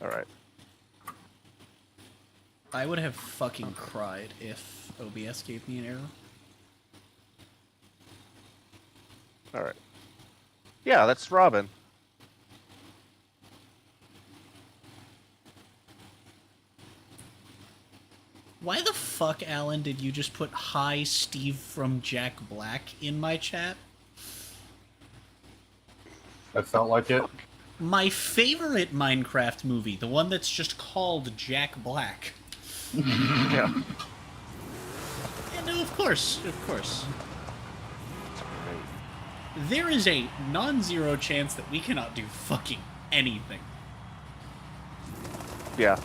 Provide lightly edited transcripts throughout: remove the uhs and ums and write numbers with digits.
Alright. I would have fucking cried if OBS gave me an error. Alright. Yeah, that's Robin. Why the fuck, Alan, did you just put "Hi, Steve from Jack Black" in my chat? I felt like it. My favorite Minecraft movie, the one that's just called Jack Black. Yeah. Yeah, no, of course, of course. There is a non-zero chance that we cannot do fucking anything. Yeah.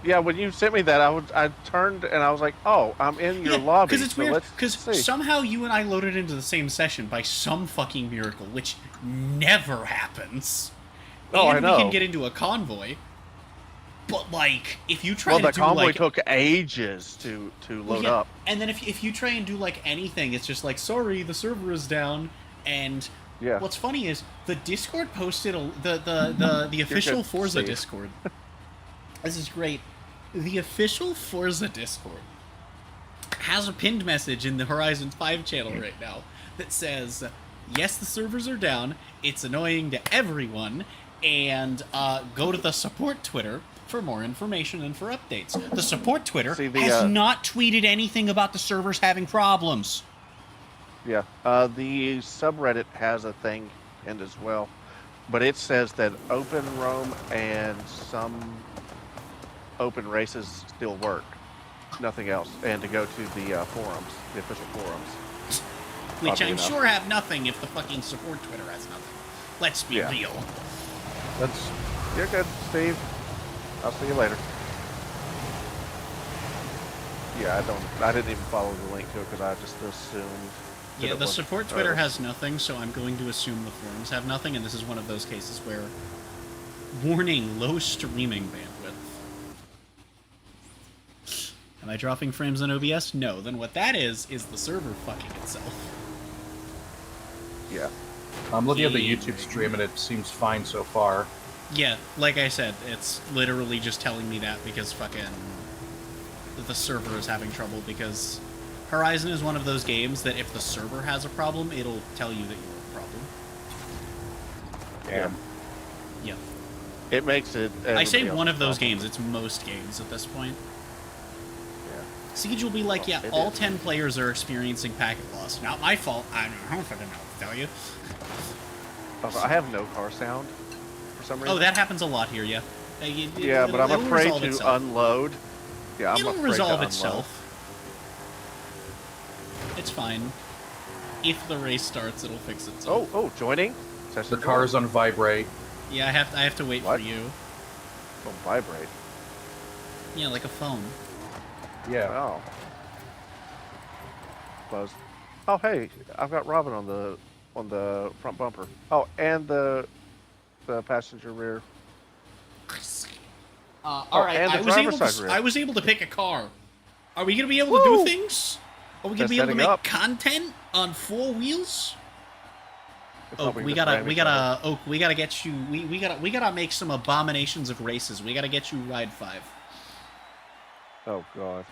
Yeah, when you sent me that, I turned and I was like, "Oh, I'm in your lobby." Because it's so weird. let's Because see. somehow you and I loaded into the same session by some fucking miracle, which never happens. Oh, and I know. we can get into a convoy. But like, if you try Well, to the do convoy like, took ages to load yeah, up. and then if you try and do like anything, it's just like, sorry, the server is down. And Yeah. what's funny is the Discord posted the official good, Forza Steve. Discord. This is great. The official Forza Discord has a pinned message in the Horizon 5 channel right now that says, yes, the servers are down, it's annoying to everyone, and go to the support Twitter for more information and for updates. The support Twitter has not tweeted anything about the servers having problems. Yeah. The subreddit has a thing in as well, but it says that open roam and some open races still work. Nothing else. And to go to the forums, the official forums. Which Oddly I'm enough. sure have nothing if the fucking support Twitter has nothing. Let's be real. You're good, Steve. I'll see you later. Yeah, I didn't even follow the link to it because I just assumed. Yeah, the support Twitter has nothing, so I'm going to assume the forums have nothing, and this is one of those cases where, warning, low streaming bandwidth. Am I dropping frames on OBS? No. Then what that is the server fucking itself. Yeah. I'm looking at the YouTube stream and it seems fine so far. Yeah, like I said, it's literally just telling me that because fucking the server is having trouble, because Horizon is one of those games that if the server has a problem, it'll tell you that you have a problem. Damn. Yeah. It makes it. I say one of those games, it's most games at this point. Yeah. Siege will be like, yeah, all 10 players are experiencing packet loss. Not my fault. I don't fucking know what to tell you. I have no car sound for some reason. Oh, that happens a lot here, yeah. Yeah, but I'm afraid to unload. Yeah, I'm it'll afraid resolve to itself. It's fine. If the race starts, it'll fix itself. Oh, joining? The car's on vibrate. Yeah, I have to wait for you. Oh, vibrate. Yeah, like a phone. Yeah. Oh. Buzz. Oh, hey, I've got Robin on the front bumper. Oh, and the passenger rear. All right, and the driver's side rear. I was able to pick a car. Are we gonna be able to do things? Are we gonna be able to make content on 4 wheels? Oak, we gotta get you. We gotta make some abominations of races. We gotta get you Ride 5. Oh God.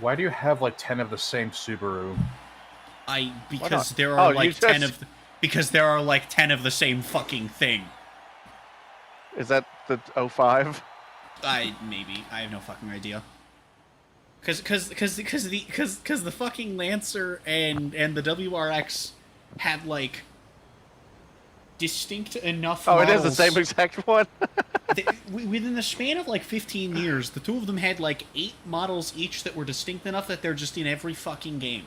Why do you have like 10 of the same Subaru? Because there are like 10 of because there are like 10 of the same fucking thing. Is that the 05? Maybe. I have no fucking idea. Cause the fucking Lancer and the WRX had like distinct enough models. It is the same exact one. Within the span of like 15 years, the two of them had like 8 models each that were distinct enough that they're just in every fucking game.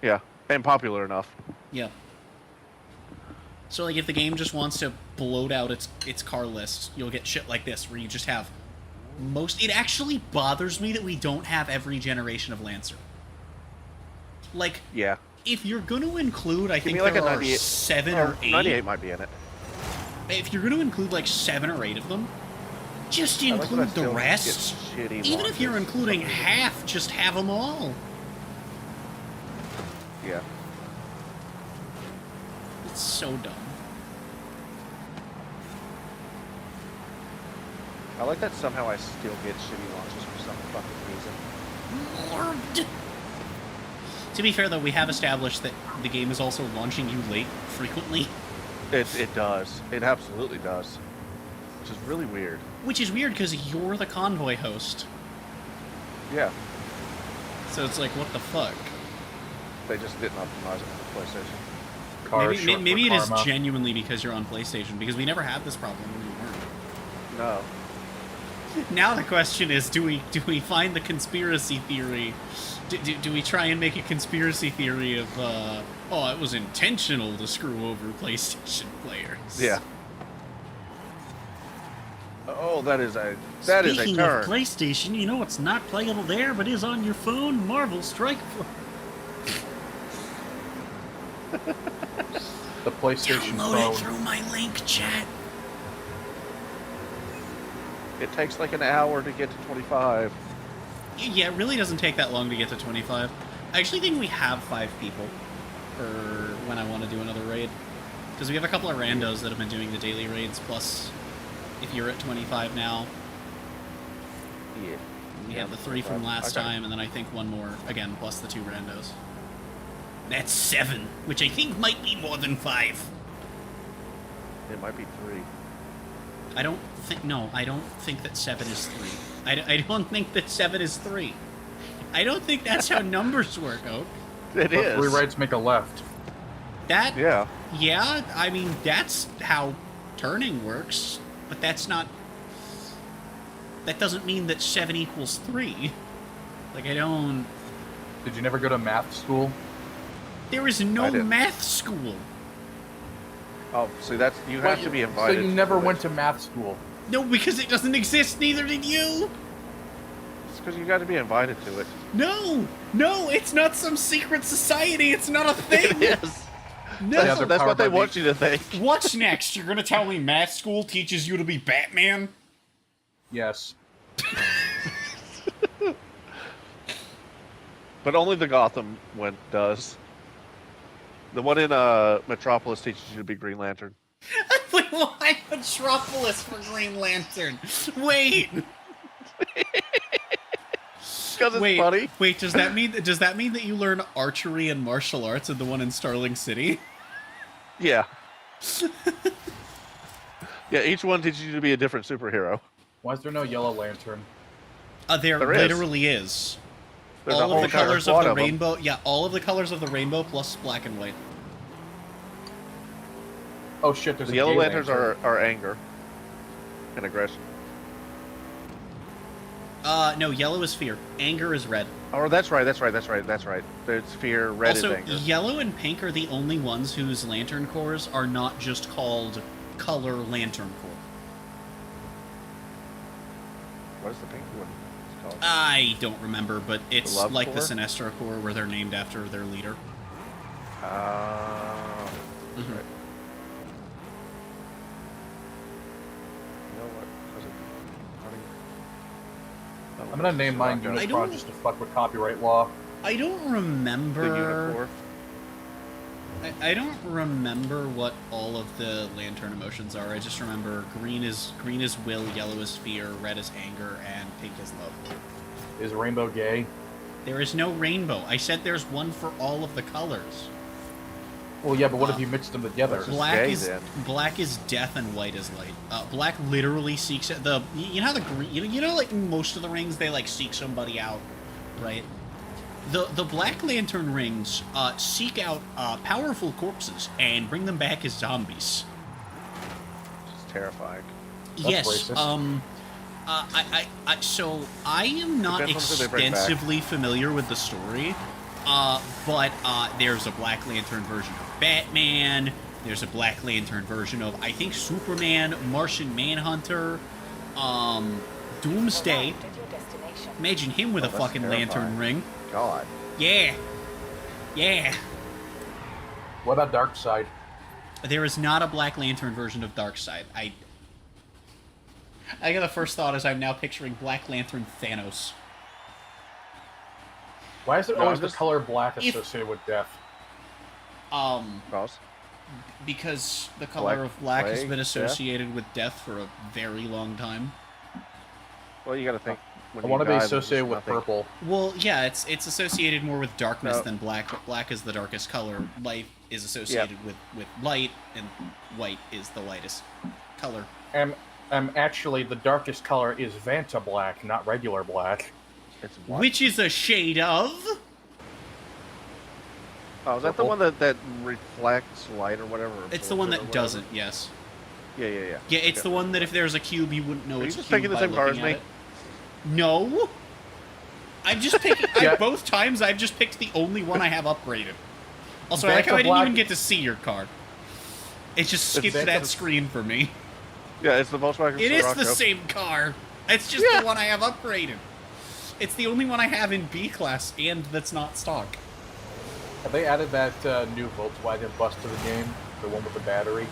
Yeah, and popular enough. Yeah. So like if the game just wants to bloat out its car list, you'll get shit like this where you just have it actually bothers me that we don't have every generation of Lancer. Like, yeah. If you're going to include, I think like there a are 7 or 8. 98 might be in it. If you're going to include like 7 or 8 of them, just include the rest. Even if you're including half, just have them all. Yeah. It's so dumb. I like that somehow I still get shitty launches for some fucking reason. Lord. To be fair, though, we have established that the game is also launching you late frequently. It does. It absolutely does. Which is really weird. Which is weird because you're the convoy host. Yeah. So it's like, what the fuck? They just didn't optimize it for the PlayStation. Cars short Maybe for it is karma. genuinely because you're on PlayStation, because we never had this problem when we weren't. No. Now the question is, do we find the conspiracy theory? Do we try and make a conspiracy theory of, oh, it was intentional to screw over PlayStation players? Yeah. Oh, that is a Speaking turn. of PlayStation, you know what's not playable there but is on your phone? Marvel Strike Force. The PlayStation Download phone. it through my link, chat. It takes like an hour to get to 25. Yeah, it really doesn't take that long to get to 25. I actually think we have 5 people for when I want to do another raid. Because we have a couple of randos that have been doing the daily raids, plus if you're at 25 now, Yeah. we have the 3 from last Okay. time, and then I think 1 more, again, plus the 2 randos. That's 7, which I think might be more than 5. It might be 3. I don't think that 7 is 3. I don't think that 7 is 3. I don't think that's how numbers work, Oak. It But is. 3 rights make a left. That, Yeah. I mean, that's how turning works, but that's not... That doesn't mean that 7 equals 3. Like, I don't... Did you never go to math school? There is I no didn't. math school. Oh, see, that's you have to be invited. So you never went to math school. No, because it doesn't exist, neither did you! It's because you got to be invited to it. No! No, it's not some secret society, it's not a thing! It is. No! Yeah, they're That's what powered they by want you to think. What's next? You're gonna tell me math school teaches you to be Batman? Yes. But only the Gotham one does. The one in Metropolis teaches you to be Green Lantern. Wait, why Metropolis for Green Lantern? Wait! Because it's Wait, funny. wait, does that mean that you learn archery and martial arts in the one in Starling City? Yeah. Yeah, each one teaches you to be a different superhero. Why is there no yellow lantern? There There is. literally is. There's a All whole of the entire colors of squad the them. rainbow. Yeah, all of the colors of the rainbow plus black and white. Oh shit, there's The a yellow gay lanterns lantern. are anger and aggression. No, yellow is fear. Anger is red. Oh, that's right. It's fear, red Also, is anger. yellow and pink are the only ones whose lantern cores are not just called color lantern core. What is the pink one called? I don't remember, but it's love like the core? Sinestro core, where they're named after their leader. Right. Mhm. You know what? I'm gonna name mine I Unicron don't- just to fuck with copyright law. I don't The remember. Unicorn. I don't remember what all of the lantern emotions are. I just remember green is will, yellow is fear, red is anger, and pink is love. Is rainbow gay? There is no rainbow. I said there's one for all of the colors. Well, yeah, but what if you mix them together? Just Black gay, is then. black is death and white is light. Black literally seeks the. You know how the green. You know like most of the rings they like seek somebody out, right? The Black Lantern rings seek out powerful corpses and bring them back as zombies. It's terrifying. That's Yes. racist. So I am not Depends on who they bring back. extensively familiar with the story, but there's a Black Lantern version of Batman. There's a Black Lantern version of I think Superman, Martian Manhunter, Doomsday. Imagine him with a that's fucking lantern terrifying. ring. God. Yeah. What about Darkseid? There is not a Black Lantern version of Darkseid. I got the first thought is I'm now picturing Black Lantern Thanos. Why is there No, always I'm the just- color black If- associated with death? Cross. Because the color Black of black has plague, been death? associated with death for a very long time. Well, you got to think. When I you want to be die, there's associated with nothing. purple. Well, yeah, it's associated more with darkness No. than black, but black is the darkest color. Light is associated with light, and white is the lightest color. Actually, the darkest color is Vanta black, not regular black. It's what? Which is a shade of... Oh, is that the Purple? one that reflects light or whatever? It's the one absorbs it or that whatever? doesn't, yes. Yeah, yeah, yeah. Yeah, it's Okay. the one that if there's a cube, you wouldn't know Are you it's a just cube picking the by same car looking as me? at it. No! I've just picked... Yeah. Both times, I've just picked the only one I have upgraded. Also, I like Vanta how I didn't black- even get to see your car. It just skipped Vanta- that screen for me. Yeah, it's the Volkswagen It is Scirocco. the same car. It's just Yeah. the one I have upgraded. It's the only one I have in B class, and that's not stock. Have they added that new Volkswagen bus to the game? The one with the battery?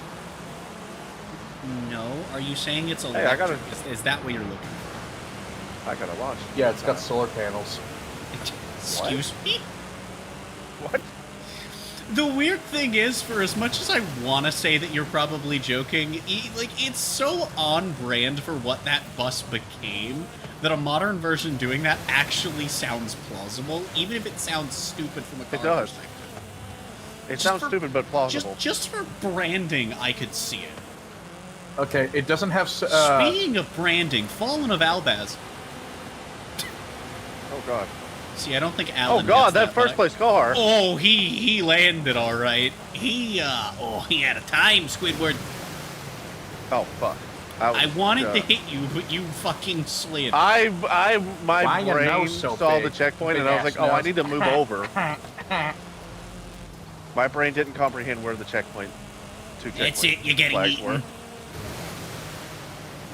No, are you saying it's I electric? gotta- Is that what you're looking for? I gotta launch. Yeah, it's got solar panels. Excuse me? What? The weird thing is, for as much as I want to say that you're probably joking, it's so on brand for what that bus became that a modern version doing that actually sounds plausible, even if it sounds stupid from a car It does. perspective. It Just sounds for- stupid but plausible. Just for branding, I could see it. Okay, it doesn't have... Speaking of branding, Fallen of Albaz. Oh god. See, I don't think Oh Alan. god, gets that but first I- place car. Oh, he landed all right. He had a time, Squidward. Oh fuck. I wanted to hit you, but you fucking slid. My Why your brain nose so saw big? the checkpoint and Big I was like, ass oh, I nose. need to move over. My brain didn't comprehend where the checkpoint. That's it. You're getting flags eaten. were.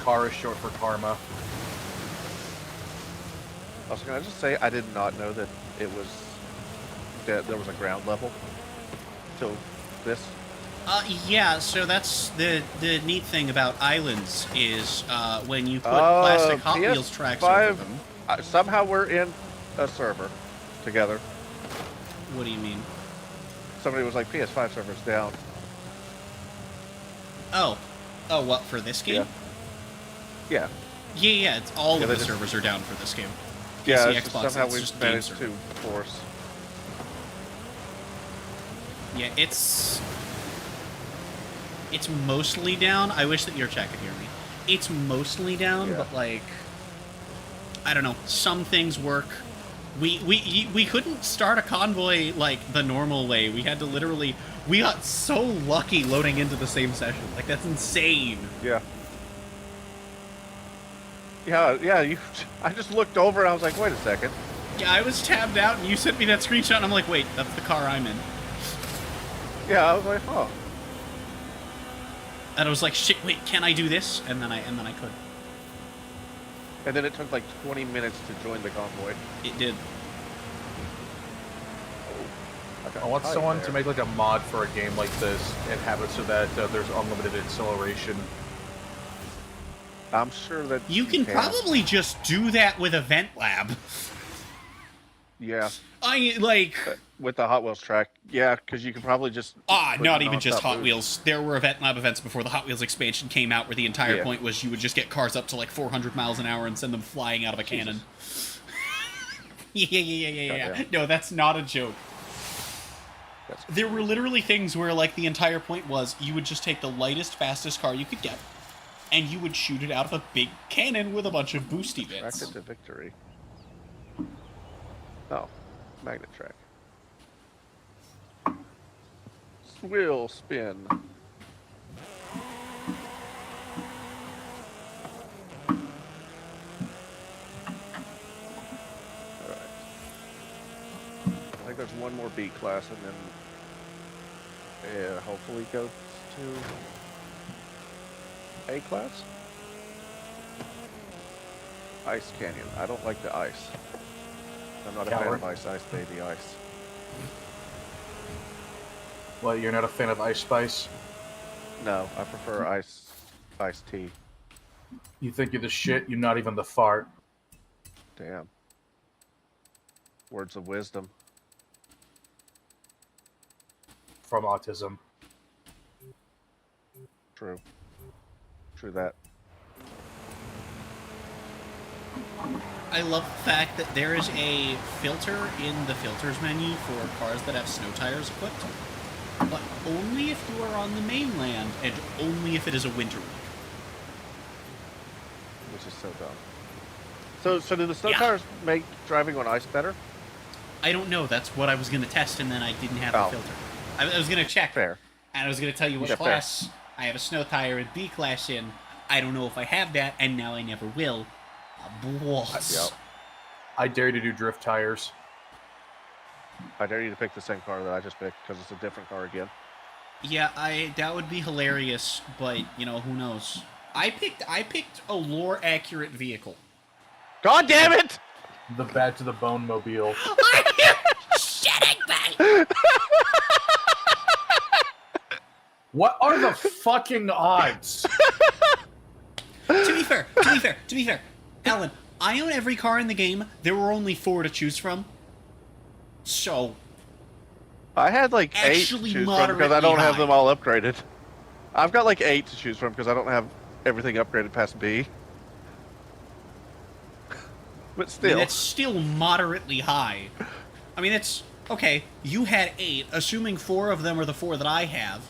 Car is short for karma. Also, can I just say I did not know that there was a ground level till this. Yeah. So that's the neat thing about islands is when you put Oh, plastic Hot Wheels tracks over PS5. them. Somehow we're in a server together. What do you mean? Somebody was like, PS5 server's down. Oh, what for this game? Yeah. Yeah. It's all Yeah, of they the just- servers are down for this game. Yeah, PC, it's just Xbox, somehow it's we've just game managed server. to force. Yeah, it's mostly down. I wish that your chat could hear me. It's mostly down, Yeah. but like, I don't know. Some things work. We couldn't start a convoy like the normal way. We had to literally. We got so lucky loading into the same session. Like that's insane. Yeah. Yeah. I just looked over and I was like, wait a second. Yeah, I was tabbed out, and you sent me that screenshot, and I'm like, wait, that's the car I'm in. Yeah, I was like, oh. And I was like, shit, wait, can I do this? And then I could. And then it took like 20 minutes to join the convoy. It did. I want someone to make like a mod for a game like this and have it so that there's unlimited acceleration. I'm sure that You can probably just do that with Event Lab. Yeah, With the Hot Wheels track. Yeah, because you can probably just. put not even just nonstop Hot boost. Wheels. There were Event Lab events before the Hot Wheels expansion came out where the entire Yeah. point was you would just get cars up to like 400 miles an hour and send them flying out of a cannon. Yeah. Goddamn. No, that's not a joke. That's- There were literally things where like the entire point was you would just take the lightest, fastest car you could get and you would shoot it out of a big cannon with a bunch of boosty bits. Track it to victory. Oh, magnet track. Wheel spin. Alright. I think there's one more B class and then hopefully goes to A class? Ice Canyon. I don't like the ice. I'm not a fan of ice, baby, ice. Well, you're not a fan of Ice Spice? No, I prefer iced tea. You think you're the shit, you're not even the fart. Damn. Words of wisdom. From autism. True. True that. I love the fact that there is a filter in the filters menu for cars that have snow tires equipped, but only if you are on the mainland and only if it is a winter week. Which is so dumb. So do the snow Yeah. tires make driving on ice better? I don't know. That's what I was going to test, and then I didn't have the Oh. filter. I was going to check. Fair. And I was going to tell you what Yeah, fair. class I have a snow tire in B class in. I don't know if I have that, and now I never will. Yep. I dare you to do drift tires. I dare you to pick the same car that I just picked because it's a different car again. Yeah, that would be hilarious, but you know, who knows? I picked a lore accurate vehicle. God damn it! The Bad to the Bone mobile. Are you shitting me? What are the fucking odds? To be fair, Alan, I own every car in the game. There were only 4 to choose from. So, I had like 8 to Actually choose from because I don't moderately have high. them all upgraded. I've got like 8 to choose from because I don't have everything upgraded past B. But I still. mean, that's still moderately high. I mean, it's okay. You had 8, assuming 4 of them are the 4 that I have.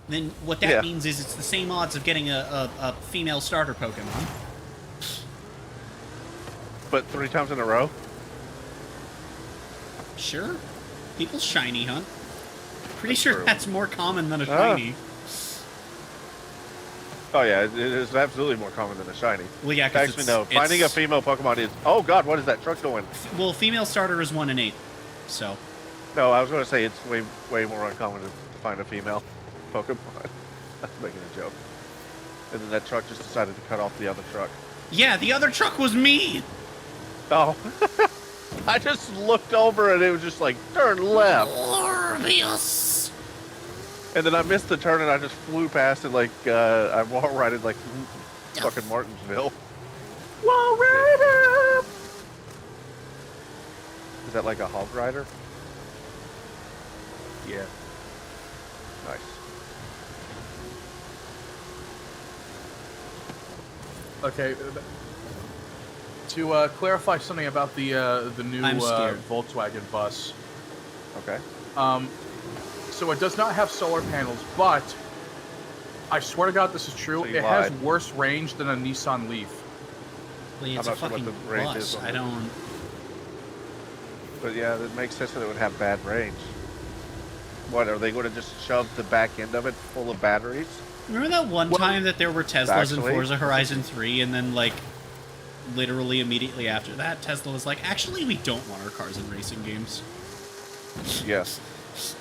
Then what that Yeah. means is it's the same odds of getting a female starter Pokemon. But 3 times in a row? Sure. People shiny hunt. Pretty That's sure true. that's more common than a Ah. shiny. Oh yeah, it is absolutely more common than a shiny. Well, yeah, because Actually, no. Finding a female Pokemon is... Oh god, what is that truck going? Well, female starter is 1 in 8. So, No, I was going to say it's way more uncommon to find a female Pokemon. I was making a joke. And then that truck just decided to cut off the other truck. yeah, the other truck was me! Oh. I just looked over and it was just like, turn left. Glorious! And then I missed the turn and I just flew past it like I wall rided like fucking Martinsville. Wall rider! Is that like a hog rider? Yeah. Nice. Okay. To clarify something about the new I'm scared. Volkswagen bus. Okay. So it does not have solar panels, but I swear to God this is true. So you It has lied. worse range than a Nissan Leaf. Well, it's I'm a not sure what fucking the range bus. is on I it. don't... But yeah, that makes sense that it would have bad range. What, are they going to just shove the back end of it full of batteries? Remember that one Well, time that there were Teslas in actually- Forza Horizon 3, and then, like, literally immediately after that, Tesla was like, actually, we don't want our cars in racing games. Yes.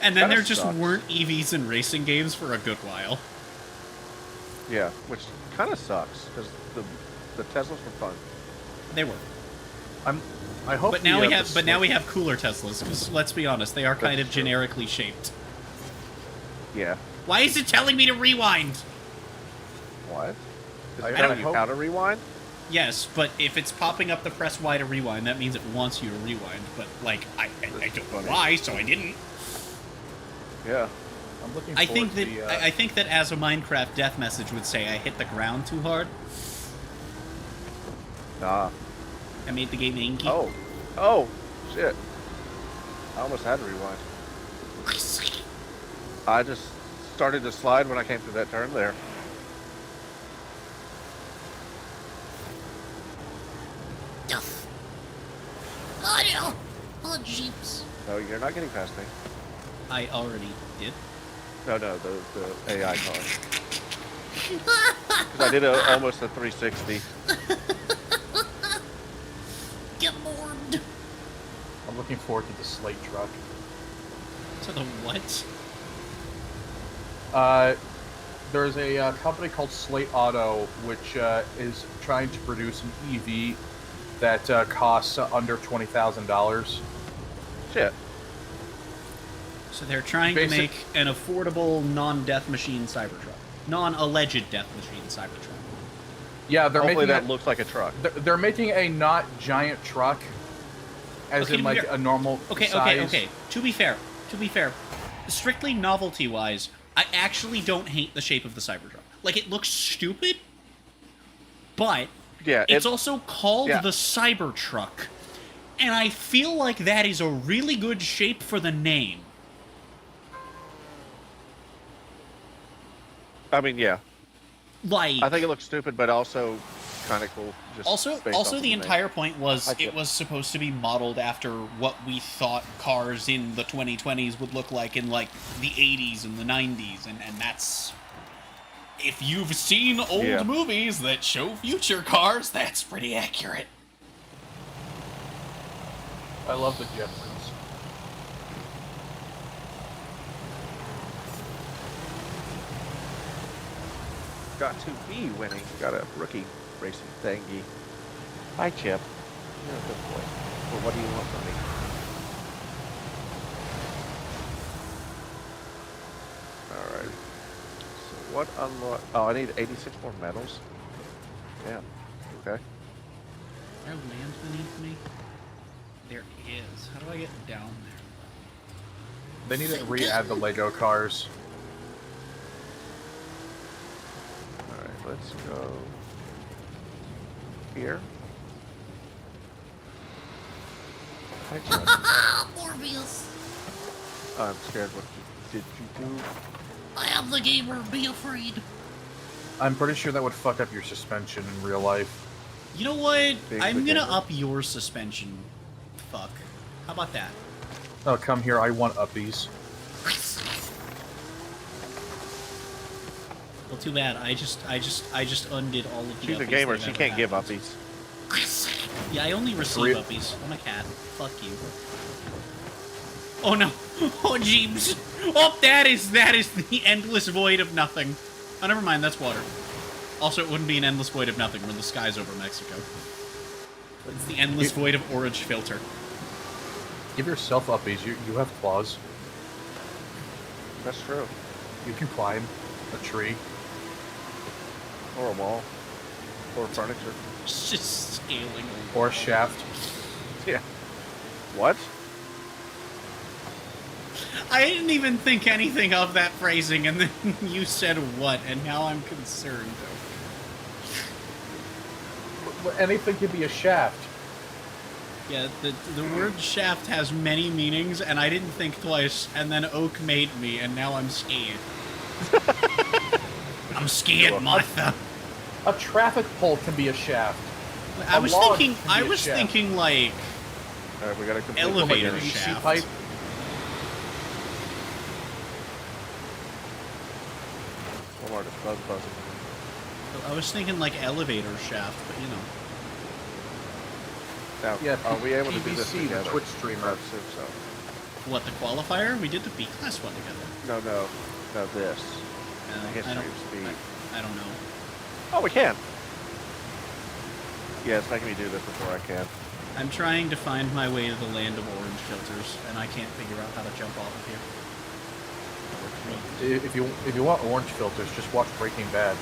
And then Kinda there just sucks. weren't EVs in racing games for a good while. Yeah, which kind of sucks, because the Teslas were fun. They were. I hope. But now the, we the have Swift- now we have cooler Teslas, because let's be honest, they are kind That's of true. generically shaped. Yeah. Why is it telling me to rewind? What? Is I it telling hope- you how to rewind? Yes, but if it's popping up the press Y to rewind, that means it wants you to rewind. But, like, I don't know funny. why, so I didn't. Yeah. I'm looking. I forward think to that the, I think that as a Minecraft death message would say, I hit the ground too hard. Ah. I made the game inky. Oh. Oh. Shit. I almost had to rewind. I just started to slide when I came through that turn there. Oh no! Oh jeeps! No, you're not getting past me. I already did. No, the AI car. 'Cause I did almost a 360. Get bored. I'm looking forward to the Slate truck. To the what? There's a company called Slate Auto, which is trying to produce an EV that costs under $20,000. Shit. So they're trying to make an affordable non-death machine Cybertruck. Non-alleged death machine Cybertruck. Yeah, they're Hopefully making that looks like a truck. they're making a not giant truck, as Okay, in to be like fair- a normal size. Okay. To be fair, strictly novelty-wise, I actually don't hate the shape of the Cybertruck. Like, it looks stupid, but Yeah, It's also called yeah. the Cybertruck. And I feel like that is a really good shape for the name. I mean, yeah. Like, I think it looks stupid, but also kind of cool. Just also based off of the name. entire point was Hi, Chip. it was supposed to be modeled after what we thought cars in the 2020s would look like in like the 80s and the 90s, and that's, if you've seen old movies that show future cars, that's pretty accurate. I love the Jetsons. Got to be winning. Got a rookie racing thingy. Hi, Chip. You're a good boy. Well, what do you want from me? Alright. So what unlock? Oh, I need 86 more medals. Yeah. Okay. Is there land beneath me? There is. How do I get down there? They need to re-add the Lego cars. Alright, let's go here. Hi, Chip. Morbius, I'm scared. What did you do? I am the gamer, be afraid. I'm pretty sure that would fuck up your suspension in real life. You know what? Being I'm the gonna gamer. up your suspension. Fuck. How about that? Oh, come here, I want uppies. Well, too bad. I just undid all of the She's a uppies gamer. that She have can't ever give happened. uppies. Yeah, I only receive Re- uppies. I'm a cat. Fuck you. Oh no! Oh jeeps! Oh, that is the endless void of nothing. Oh, never mind. That's water. Also, it wouldn't be an endless void of nothing when the sky's over Mexico. It's the endless void of orange filter. Give yourself uppies, you have claws. That's true. You can climb a tree. Or a wall. Or furniture. It's just scaling. Or a shaft. Yeah. What? I didn't even think anything of that phrasing, and then you said what, and now I'm concerned. Anything can be a shaft. Yeah, the word shaft has many meanings, and I didn't think twice, and then Oak made me, and now I'm scared. I'm scared, Martha. A traffic pole can be a shaft. I A was log thinking, can be a shaft. like Alright, we gotta complete elevator the PVC shaft. pipe. One more just buzz buzzing. I was thinking like elevator shaft, but you know. Now, Yeah, are we able to do this PVC, the together? Twitch streamer. I assume so. What, the qualifier? We did the B class one together. No, this. I History don't, of speed. I don't know. Oh, we can! Yeah, it's making me do this before I can. I'm trying to find my way to the land of orange filters, and I can't figure out how to jump off of here. If you want orange filters, just watch Breaking Bad.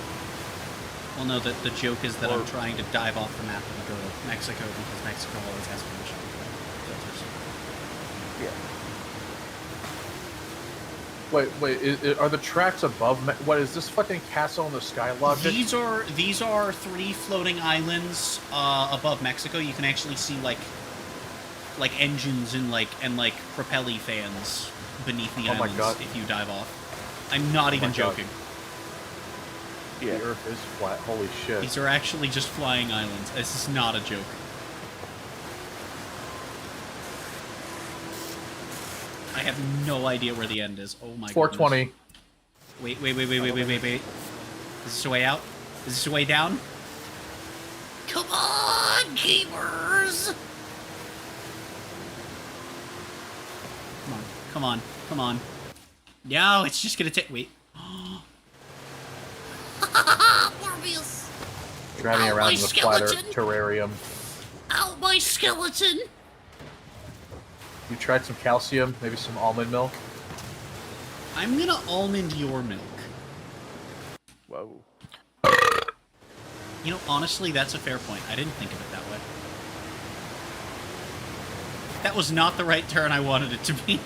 Well, no, the joke is that Or- I'm trying to dive off the map and go to Mexico because Mexico always has permission for filters. Yeah. Wait, are the tracks above? What is this fucking castle in the sky logic? These are 3 floating islands above Mexico. You can actually see like engines and like propelly fans beneath the Oh my islands God. if you dive off. I'm not even my God. joking. Yeah. The Earth is flat. Holy shit! These are actually just flying islands. This is not a joke. I have no idea where the end is. Oh my god. 420. Wait. Is this the way out? Is this the way down? Come on, gamers! Come on. No, it's just gonna take. Wait. Morbius! Driving Ow, around my in the flatter skeleton! terrarium. Ow, my skeleton! You tried some calcium, maybe some almond milk. I'm gonna almond your milk. Whoa. You know, honestly, that's a fair point. I didn't think of it that way. That was not the right turn I wanted it to be.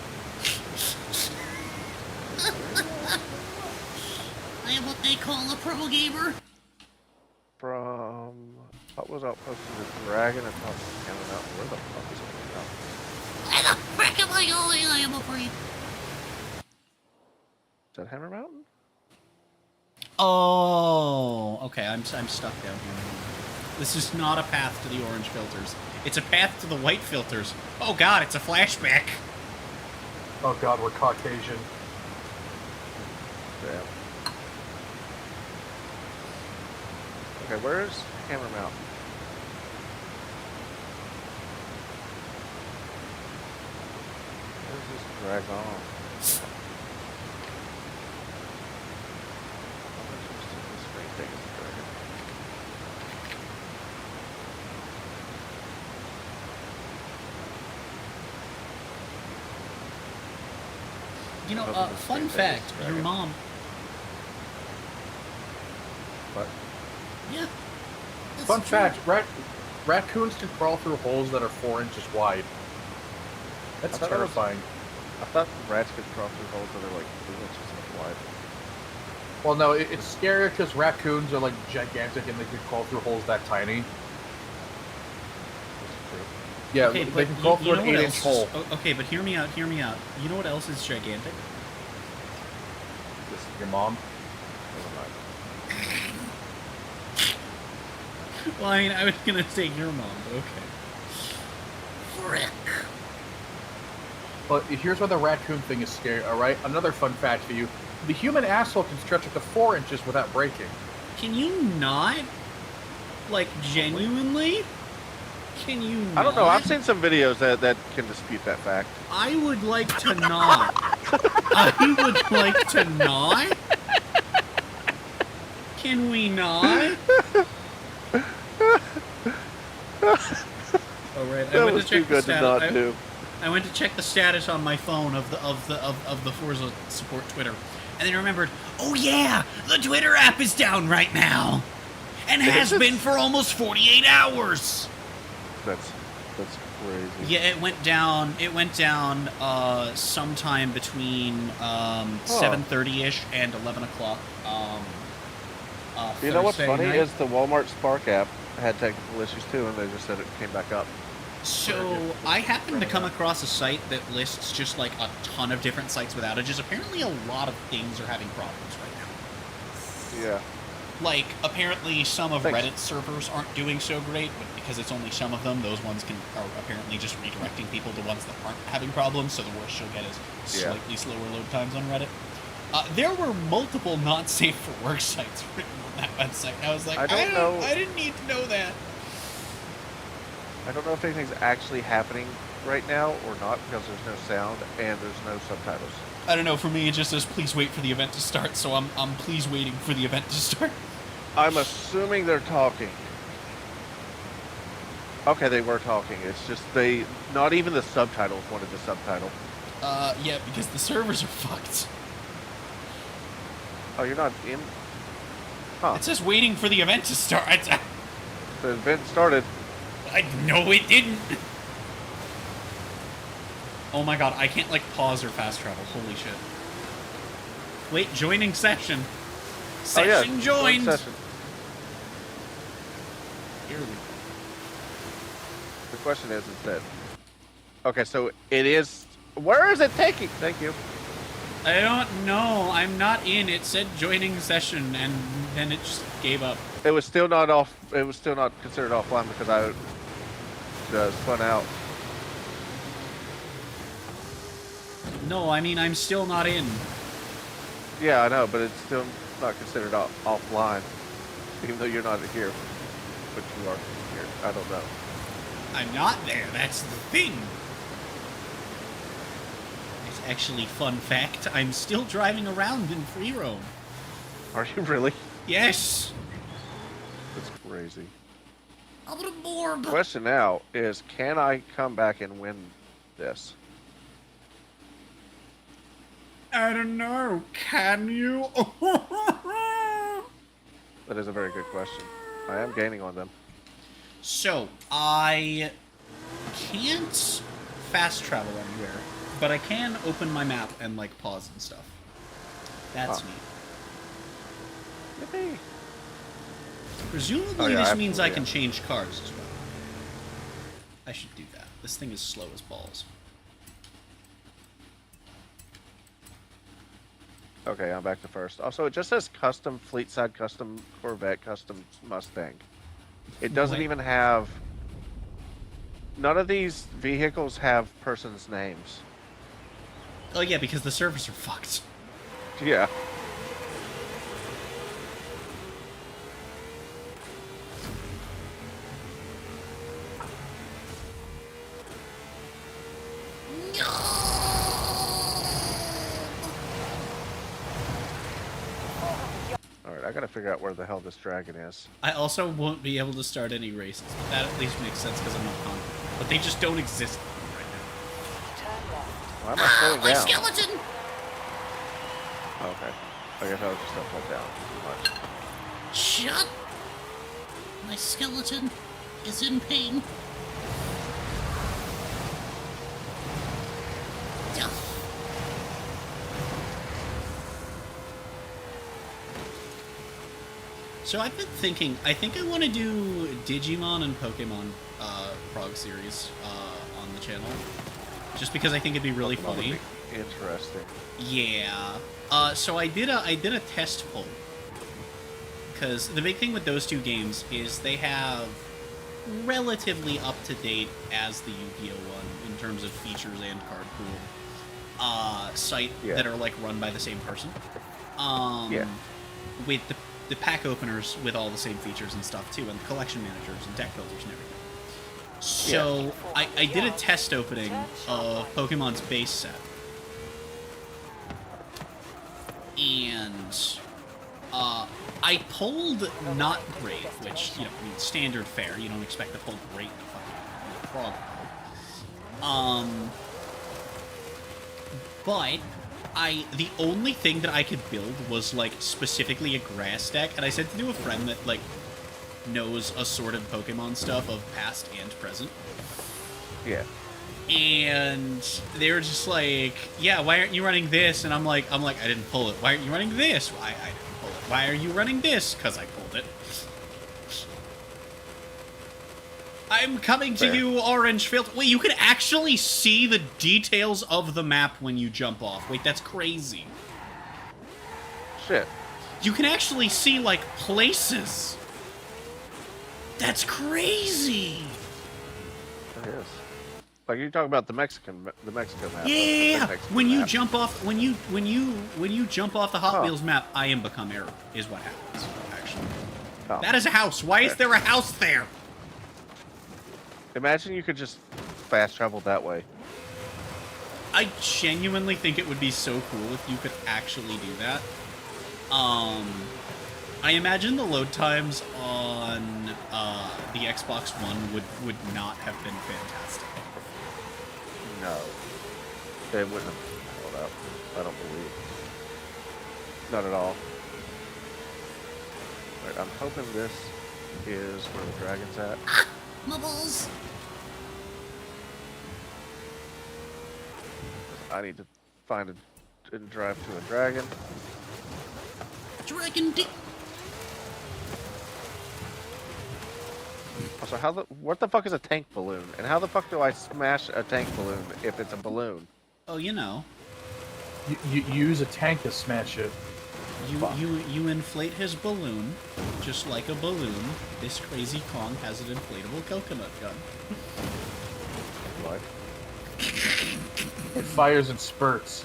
I am what they call a pro gamer. From What was outpost in the dragon and top of Hammer Mountain? Where the fuck is Hammer Mountain? Where the frick am I going? I am afraid. Is that Hammer Mountain? Oh, okay. I'm stuck down here. This is not a path to the orange filters. It's a path to the white filters. Oh god, it's a flashback. Oh god, we're Caucasian. Damn. Okay, where's Hammer Mountain? Where's this drag on? How much is this main thing is the dragon? You know, Other than fun Stan fact, Davis' your dragon. mom... What? Yeah. That's Fun true. fact, raccoons can crawl through holes that are 4 inches wide. That's I thought that was- terrifying. I thought rats could crawl through holes that are like 2 inches wide. Well, no, it's scary because raccoons are like gigantic and they can crawl through holes that tiny. That's true. Yeah, Okay, they but can crawl through an know what 8-inch else hole. is- okay, but hear me out, hear me out. You know what else is gigantic? This is your mom. Never mind. Well, I mean, I was gonna say your mom, but okay. Frick. But here's why the raccoon thing is scary, alright? Another fun fact for you. The human asshole can stretch up to 4 inches without breaking. Can you not? Like, genuinely? Can you not? I don't know. I've seen some videos that can dispute that fact. I would like to not. I would like to not. Can we not? Oh right, That was too good to not do. I went to check the status on my phone of the Forza support Twitter, and then remembered, oh yeah, the Twitter app is down right now, and has been for almost 48 hours. That's crazy. Yeah, it went down. It went down sometime between 7:30ish and 11 o'clock. You know what's Thursday funny night. is the Walmart Spark app had technical issues too, and they just said it came back up. So I happened to come across a site that lists just like a ton of different sites with outages. Apparently, a lot of things are having problems right now. Yeah. Like, apparently some of Thanks. Reddit servers aren't doing so great, but because it's only some of them, those ones are apparently just redirecting people to ones that aren't having problems, so the worst you'll get is Yeah. slightly slower load times on Reddit. There were multiple not safe for work sites written on that website. I was like, I don't know. I didn't need to know that. I don't know if anything's actually happening right now or not because there's no sound and there's no subtitles. I don't know, for me it just says please wait for the event to start, so I'm please waiting for the event to start. I'm assuming they're talking. Okay, they were talking. It's just not even the subtitles wanted the subtitle. Yeah, because the servers are fucked. Oh, you're not in? Huh. It says waiting for the event to start. The event started. No, it didn't. Oh my god, I can't like pause or fast travel. Holy shit. Wait, joining session. Session joined. Session. The question is that. Okay, so it is. Where is it taking? Thank you. I don't know. I'm not in. It said joining session, and then it just gave up. It was still not off. It was still not considered offline because I spun out. No, I mean, I'm still not in. Yeah, I know, but it's still not considered offline, even though you're not here, but you are here. I don't know. I'm not there. That's the thing. It's actually, fun fact, I'm still driving around in free roam. Are you really? Yes. That's crazy. I'm gonna morb. The question now is, can I come back and win this? I don't know. Can you? That is a very good question. I am gaining on them. So, I can't fast travel anywhere, but I can open my map and, like, pause and stuff. That's Huh. neat. Yippee. Presumably yeah, this means I absolutely, can yeah. change cars as well. I should do that. This thing is slow as balls. Okay, I'm back to first. Also, it just says custom fleet side, custom Corvette, custom Mustang. It doesn't Wait. even have. None of these vehicles have persons' names. Oh yeah, because the servers are fucked. Yeah. Alright, I gotta figure out where the hell this dragon is. I also won't be able to start any races. That at least makes sense because I'm not confident. But they just don't exist right Why am I slowing My down? skeleton! Okay. I guess I was just upside down too much. Shut! My skeleton is in pain. Ugh. So I've been thinking, I think I want to do Digimon and Pokemon prog series on the channel. Just because I think it'd be really Pokemon would funny. be interesting. Yeah. So I did a test poll. Because the big thing with those two games is they have relatively up-to-date as the Yu-Gi-Oh! One in terms of features and card pool site Yeah. that are like run by the same person. Yeah. With the pack openers with all the same features and stuff too, and collection managers and deck builders and everything. So I did a test opening of Pokemon's base set. And I pulled not great, which, you know, I mean, standard fare. You don't expect to pull great in a fucking frog. But the only thing that I could build was, like, specifically a grass deck, and I said to a friend that, like, knows assorted Pokemon stuff of past and present. Yeah. And they were just like, yeah, why aren't you running this? And I'm like, I didn't pull it. Why aren't you running this? I didn't pull it. Why are you running this? Because I pulled it. I'm coming to Fair. you, Orange Field. Wait, you can actually see the details of the map when you jump off. Wait, that's crazy. Shit. You can actually see, like, places. That's crazy. It is. Like you're talking about the Mexican map. Yeah. The Mexican When you map. jump off, when you jump off the Hot Huh. Wheels map, I am become error is what happens. Actually, Oh. that is a house. Why is there a house there? Imagine you could just fast travel that way. I genuinely think it would be so cool if you could actually do that. I imagine the load times on the Xbox One would not have been fantastic. No. They wouldn't have held up. I don't believe. Not at all. Alright, I'm hoping this is where the dragon's at. My balls. I need to find and drive to a dragon. Dragon dick. Also, what the fuck is a tank balloon? And how the fuck do I smash a tank balloon if it's a balloon? Oh, you know, You use a tank to smash it. you inflate his balloon just like a balloon. This crazy Kong has an inflatable coconut gun. What? It fires in spurts.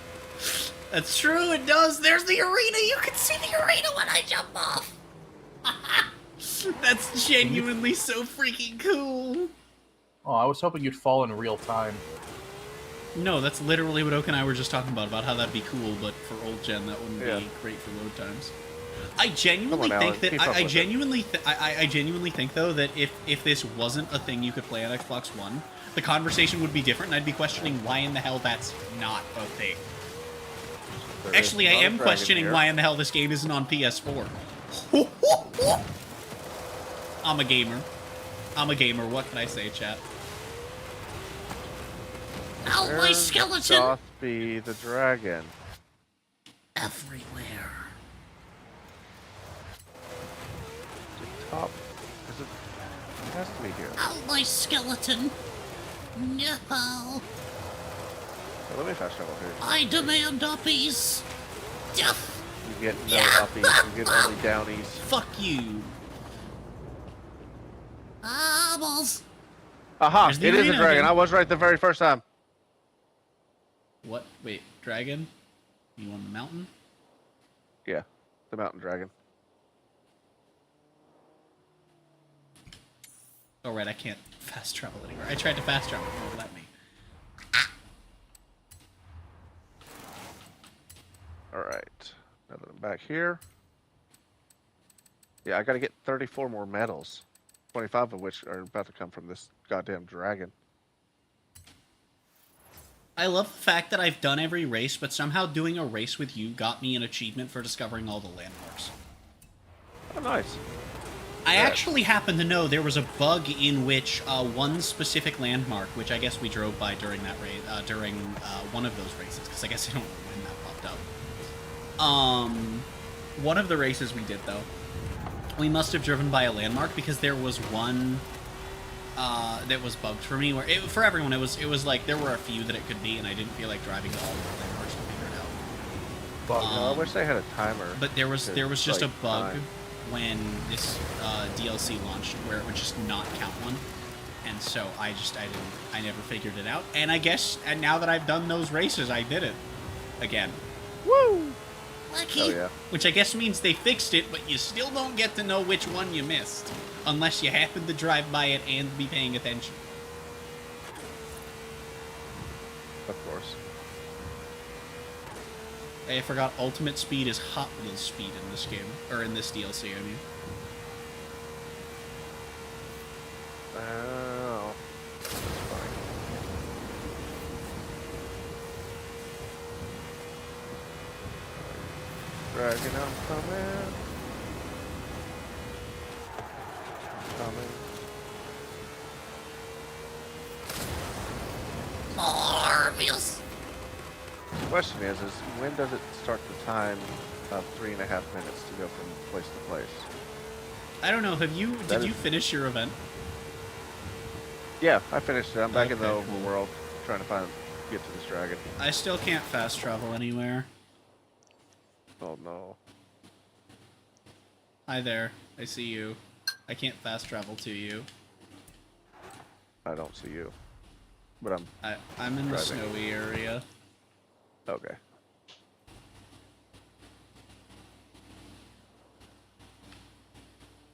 That's true. It does. There's the arena. You can See the arena when I jump off. That's genuinely so freaking cool. Oh, I was hoping you'd fall in real time. No, that's literally what Oak and I were just talking about how that'd be cool, but for old gen that wouldn't Yeah. be great for load times. I genuinely Come on, think Alan, that keep up I with it. genuinely think though that if this wasn't a thing you could play on Xbox One, the conversation would be different, and I'd be questioning why in the hell that's not a thing. There Actually, I is am another dragon questioning here. why in the hell this game isn't on PS4. I'm a gamer. What can I say, chat? Ow, my Where skeleton. doth be the dragon? Everywhere. top? Is it? It has to be here. Ow, my skeleton. No. Oh, let me fast travel here. I demand uppies. Duff. You get no uppies. You get only downies. Fuck you. Ah, balls. Aha! There's the It is a arena dragon. again. I was right the very first time. What? Wait, dragon? You on the mountain? Yeah, the mountain dragon. Oh, right, I can't fast travel anywhere. I tried to fast travel, it won't let me. Alright. Now that I'm back here. Yeah, I gotta get 34 more medals. 25 of which are about to come from this goddamn dragon. I love the fact that I've done every race, but somehow doing a race with you got me an achievement for discovering all the landmarks. Oh, nice. I Yeah. actually happen to know there was a bug in which one specific landmark, which I guess we drove by during that race, during one of those races, because I guess I don't know when that popped up. One of the races we did, though, we must have driven by a landmark because there was one that was bugged for me. Where for everyone, it was like there were a few that it could be, and I didn't feel like driving to all of the landmarks to figure it out. Bug. I wish they had a timer. But there was just a like, bug time. when this DLC launched where it would just not count one, and so I never figured it out. And I guess now that I've done those races, I did it again. Woo! Lucky. Oh yeah. Which I guess means they fixed it, but you still don't get to know which one you missed. Unless you happen to drive by it and be paying attention. Of course. Hey, I forgot ultimate speed is Hot Wheels speed in this game. Or in this DLC, I mean. Oh. That's fine. Dragon, I'm coming. Coming. Marvelous. The question is when does it start the time of 3.5 minutes to go from place to place? I don't know, did you is- finish your event? Yeah, I finished it. I'm back in the Okay, cool. overworld trying to get to this dragon. I still can't fast travel anywhere. Oh no. Hi there, I see you. I can't fast travel to you. I don't see you. But I'm in the Driving. snowy area. okay.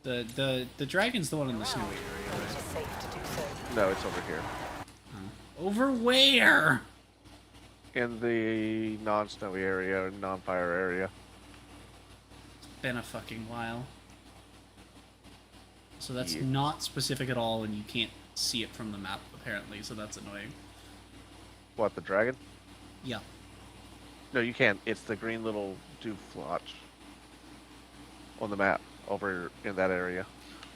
The dragon's the one in the snowy area, right? Safe to do so. No, it's over here. Over where? In the non-snowy area or non-fire area. Been a fucking while. So that's Yeah. not specific at all, and you can't see it from the map, apparently, so that's annoying. What, the dragon? Yeah. No, you can't. It's the green little dooflotch on the map over in that area.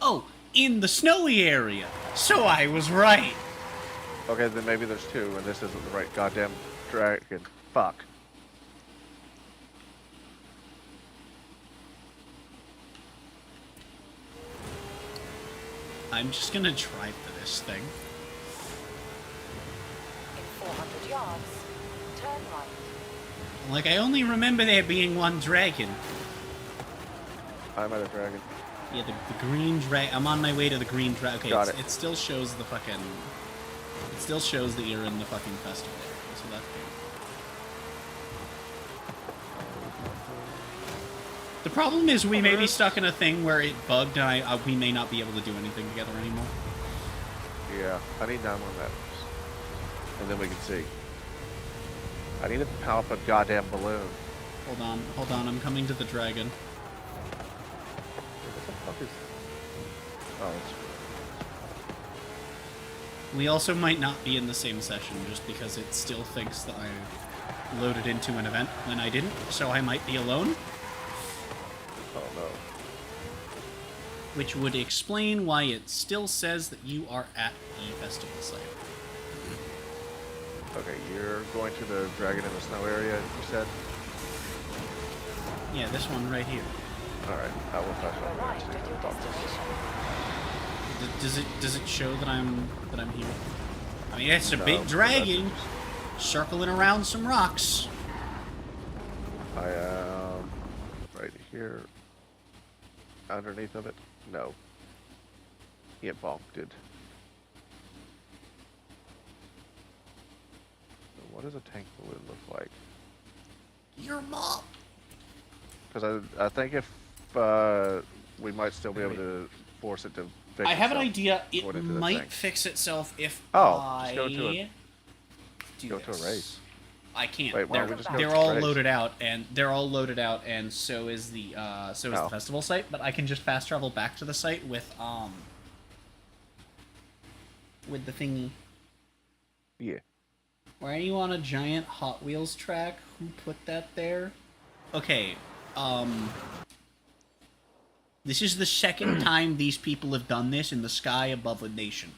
Oh, in the snowy area! So I was right! Okay, then maybe there's two, and this isn't the right goddamn dragon. Fuck. I'm just gonna drive to this thing. In 400 yards, turn right. Like, I only remember there being one dragon. I'm at a dragon. Yeah, the green dragon. I'm on my way to the green dragon. Okay, Got it. it still shows the fucking... It still shows that you're in the fucking festival area, so that's good. The problem is we may be stuck in a thing where it bugged and we may not be able to do anything together anymore. Yeah, I need 9 more meters. And then we can see. I need to pop a goddamn balloon. Hold on, I'm coming to the dragon. What the fuck is... Oh, it's... We also might not be in the same session just because it still thinks that I loaded into an event when I didn't, so I might be alone. Oh no. Which would explain why it still says that you are at the festival site. Okay, you're going to the dragon in the snow area, you said? Yeah, this one right here. Alright, I will touch on that. Arrived at your destination. Does it show that I'm here? I mean, it's a No, big but dragon circling around some rocks. I am right here. Underneath of it? No. It bonked it. What does a tank balloon look like? Your mom. Because I think if we might still be able to force it to fix I have an itself idea. It according to the might thing. fix itself if Oh, I just go to a- do Go to a this. race. I can't. Wait, why they're don't we just go they're to all race? loaded out, and so is the Oh. the festival site. But I can just fast travel back to the site with the thingy. Yeah. Why are you on a giant Hot Wheels track? Who put that there? Okay, this is the second time these people have done this in the sky above a nation.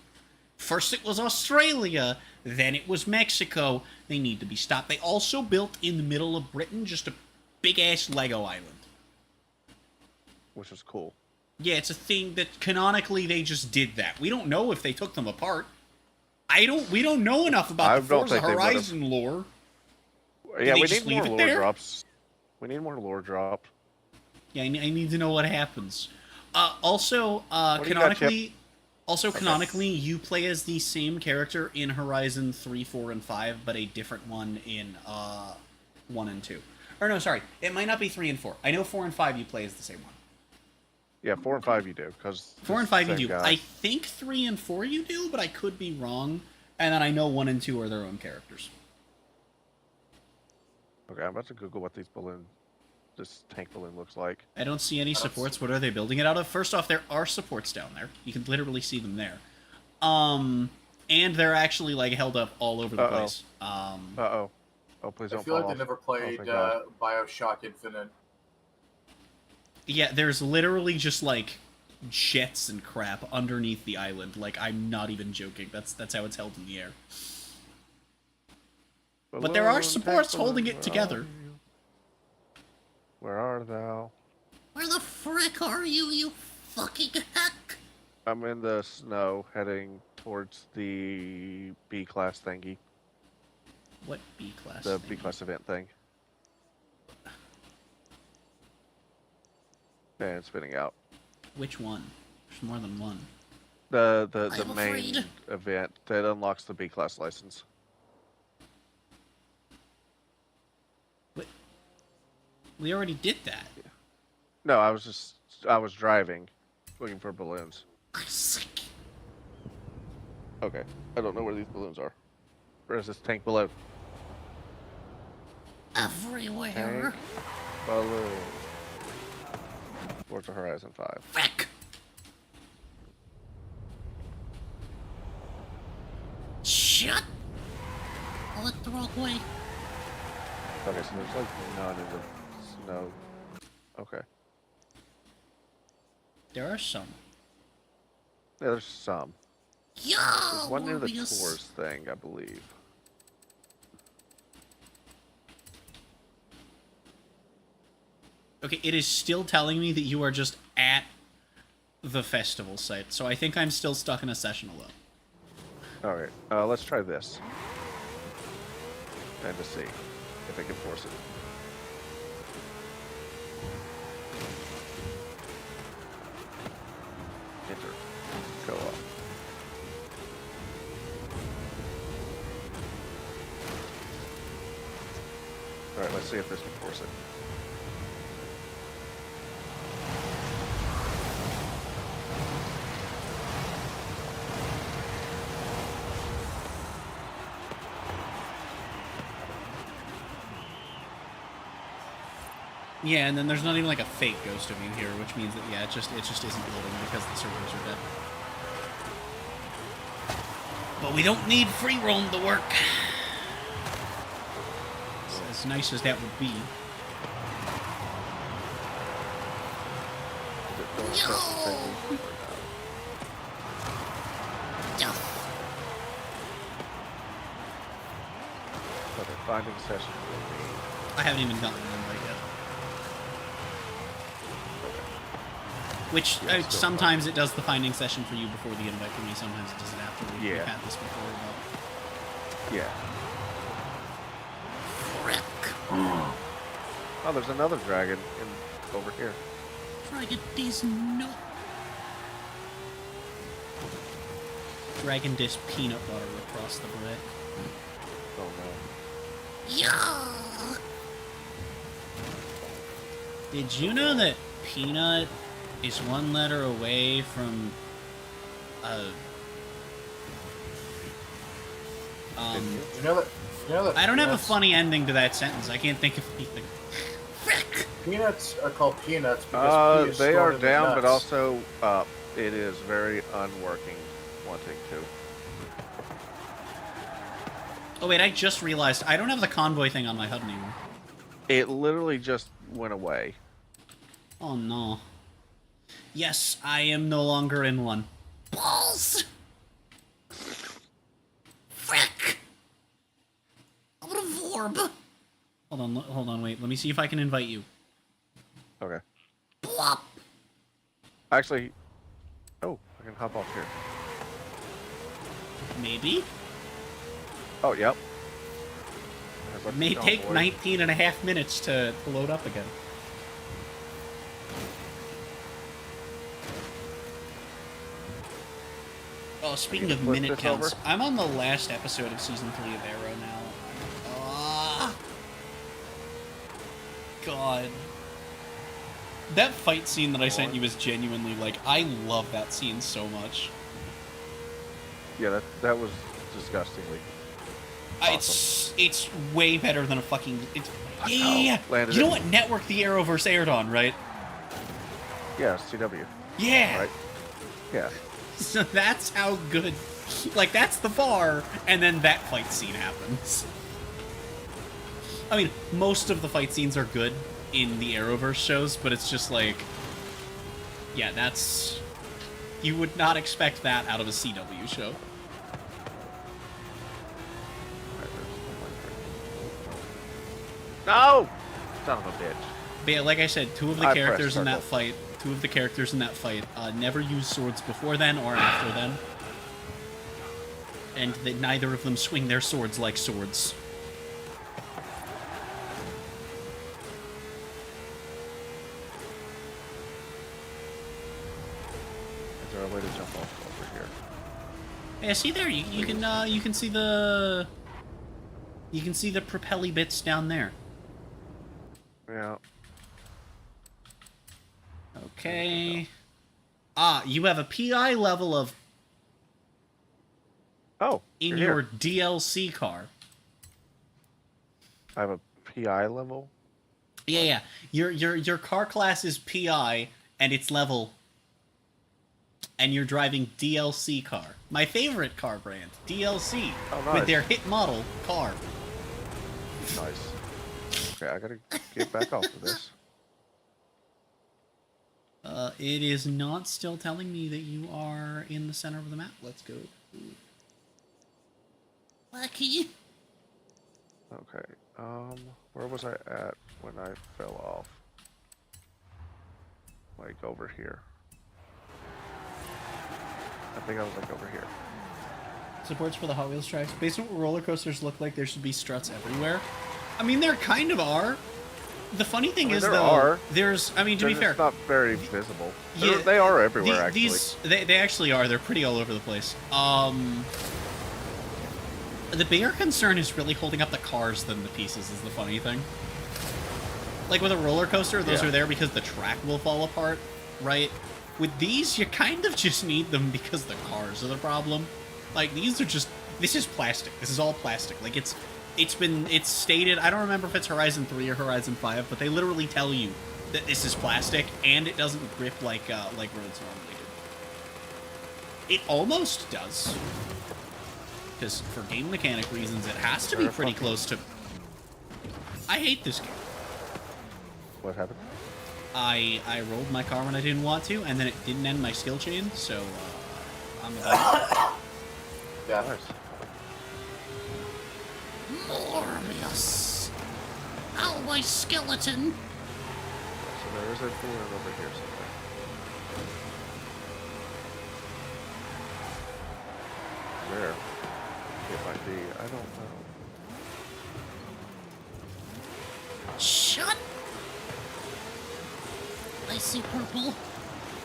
First it was Australia, then it was Mexico. They need to be stopped. They also built in the middle of Britain just a big-ass Lego island. Which is cool. Yeah, it's a thing that canonically they just did that. We don't know if they took them apart. We don't know enough I about the don't Forza think they would've. Horizon lore. Yeah, they we just need more leave it lore there? drops. We need more lore drop. Yeah, I need to know what happens. Also, What do you got, Chip? canonically, canonically, you play as the same character in Horizon 3, 4, and 5, but a different one in 1 and 2. Or no, sorry, it might not be 3 and 4. I know 4 and 5 you play as the same one. Yeah, 4 and 5 you do, because 4 and 5 you do. I think 3 and 4 you do, but I could be wrong. And then I know 1 and 2 are their own characters. Okay, I'm about to Google what this tank balloon looks like. I don't see any supports. What are they building it out of? First off, there are supports down there. You can literally see them there. And they're actually like held up all over the place. Uh-oh. Oh, please don't I feel fall like they off. never played thank God. Bioshock Infinite. Yeah, there's literally just like jets and crap underneath the island. Like, I'm not even joking. That's how it's held in the air. But there are Balloon, supports tank holding balloon, it together. Where are thou? Where the frick are you, you fucking heck? I'm in the snow, heading towards the B-class thingy. What B-class? The thing? B-class event thing. And it's spinning out. Which one? There's more than one. The I'm main afraid. event that unlocks the B-class license. We already did that. No, I was driving, looking for balloons. I'm sick. Okay, I don't know where these balloons are. Where's this tank balloon? Everywhere. Tank balloon. Forza Horizon 5. Frick. Shut. I went the wrong way. Okay, so there's like none in the snow. Okay. There are some. Yeah, there's some. Yo, There's one near the Morbius. tours thing, I believe. Okay, it is still telling me that you are just at the festival site, so I think I'm still stuck in a session alone. Alright, let's try this. And to see if I can force it. Enter. Go up. Alright, let's see if this can force it. Yeah, and then there's not even like a fake ghost of you here, which means that yeah, it just isn't loading because the servers are dead. But we don't need free roam to work. As nice as that would be. Is it going across the thing or Yo. no? Okay, finding session will be. I haven't even gotten an invite yet. Okay. Which Yeah, it's still sometimes it does the finding session for you before the invite for me. Sometimes it does it after. We've Yeah. had this before. Yeah. Frick. Oh, there's another dragon over here. Try get these no. Dragon dish peanut butter across the bread. Oh no. Yeah. Did you know that peanut is one letter away from You know that? I don't have a peanuts- funny ending to that sentence. I can't think of anything. Frick. Peanuts are called peanuts because pea is They stored are in the down, but nuts. also it is very unworking. Wanting to. Oh wait, I just realized I don't have the convoy thing on my HUD anymore. It literally just went away. Oh no. Yes, I am no longer in one. Balls. Frick. I'm gonna vorb. Hold on, wait. Let me see if I can invite you. Okay. Plop. Actually, oh, I can hop off here. Maybe? Oh, yep. It may take 19 and a half minutes to load up again. Oh, speaking you of flip minute this counts, over? I'm on the last episode of Season 3 of Arrow now. Ah, God. That fight scene that I sent you is genuinely, like, I love that scene so much. Yeah, that was disgustingly. It's way better than a fucking... It's, yeah. Landed You know it. what network the Arrowverse aired on, right? Yeah, CW. Yeah. Right? Yeah. So that's how good... Like, that's the bar, and then that fight scene happens. I mean, most of the fight scenes are good in the Arrowverse shows, but it's just like... Yeah, that's... You would not expect that out of a CW show. No! Son of a bitch. But yeah, like I said, two of the I characters pressed in that circle. fight never used swords before then or after then. And that neither of them swing their swords like swords. Is there a way to jump off over here? Yeah, see there, you can see the propelly bits down there. Yeah. Okay. Ah, you have a PI level of Oh, in you're your here. DLC car. I have a PI level. Yeah. Your car class is PI and it's level. And you're driving DLC car. My favorite car brand, DLC. Oh, nice. With their hit model car. Nice. Okay, I gotta get back off of this. It is not still telling me that you are in the center of the map. Let's go. Lucky. Okay. Where was I at when I fell off? Like over here. I think I was like over here. Supports for the Hot Wheels tracks. Based on what roller coasters look like, there should be struts everywhere. I mean, there kind of are. The funny thing is, there though, are. there's... I mean, to be They're fair... just not very visible. Yeah, They are everywhere, actually. They actually are. They're pretty all over the place. The bigger concern is really holding up the cars than the pieces is the funny thing. Like with a roller coaster, those Yeah. are there because the track will fall apart, right? With these, you kind of just need them because the cars are the problem. Like, these are just... This is plastic. This is all plastic. Like, it's stated... I don't remember if it's Horizon 3 or Horizon 5, but they literally tell you that this is plastic, and it doesn't grip like roads normally do. It almost does. Because for game mechanic reasons, it has to be pretty close to... I hate this game. What happened? I rolled my car when I didn't want to, and then it didn't end my skill chain, so I'm Yeah. Nice. Morbius. Oh, my skeleton. So there is a door over here somewhere. where it might be. I don't know. Shut! I see purple.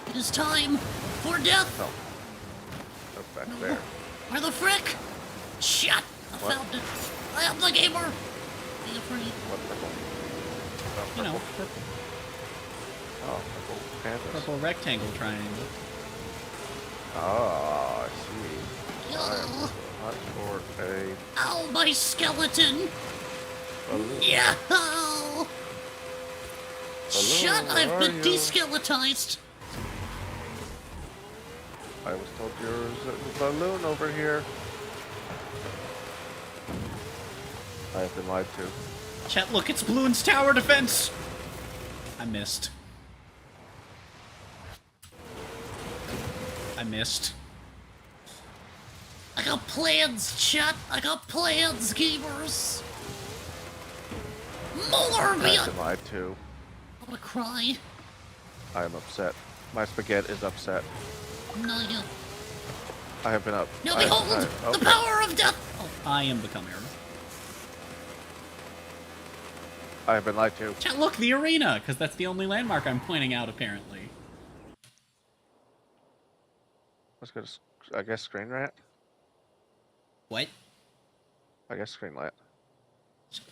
It is time for death! No. That's back No. there. Where the frick? Shut! I What? found it. I am the gamer! Be afraid. What purple? Oh, You know, purple. purple, Oh, purple pandas. purple rectangle triangle. Ah, I see. I am Yo. hot for a Ow, my skeleton! balloon. Yeah! Shut! where I've are been you? deskeletized! I was told there's a balloon over here. I have been lied to. Chat, look, it's Bloon's tower defense! I missed. I missed. I got plans, chat! I got plans, gamers! More I me! have been lied to. I'm gonna cry. I am upset. My spaghetti is upset. No, you. I have been up. Now I- behold I- the okay. power of death! Oh, I am become arrow. I have been lied to. Chat, look, the arena, because that's the only landmark I'm pointing out, apparently. Let's go to, I guess, Screen Rat? What? I guess Screen Rat.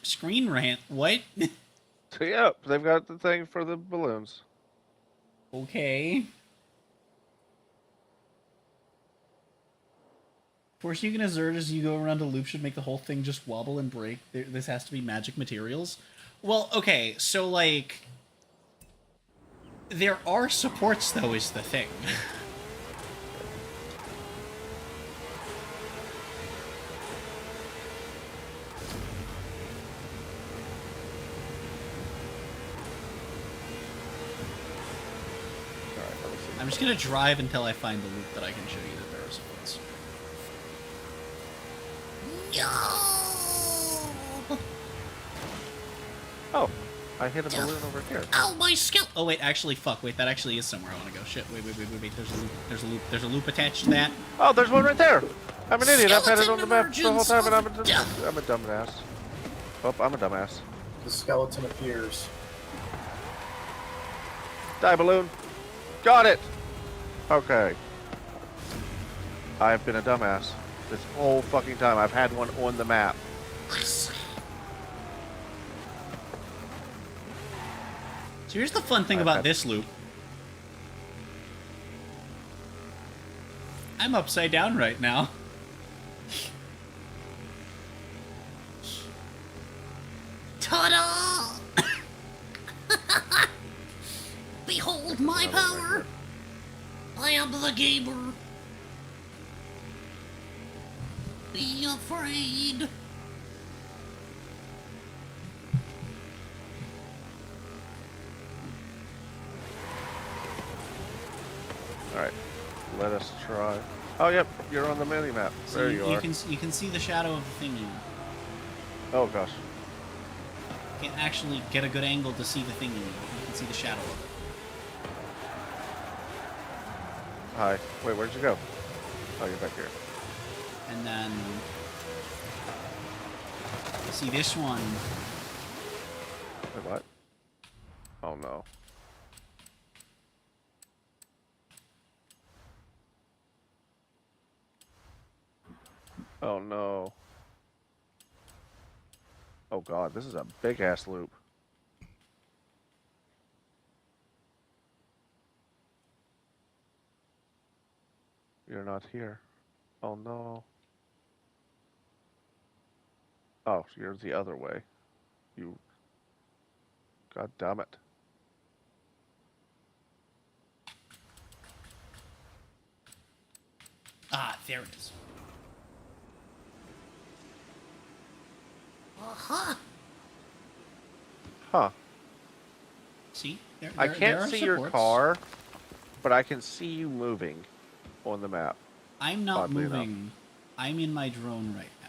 Screen rant? What? So, yep, they've got the thing for the balloons. Okay. Forcing you can assert as you go around a loop should make the whole thing just wobble and break. This has to be magic materials. Well, okay, so, like... There are supports, though, is the thing. Alright, let me see. I'm just gonna drive until I find the loop that I can show you that there are supports. no! Oh, I hit a balloon over here. Ow, my skeleton! Oh, wait, actually, fuck, wait, that actually is somewhere I want to go. Shit, wait, there's a loop, there's a loop attached to that. Oh, there's one right there! I'm an idiot, I've had it on the map the whole Skeleton time and I'm emergence a dumbass. Oh, I'm a dumbass. The skeleton appears. Die, balloon! Got it! Okay. I've been a dumbass. This whole fucking time I've had one on the map. So here's the fun thing about this loop. I'm upside down right now. Ta-da! Behold my power! I am the gamer! Be afraid! Alright. Let us try. Oh, yep, you're on the mini map. So There you are. you can see the shadow of the thingy. Oh, gosh. You can't actually get a good angle to see the thingy. You can see the shadow of it. Hi. Wait, where'd you go? Oh, you're back here. And then see this one. Wait, what? Oh, no. Oh, no. Oh, God, this is a big-ass loop. You're not here. Oh, no. Oh, you're the other way. You... God damn it. Ah, there it is. Uh-huh! Huh. See? I there can't are see your supports. car, but I can see you moving on the map. I'm not Oddly enough. moving. I'm in my drone right now.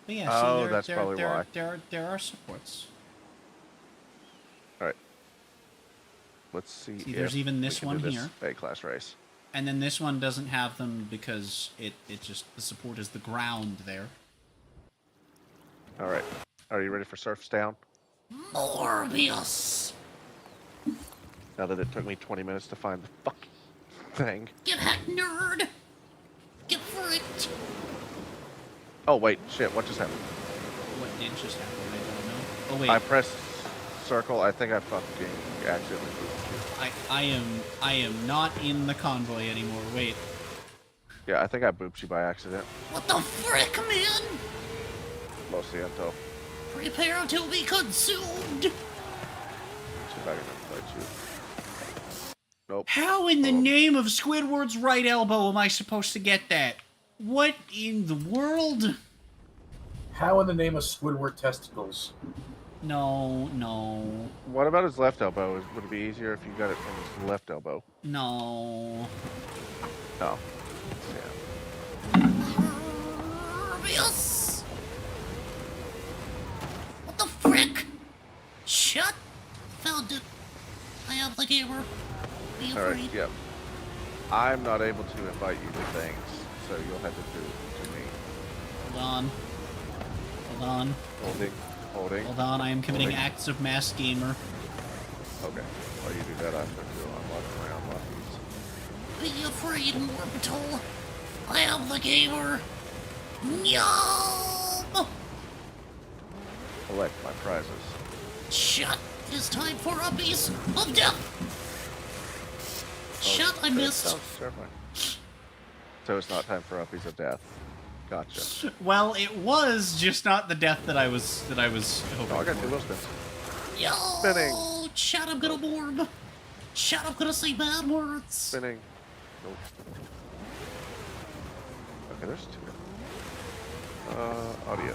But yeah, Oh, see, that's probably why. There are supports. Alright. Let's see See, if there's even we this can one do here. A-class race. And then this one doesn't have them because it just, the support is the ground there. All right. Are you ready for surfs down? Morbius! Now that it took me 20 minutes to find the fucking thing. Get hacked, nerd! Get fricked! Oh, wait. Shit. What just happened? What did just happen? I don't know. Oh wait, I pressed circle. I think I fucking accidentally moved you. I am not in the convoy anymore. Wait. Yeah, I think I booped you by accident. What the frick, man? Lo siento. Prepare to be consumed! See if I can invite you. Nope. How in the Oh. name of Squidward's right elbow am I supposed to get that? What in the world? How in the name of Squidward testicles? No, no, What about his left elbow? Would it be easier if you got it from his left elbow? no. No. Morbius! What the frick? Shut! Found it. I am the gamer. Be Yeah. All right. afraid. Yep. I'm not able to invite you to things, so you'll have to do it to me. Hold on. Hold on. Holding. Holding. Hold on. I am committing Holding. acts of mass gamer. Okay. While you do that, I have to unlock my unlockies. Be afraid, Morbital. I am the gamer. Nyoom! Collect my prizes. Shut! It is time for a piece of death! Shut! I Okay, missed. sounds terrifying. So it's not time for uppies of death. Gotcha. Well, it was just not the death that I was hoping Oh, I got for. 2 wheel spins. Yo! Spinning. Shut! I'm gonna morb. Shut! I'm gonna say bad words. Spinning. Nope. Okay, there's 2. Audio.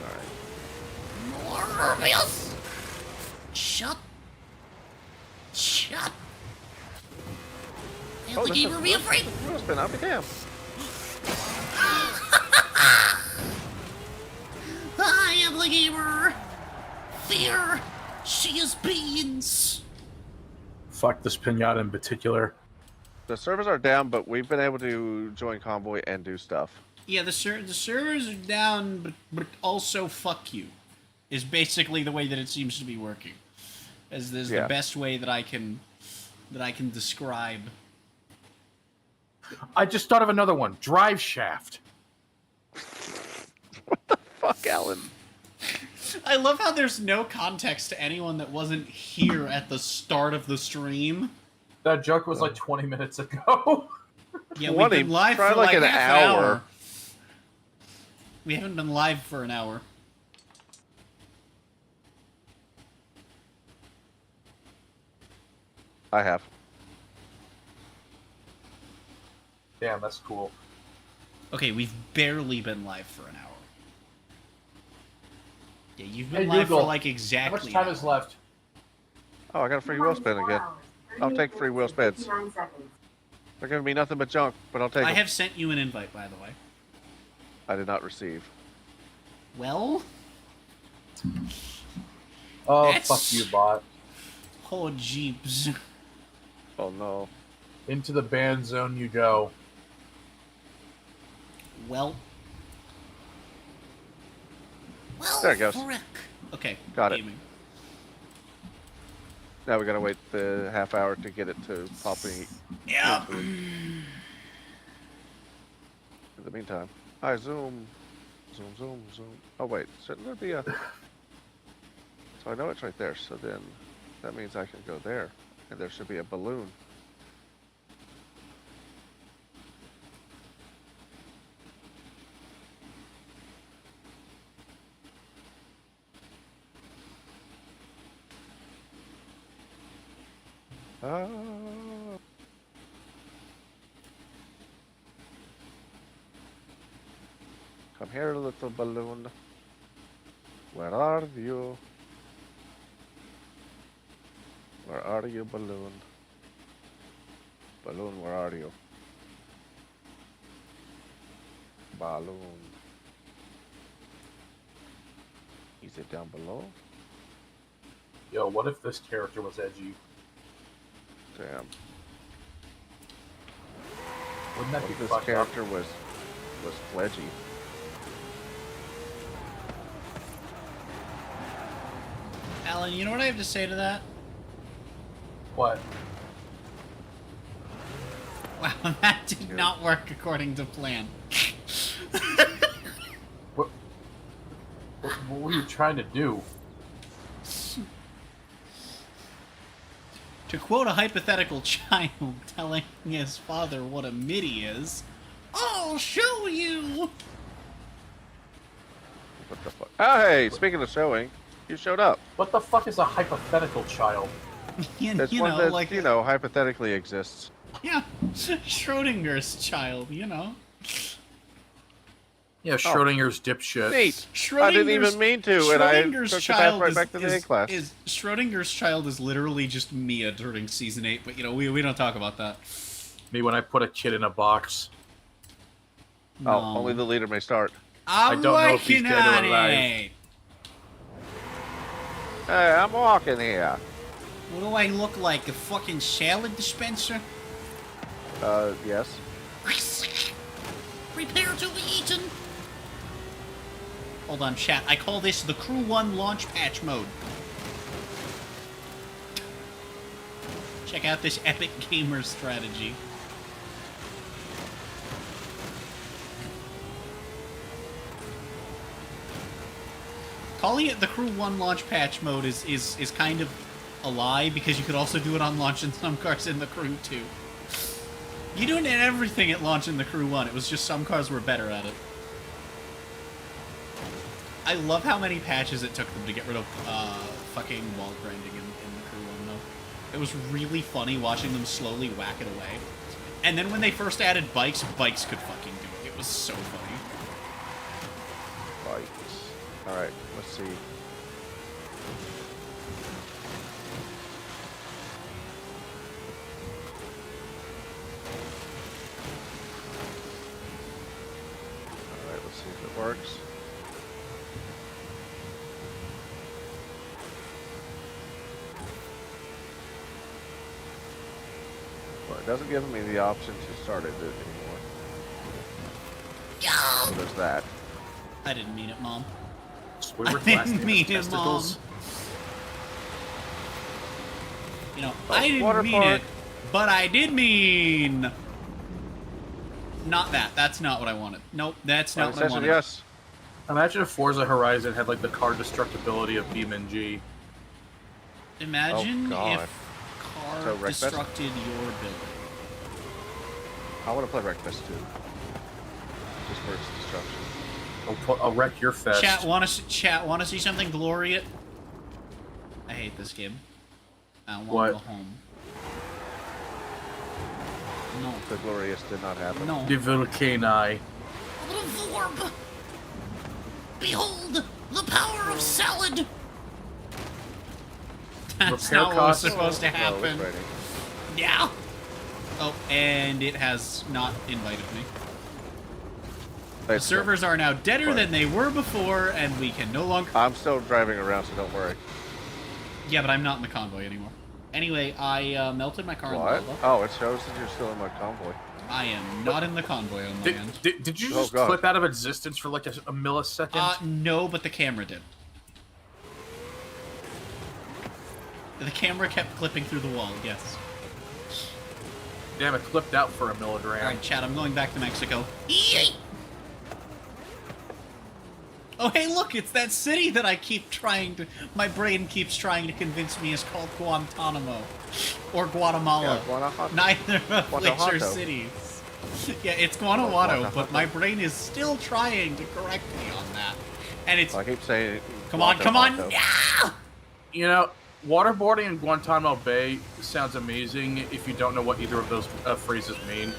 Alright. Morbius! Shut! Shut! And the gamer be afraid. Wheel spin, I'll be damned. I am the gamer. Fear. She is beans. Fuck this pinata in particular. The servers are down, but we've been able to join Convoy and do stuff. Yeah, the servers are down, but also fuck you, is basically the way that it seems to be working. As is Yeah. the best way that I can describe. I just thought of another one. Drive shaft. Fuck, Alan. I love how there's no context to anyone that wasn't here at the start of the stream. That joke was like 20 minutes ago. Yeah, we've 20, been live try for like like an half an hour. hour. We haven't been live for an hour. I have. Damn, that's cool. Okay, we've barely been live for an hour. Yeah, you've been Hey, live Google, for like How exactly much time an is hour. left? Oh, I got a free wheel spin again. I'll take free wheel spins. They're giving me nothing but junk, but I'll take I them. have sent you an invite, by the way. I did not receive. Well, Oh, That's- fuck you, bot. oh jeeps. Oh no. Into the ban zone you go. Well, Well, There it goes. frick. okay. Got it. gaming. Now we gotta wait the half hour to get it to pop me. Yeah. In the meantime, hi, zoom. Zoom, zoom, zoom. Oh wait, shouldn't there be a... So I know it's right there, so then that means I can go there. And there should be a balloon. Ah. Come here, little balloon. Where are you? Where are you, balloon? Balloon, where are you? Balloon. Is it down below? Yo, what if this character was edgy? Damn. Wouldn't that What be if this fucked up? character was fledgy? Alan, you know what I have to say to that? What? Wow, that did not work according to plan. What were you trying to do? To quote a hypothetical child telling his father what a MIDI is, I'll show you! What the fuck? Oh, hey, speaking of showing, you showed up. What the fuck is a hypothetical child? That's you one know, that, like, you know, hypothetically exists. yeah, Schrodinger's child, you know. Yeah, Schrodinger's dipshit. Neat. I didn't even mean to, and I Schrodinger's took the child path right back to the A class. Schrodinger's child is literally just Mia during season 8, but you know, we don't talk about that. Me when I put a kid in a box. Oh, only the leader may start. I'm don't know if he's working dead or on alive. it. Hey, I'm walking here. What do I look like? A fucking salad dispenser? Yes. Prepare to be eaten. Hold on, chat. I call this the Crew 1 launch patch mode. Check out this epic gamer strategy. Calling it the Crew 1 launch patch mode is kind of a lie, because you could also do it on launch in some cars in the Crew 2. You doing everything at launch in the Crew 1, it was just some cars were better at it. I love how many patches it took them to get rid of fucking wall grinding in the Crew 1, though. It was really funny watching them slowly whack it away. And then when they first added bikes could fucking do it. It was so funny. Right. Alright, let's see. Alright, let's see if it works. Well, it doesn't give me the option to start it anymore. So there's that. I didn't mean it, Mom. Squidward I last didn't name mean is it, testicles. Mom. You know, Oh, I water didn't mean park. it, but I did mean... Not that. That's not what I wanted. Nope, that's not what I Session, wanted. yes. Imagine if Forza Horizon had like the car destructibility of BeamNG. Imagine Oh, God. if car So, Wreckfest? destructed your building. I want to play Wreckfest too. Just for its destruction. I'll wreck your fest. Chat, wanna see something glorious? I hate this game. I want What? to go home. No. The glorious did not happen. No. Die Vulcani. The Vorb. Behold, the power of salad. That's Repair not what was costs? supposed to No, it's happen. ready. Yeah. Oh, and it has not invited me. The It's servers are now deader Right. than they were before, and we can no longer... I'm still driving around, so don't worry. Yeah, but I'm not in the convoy anymore. Anyway, I melted my car in What? lava. Oh, it shows that you're still in my convoy. I am not in the convoy on my end. Did you Oh, just God. clip out of existence for like a millisecond? No, but the camera did. The camera kept clipping through the wall, yes. Damn, it clipped out for a milligram. Alright, chat, I'm going back to Mexico. Yay. Oh, hey, look, it's that city that I keep trying to... My brain keeps trying to convince me is called Guantanamo. Or Guatemala. Yeah, Guanajuato. Neither of which are Guanajuato. cities. Yeah, it's Guanajuato, but Guanajuato. my brain is still trying to correct me on that. And it's... I keep saying. Come on, come on! Guanajuato. Yeah! You know, waterboarding in Guantanamo Bay sounds amazing if you don't know what either of those phrases mean.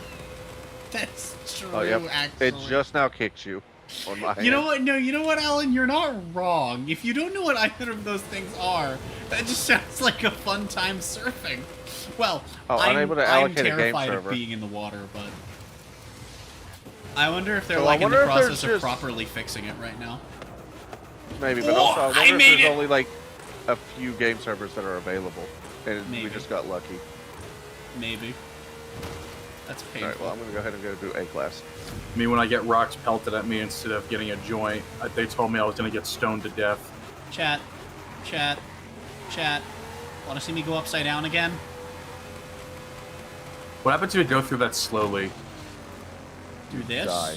That's true, Oh, yep. actually. It just now kicked you. on my You know hand. what? No, you know what, Alan? You're not wrong. If you don't know what either of those things are, that just sounds like a fun time surfing. Well, Oh, I'm unable to I'm allocate a game terrified of server. being in the water, but I wonder if they're So I like in the wonder if there's process of just- properly fixing it right now. Maybe, but Oh, also I I wonder if made there's it! only like a few game servers that are available, and Maybe. we just got lucky. Maybe. That's All painful. right, well I'm gonna go ahead and go do A class. I mean, when I get rocks pelted at me instead of getting a joint, they told me I was going to get stoned to death. Chat. Want to see me go upside down again? What happens if you go through that slowly? Do this? Die.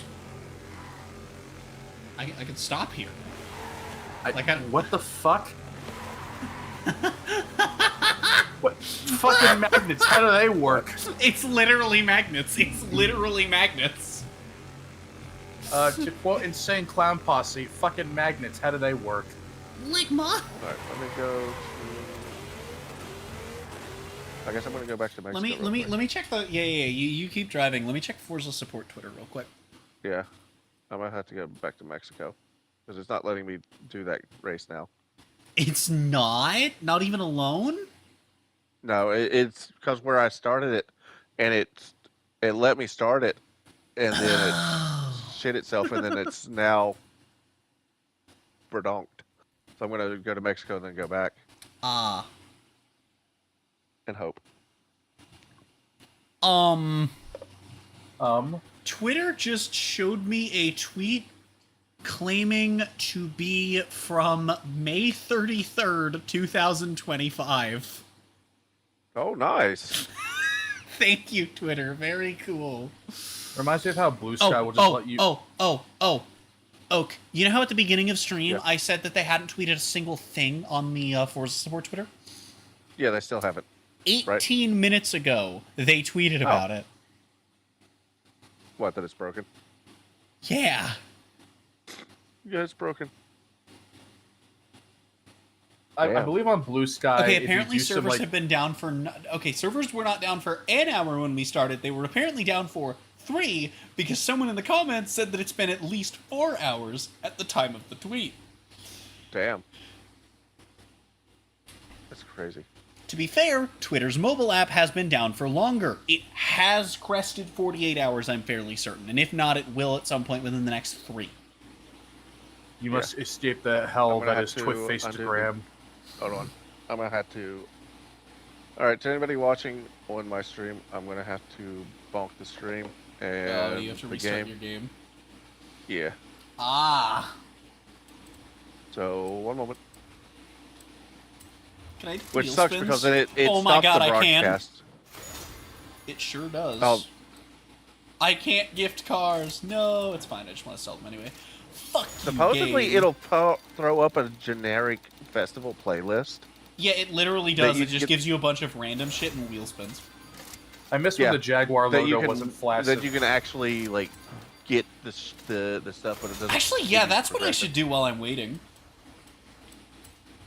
I can stop here. What the fuck? What fucking magnets? How do they work? It's literally magnets. It's literally magnets. To quote Insane Clown Posse, fucking magnets. How do they work? Ligma. All right, let me go. I guess I'm gonna go back to Mexico. Let me check the you keep driving. Let me check Forza support Twitter real quick. Yeah, I might have to go back to Mexico because it's not letting me do that race now. It's not even alone. No, it's because where I started it, and it let me start it, and then it shit itself, and then it's now verdonked. So I'm gonna go to Mexico and then go back Ah. and hope. Twitter just showed me a tweet claiming to be from May 33rd, 2025. Oh, nice. Thank you, Twitter. Very cool. Reminds me of how Blue Sky will just let you. Oak, you know how at the beginning of stream Yeah. I said that they hadn't tweeted a single thing on the Forza support Twitter? Yeah, they still haven't. 18 minutes ago, they tweeted about it. What? That it's broken? Yeah. Yeah, it's broken. I Damn. believe on Blue Sky. Okay, if you apparently do some, servers like- have been down for... Okay, servers were not down for an hour when we started. They were apparently down for 3 because someone in the comments said that it's been at least 4 hours at the time of the tweet. Damn. That's crazy. To be fair, Twitter's mobile app has been down for longer. It has crested 48 hours, I'm fairly certain. And if not, it will at some point within the next 3. You must escape the hell I'm gonna that have is to Twit-Facetagram. Hold on. I'm gonna have to. All right, to anybody watching on my stream, I'm gonna have to bonk the stream and you have to the restart game. your game. Yeah. Ah. So 1 moment. Can I do Which wheel sucks spins? because then it Oh my stops god, the I can. broadcast. It sure does. Oh. I can't gift cars. No, it's fine. I just want to sell them anyway. Fuck you, Supposedly game. it'll throw up a generic festival playlist. Yeah, it literally that does. you It just get- gives you a bunch of random shit and wheel spins. I miss Yeah, when the Jaguar that you logo can wasn't flaccid. that you can actually like get the stuff, but it doesn't. Actually, give yeah, you that's what I progression. should do while I'm waiting.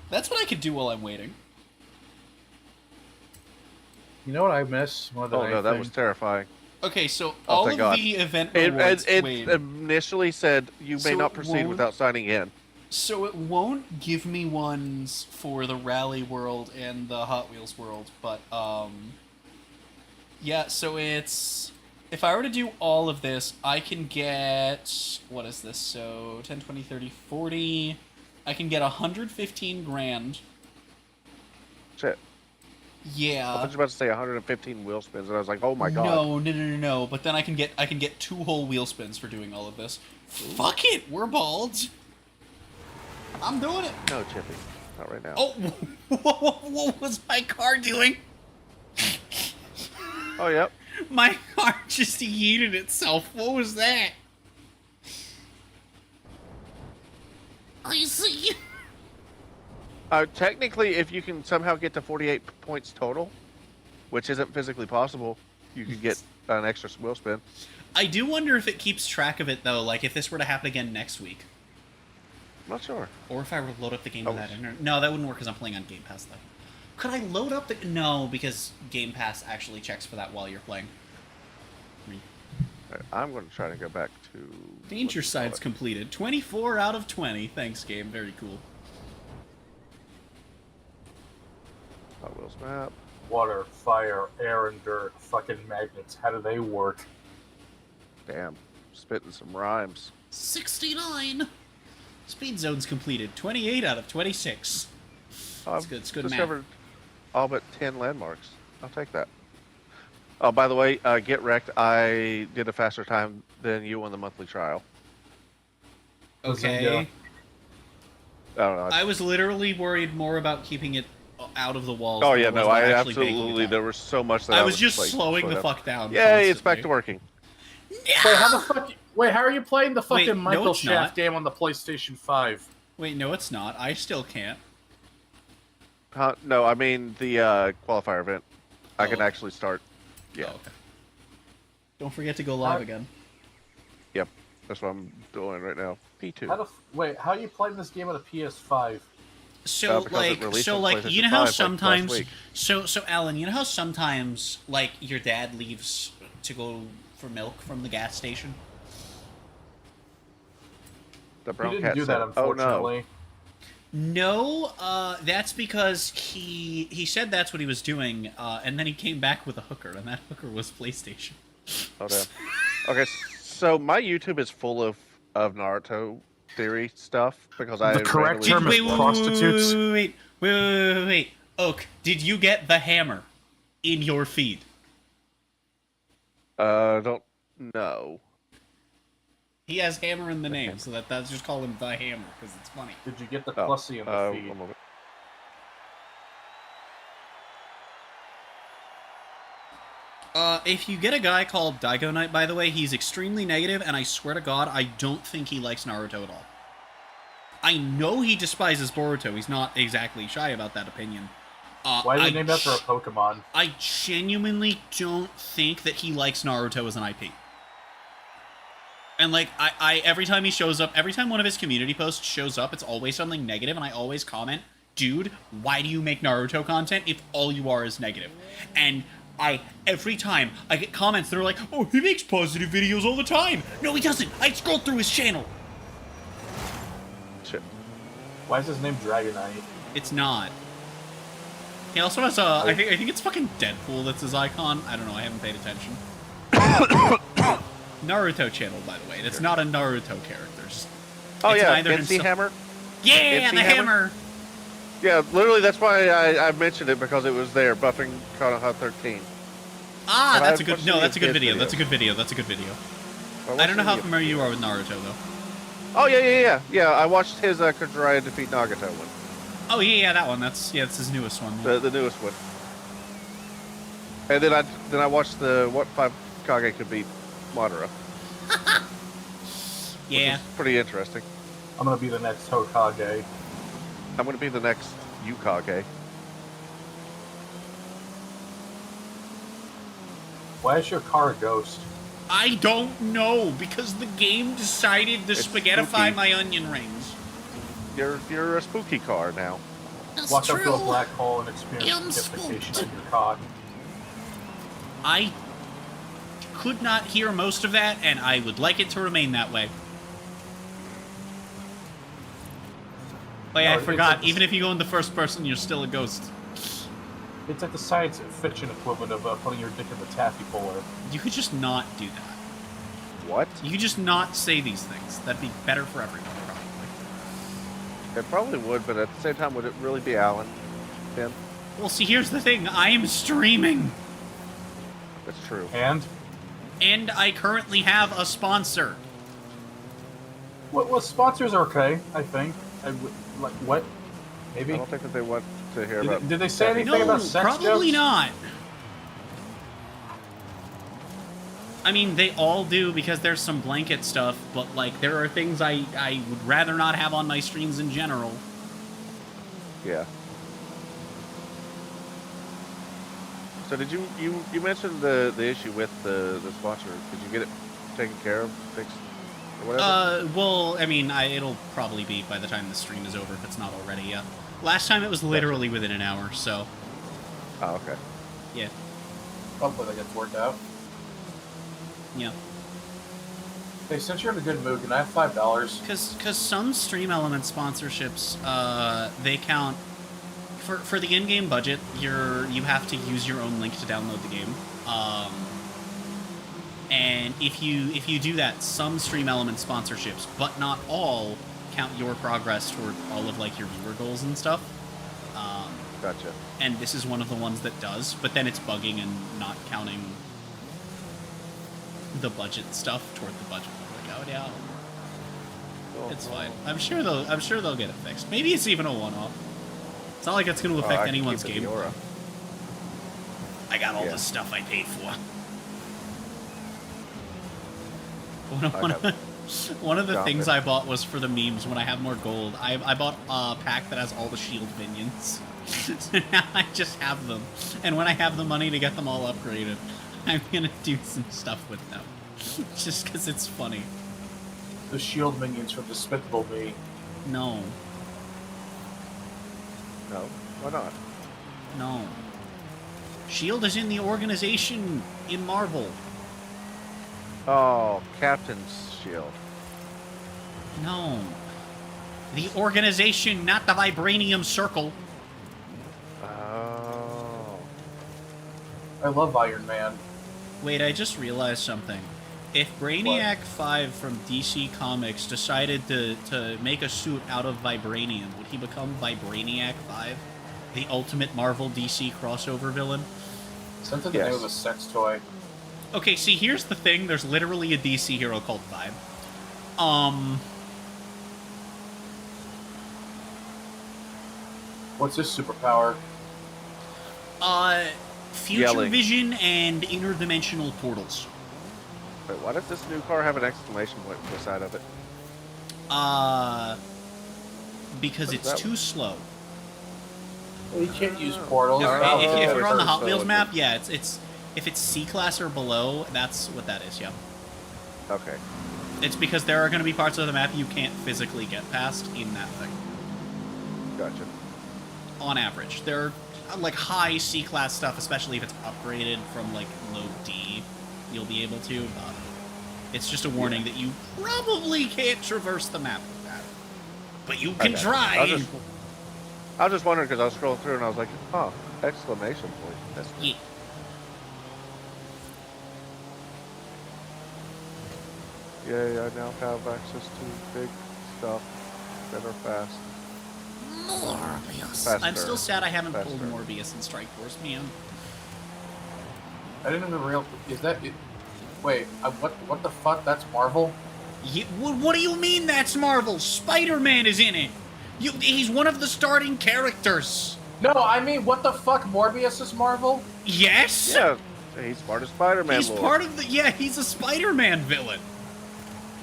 That's what I could do while I'm waiting. You know what I miss more than Oh no, that was anything? terrifying. Okay, so Oh, all thank of God. the event It, rewards... it wait. initially said you may So not it proceed won't- without signing in. So it won't give me ones for the Rally World and the Hot Wheels World, but, yeah, so it's... If I were to do all of this, I can get... What is this? So, 10, 20, 30, 40... I can get 115 grand. Shit. I Yeah. was about to say 115 wheel spins, and I was like, oh my god. No. But then I can get 2 whole wheel spins for doing all of this. Fuck it, we're bald. I'm doing it. No, Chippy. Not right now. Oh, what was my car doing? Oh, yep. My car just yeeted itself. What was that? I see. Technically, if you can somehow get to 48 points total, which isn't physically possible, you could get an extra wheel spin. I do wonder if it keeps track of it though. Like if this were to happen again next week, I'm not sure. or if I were to load up the game Oh. without internet. No, that wouldn't work because I'm playing on Game Pass though. Could I load up the? No, because Game Pass actually checks for that while you're playing. Alright, I'm going to try to go back to... Danger Side's completed. 24 out of 20. Thanks, game. Very cool. Hot Wheels map. Water, fire, air, and dirt. Fucking magnets. How do they work? Damn. Spitting some rhymes. 69. Speed Zone's completed. 28 out of 26. Oh, It's good. It's good math. discovered all but 10 landmarks. I'll take that. Oh, by the way, get wrecked. I did a faster time than you on the monthly trial. Okay. Yeah. I don't know. I was literally worried more about keeping it out of the walls. Oh than yeah, was no, about I actually making it absolutely. down. There was so much that I was just like, slowing the down. fuck down. Yay, it's back constantly. to working. Wait, how the fuck? Wait, how are you playing the fucking Wait, no, Michael it's Shaft not. game on the PlayStation 5? Wait, no, it's not. I still can't. No, I mean the qualifier event. I can Oh. actually start. Yeah, Oh, okay. Don't forget to go live How- again. yep. That's what I'm doing right now. P2. Wait, how are you playing this game on a PS5? So because it released on PlayStation you know how 5, like, last sometimes week. so Alan, you know how sometimes like your dad leaves to go for milk from the gas station? The You brown didn't cat do said, that, "Oh no." unfortunately. No, that's because he said that's what he was doing, and then he came back with a hooker, and that hooker was PlayStation. Oh damn. Okay, so my YouTube is full of Naruto theory stuff because I The correct randomly- term is prostitutes. Wait. Oak, did you get the hammer in your feed? don't know. He has hammer in the name, so that's just call him the hammer because it's funny. Did you get the Oh, plussy in the feed? one moment. If you get a guy called Daigo Knight, by the way, he's extremely negative, and I swear to God, I don't think he likes Naruto at all. I know he despises Boruto. He's not exactly shy about that opinion. Why is it named after a Pokemon? I genuinely don't think that he likes Naruto as an IP. And like, I every time he shows up, every time one of his community posts shows up, it's always something negative, and I always comment, dude, why do you make Naruto content if all you are is negative? And every time I get comments that are like, oh, he makes positive videos all the time. No, he doesn't. I scrolled through his channel. Shit. Why is his name Dragonite? It's not. He also has a, I think it's fucking Deadpool that's his icon. I don't know, I haven't paid attention. Naruto channel, by the way. It's not a Naruto character. Oh It's yeah, neither NC himself- Hammer. Yeah, NC the Hammer? hammer. Yeah, literally that's why I mentioned it because it was there, buffing Konoha 13. Ah, But that's I a good. watched No, the that's a good Idiot video. video. That's a good video. That's a good video. I watched don't know how the- familiar you are with Naruto, though. Oh yeah. I watched his Kajiraya defeat Nagato one, Oh yeah, that one. That's his newest one. the newest one. And then I watched the what 5 Kage could beat Madara. Yeah. Pretty interesting. I'm gonna be the next Hokage. I'm gonna be the next Yukage. Why is your car a ghost? I don't know because the game decided to It's spaghettify spooky. my onion rings. You're a spooky car now. That's Walk true. up to a black hole and experience Yum identification spooked. of your cock. I could not hear most of that, and I would like it to remain that way. Oh yeah, No, I it's forgot. like- Even if you go in the first person, you're still a ghost. It's like the science fiction equivalent of putting your dick in the taffy puller. You could just not do that. What? You could just not say these things. That'd be better for everyone, probably. It probably would, but at the same time, would it really be Alan? Tim? Well, see, here's the thing. I am streaming, That's true. And and I currently have a sponsor. well, sponsors are okay, I think. Like what? Maybe. I don't think that they want to hear about. Did they say Taffy. anything No, about sex probably jokes? not. I mean, they all do because there's some blanket stuff, but like there are things I would rather not have on my streams in general. Yeah. So did you mentioned the issue with the sponsor? Did you get it taken care of, fixed, or whatever? Well, I mean, it'll probably be by the time the stream is over if it's not already. Yeah. Last time it was literally within an hour, so Oh, okay. yeah, Hopefully that gets worked out. yeah. Hey, since you're in a good mood, can I have $5? Because some Stream Element sponsorships, they count for the in-game budget. You have to use your own link to download the game. And if you do that, some Stream Element sponsorships, but not all, count your progress toward all of like your viewer goals and stuff. Gotcha. And this is one of the ones that does, but then it's bugging and not counting the budget stuff toward the budget. Like, oh yeah, it's fine. I'm sure they'll get it fixed. Maybe it's even a one-off. It's not like it's going to affect anyone's game. I got all the stuff I paid for. One of the things I bought was for the memes. When I have more gold, I bought a pack that has all the shield minions. So now I just have them, and when I have the money to get them all upgraded, I'm gonna do some stuff with them, just because it's funny. The shield minions from Despicable Me. No. No, why not? No. Shield is in the organization in Marvel. Oh, Captain's Shield. No. The organization, not the Vibranium Circle. Oh. I love Iron Man. Wait, I just realized something. If Brainiac 5 from DC Comics decided to make a suit out of Vibranium, would he become Vibraniac 5? The ultimate Marvel DC crossover villain? Sounds like the name of a sex toy. Okay, see, here's the thing. There's literally a DC hero called Vibe. What's his superpower? Future Yelling. vision and interdimensional portals. Wait, why does this new car have an exclamation point beside of it? Because What's it's that too one? slow. Well, you can't use portals. If you're on the Hot so Wheels it's- map, yeah, it's if it's C-Class or below, that's what that is, yeah. Okay. It's because there are going to be parts of the map you can't physically get past in that thing. Gotcha. On average. There are, like, high C-Class stuff, especially if it's upgraded from, like, low D, you'll be able to, but it's just a warning that you probably can't traverse the map with that. But you can Okay. try! I was just wondering because I was scrolling through and I was like, oh, exclamation point. That's Yeah. Yay, I now have access to big stuff that are fast. Morbius. Faster. I'm still sad I haven't pulled Faster. Morbius and Strike Force, man. I didn't even realize. Is that it? Wait, what the fuck? That's Marvel? What do you mean that's Marvel? Spider-Man is in it! He's one of the starting characters! No, I mean, what the fuck? Morbius is Marvel? Yes? Yeah, he's part of Spider-Man. He's lore. part of the... Yeah, he's a Spider-Man villain.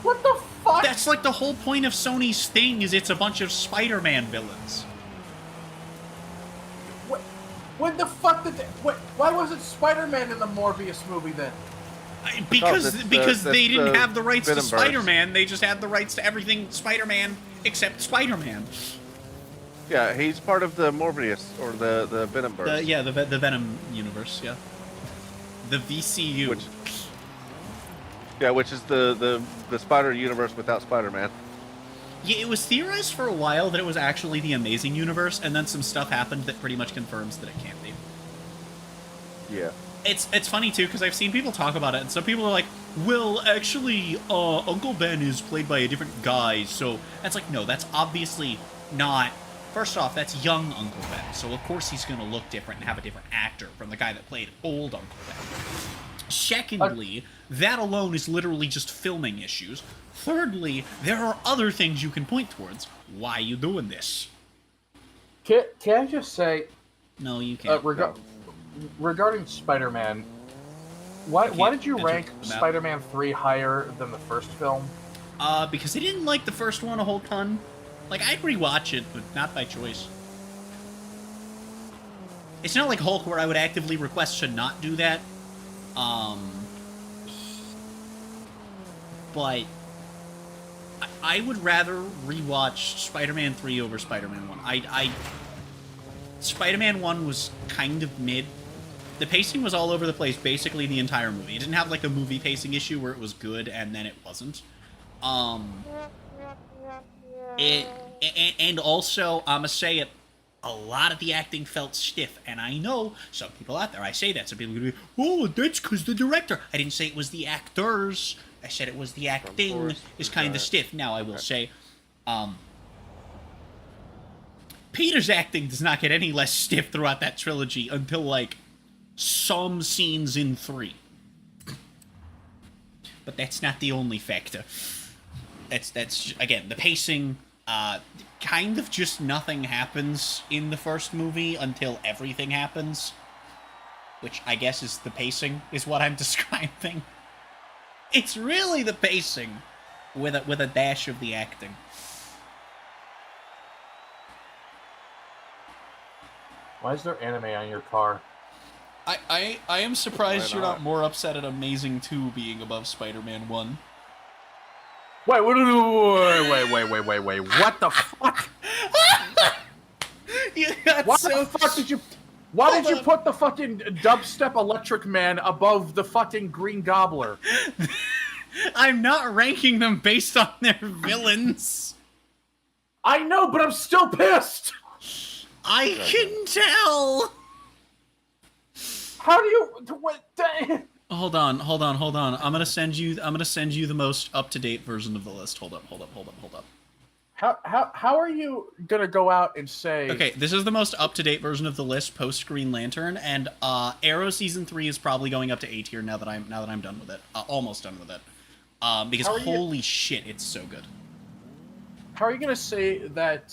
What the fuck? That's like the whole point of Sony's thing, is it's a bunch of Spider-Man villains. When the fuck did they... Why wasn't Spider-Man in the Morbius movie then? Because that's they didn't the have the rights to Venomverse. Spider-Man, they just had the rights to everything Spider-Man except Spider-Man. Yeah, he's part of the Morbius, or the Venomverse. The Venom universe, yeah. The VCU. Which is the Spider universe without Spider-Man. Yeah, it was theorized for a while that it was actually the Amazing Universe, and then some stuff happened that pretty much confirms that it can't be. Yeah. It's funny, too, because I've seen people talk about it, and some people are like, well, actually, Uncle Ben is played by a different guy, so... It's like, no, that's obviously not... First off, that's young Uncle Ben, so of course he's going to look different and have a different actor from the guy that played old Uncle Ben. Secondly, that alone is literally just filming issues. Thirdly, there are other things you can point towards. Why are you doing this? Can I just say... No, you can't. Regarding Spider-Man, why did you enter rank the map. Spider-Man 3 higher than the first film? Because I didn't like the first one a whole ton. Like, I'd rewatch it, but not by choice. It's not like Hulk where I would actively request to not do that. But I would rather rewatch Spider-Man 3 over Spider-Man 1. Spider-Man 1 was kind of mid, The pacing was all over the place basically the entire movie. It didn't have like a movie pacing issue where it was good and then it wasn't. And also, I'ma say it, a lot of the acting felt stiff, and I know some people out there, I say that, some people are gonna be, oh, that's because the director. I didn't say it was the actors, I said it was the acting is kind of stiff. Now, I will say, Peter's acting does not get any less stiff throughout that trilogy until, like, some scenes in 3. But that's not the only factor. That's again, the pacing, kind of just nothing happens in the first movie until everything happens. Which I guess is the pacing, is what I'm describing. It's really the pacing with a dash of the acting. Why is there anime on your car? I am surprised Why you're not? not more upset at Amazing 2 being above Spider-Man 1. Wait, what the fuck? You got Why so the fuck did you... Why did you put the fucking dubstep Electric Man above the fucking Green Gobbler? I'm not ranking them based on their villains. I know, but I'm still pissed! I can tell. How do you... What, Hold on. I'm gonna send you the most up-to-date version of the list. Hold up. How are you gonna go out and say... Okay, this is the most up-to-date version of the list post Green Lantern, and Arrow season 3 is probably going up to A tier now that I'm done with it, almost done with it. Because holy shit, it's so good. How are you gonna say that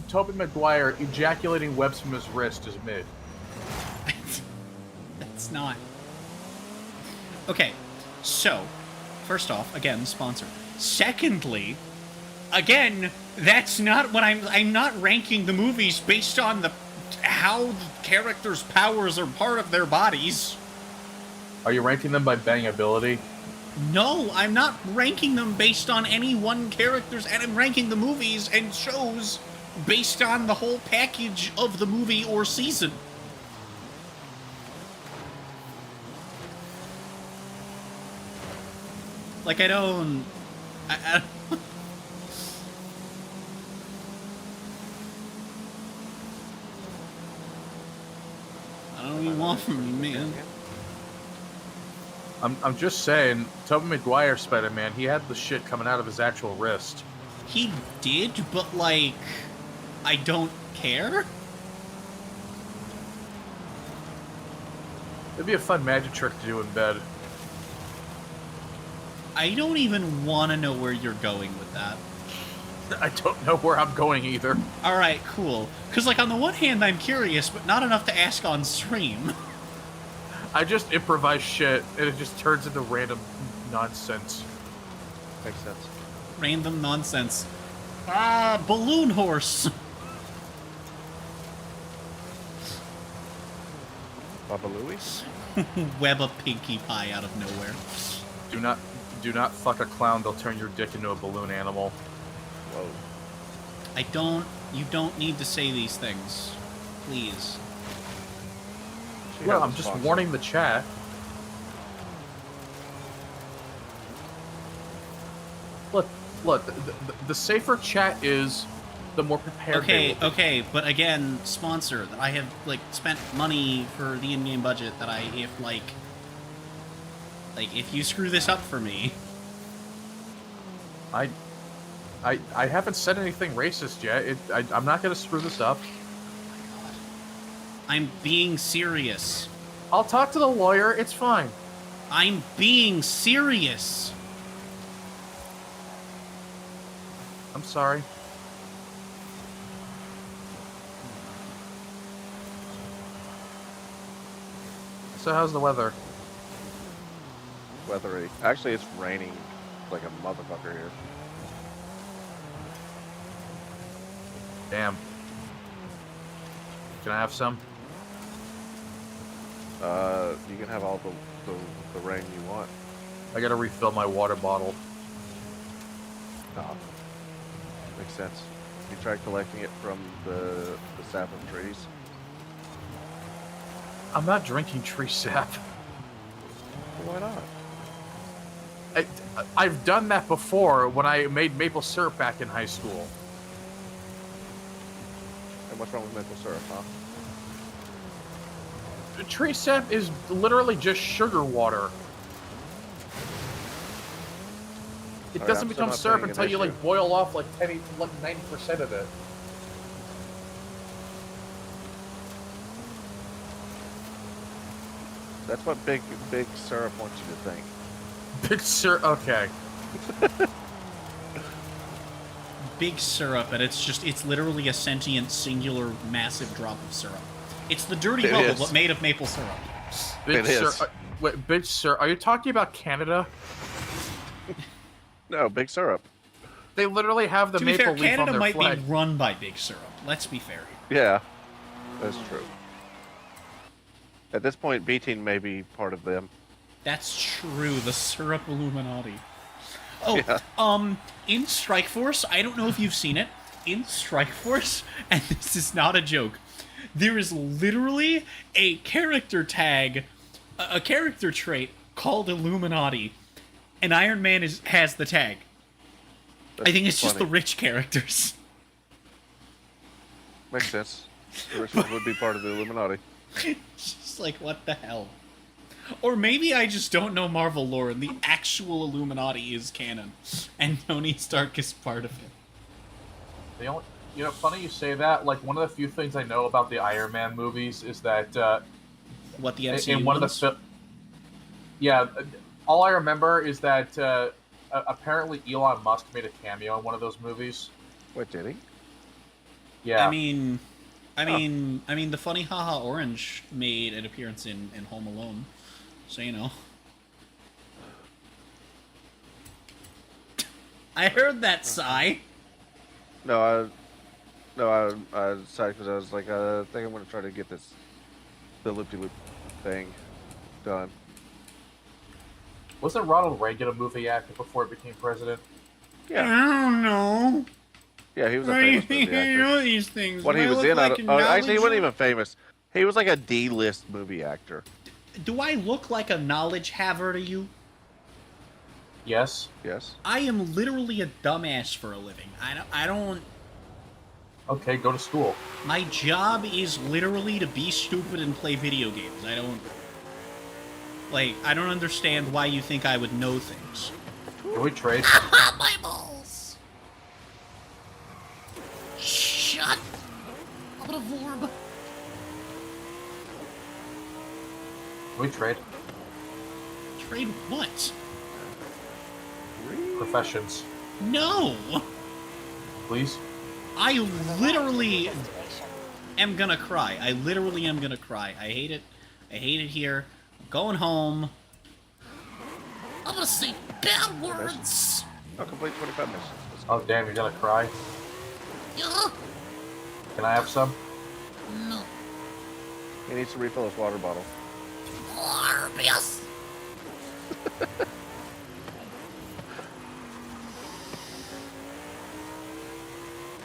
Tobey Maguire ejaculating webs from his wrist is mid? That's not. Okay, so first off, again, sponsor. Secondly, again, that's not what I'm not ranking the movies based on how the characters' powers are part of their bodies. Are you ranking them by bangability? No, I'm not ranking them based on any one character's, and I'm ranking the movies and shows based on the whole package of the movie or season. Like, I don't... I don't know what you want from me, man. I'm just saying, Tobey Maguire Spider-Man, he had the shit coming out of his actual wrist. He did, but, like, I don't care. It'd be a fun magic trick to do in bed. I don't even want to know where you're going with that. I don't know where I'm going either. Alright, cool. Because, like, on the one hand, I'm curious, but not enough to ask on stream. I just improvise shit, and it just turns into random nonsense. Makes sense. Random nonsense. Balloon horse. Baba Louie? Web a Pinkie Pie out of nowhere. Do not fuck a clown, they'll turn your dick into a balloon animal. Whoa. You don't need to say these things. Please. Well, I'm just warning the chat. Look, the safer chat is, the more prepared they will be. Okay, but again, sponsor, that I have, like, spent money for the in-game budget that if you screw this up for me... I haven't said anything racist yet. I'm not gonna screw this up. I'm being serious. I'll talk to the lawyer, it's fine. I'm being serious. I'm sorry. So how's the weather? Weathery. Actually, it's raining like a motherfucker here. Damn. Can I have some? You can have all the rain you want. I gotta refill my water bottle. Oh, makes sense. You try collecting it from the sap of trees. I'm not drinking tree sap. Why not? I've done that before when I made maple syrup back in high school. And what's wrong with maple syrup, huh? Tree sap is literally just sugar water. It Alright, doesn't I'm become still not syrup seeing an until you issue. like boil off like 90% of it. That's what big syrup wants you to think. Big syrup. Okay. Big syrup, and it's literally a sentient, singular, massive drop of syrup. It's the dirty It bubble, is. but made of maple syrup. Big It is. syrup. Wait, big syrup. Are you talking about Canada? No, big syrup. They literally have the To be maple fair, leaf Canada on their might flag. be run by big syrup. Let's be fair here. Yeah, that's true. At this point, B-Team may be part of them. That's true. The syrup Illuminati. Oh, Yeah. In Strike Force, I don't know if you've seen it. In Strike Force, and this is not a joke, there is literally a character tag, a character trait called Illuminati, and Iron Man has the tag. That's I think it's just the funny. rich characters. Makes sense. The rich ones would be part of the Illuminati. It's just like, what the hell? Or maybe I just don't know Marvel lore, and the actual Illuminati is canon, and Tony Stark is part of it. The only, funny you say that. Like one of the few things I know about the Iron Man movies is that What the MCU in one ones? of the yeah, all I remember is that apparently Elon Musk made a cameo in one of those movies. Wait, did he? Yeah, I mean, the funny haha orange made an appearance in Home Alone, so you know. I heard that sigh. No, I decided because I was like, I think I'm gonna try to get the loop-de-loop thing done. wasn't Ronald Reagan a movie actor before he became president? Yeah, don't know. yeah, he was a famous movie actor. these things. What he was in, I don't, actually, he wasn't even famous. He was like a D-list movie actor. Do I look like a knowledge haver to you? Yes. Yes. I am literally a dumbass for a living. I don't. Okay, go to school. My job is literally to be stupid and play video games. I don't understand why you think I would know things. Can we trade? My balls! Shut! I'm gonna vorb. Can we trade? Trade what? Professions, No! please. I literally Destination. am gonna cry. I literally am gonna cry. I hate it. I hate it here. I'm going home. I'm gonna say bad words. I'll complete 25 missions. Let's Oh damn, you're gonna cry. Yeah? Can I have some? No. He needs to refill his water bottle. Morbius.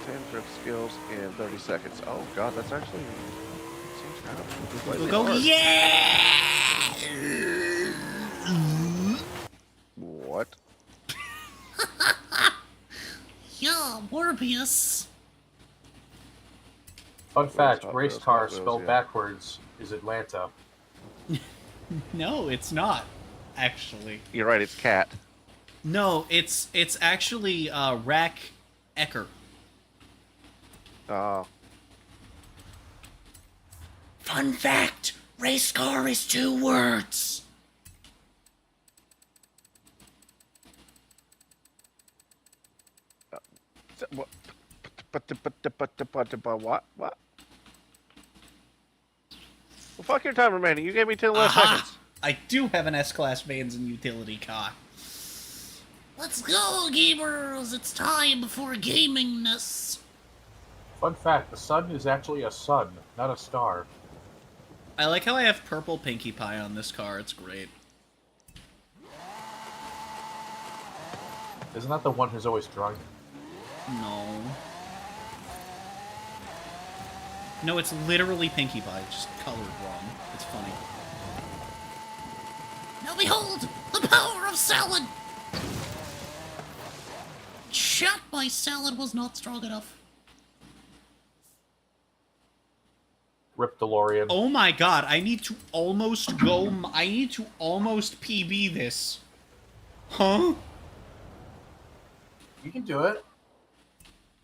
10 drift skills in 30 seconds. Oh god, that's actually seems kind of We'll slightly go, hard. yeah! What? Yeah, Morbius. Fun fact, Hot race Wheels, car Hot Wheels, spelled yeah. backwards is Atlanta. No, it's not. Actually. You're right, it's cat. No, it's actually Rack Ecker. Oh. Fun fact, race car is 2 words. What? What? What? Well, fuck your time remaining. You gave me 10 less seconds. I do have an S-Class Vans and utility car. Let's go, gamers. It's time for gamingness. Fun fact, the sun is actually a sun, not a star. I like how I have purple Pinkie Pie on this car. It's great. Isn't that the one who's always drunk? No. No, it's literally Pinkie Pie, just colored wrong. It's funny. Now behold, the power of salad! Shot by salad was not strong enough. Rip DeLorean. Oh my god, I need to almost go... I need to almost PB this. Huh? You can do it.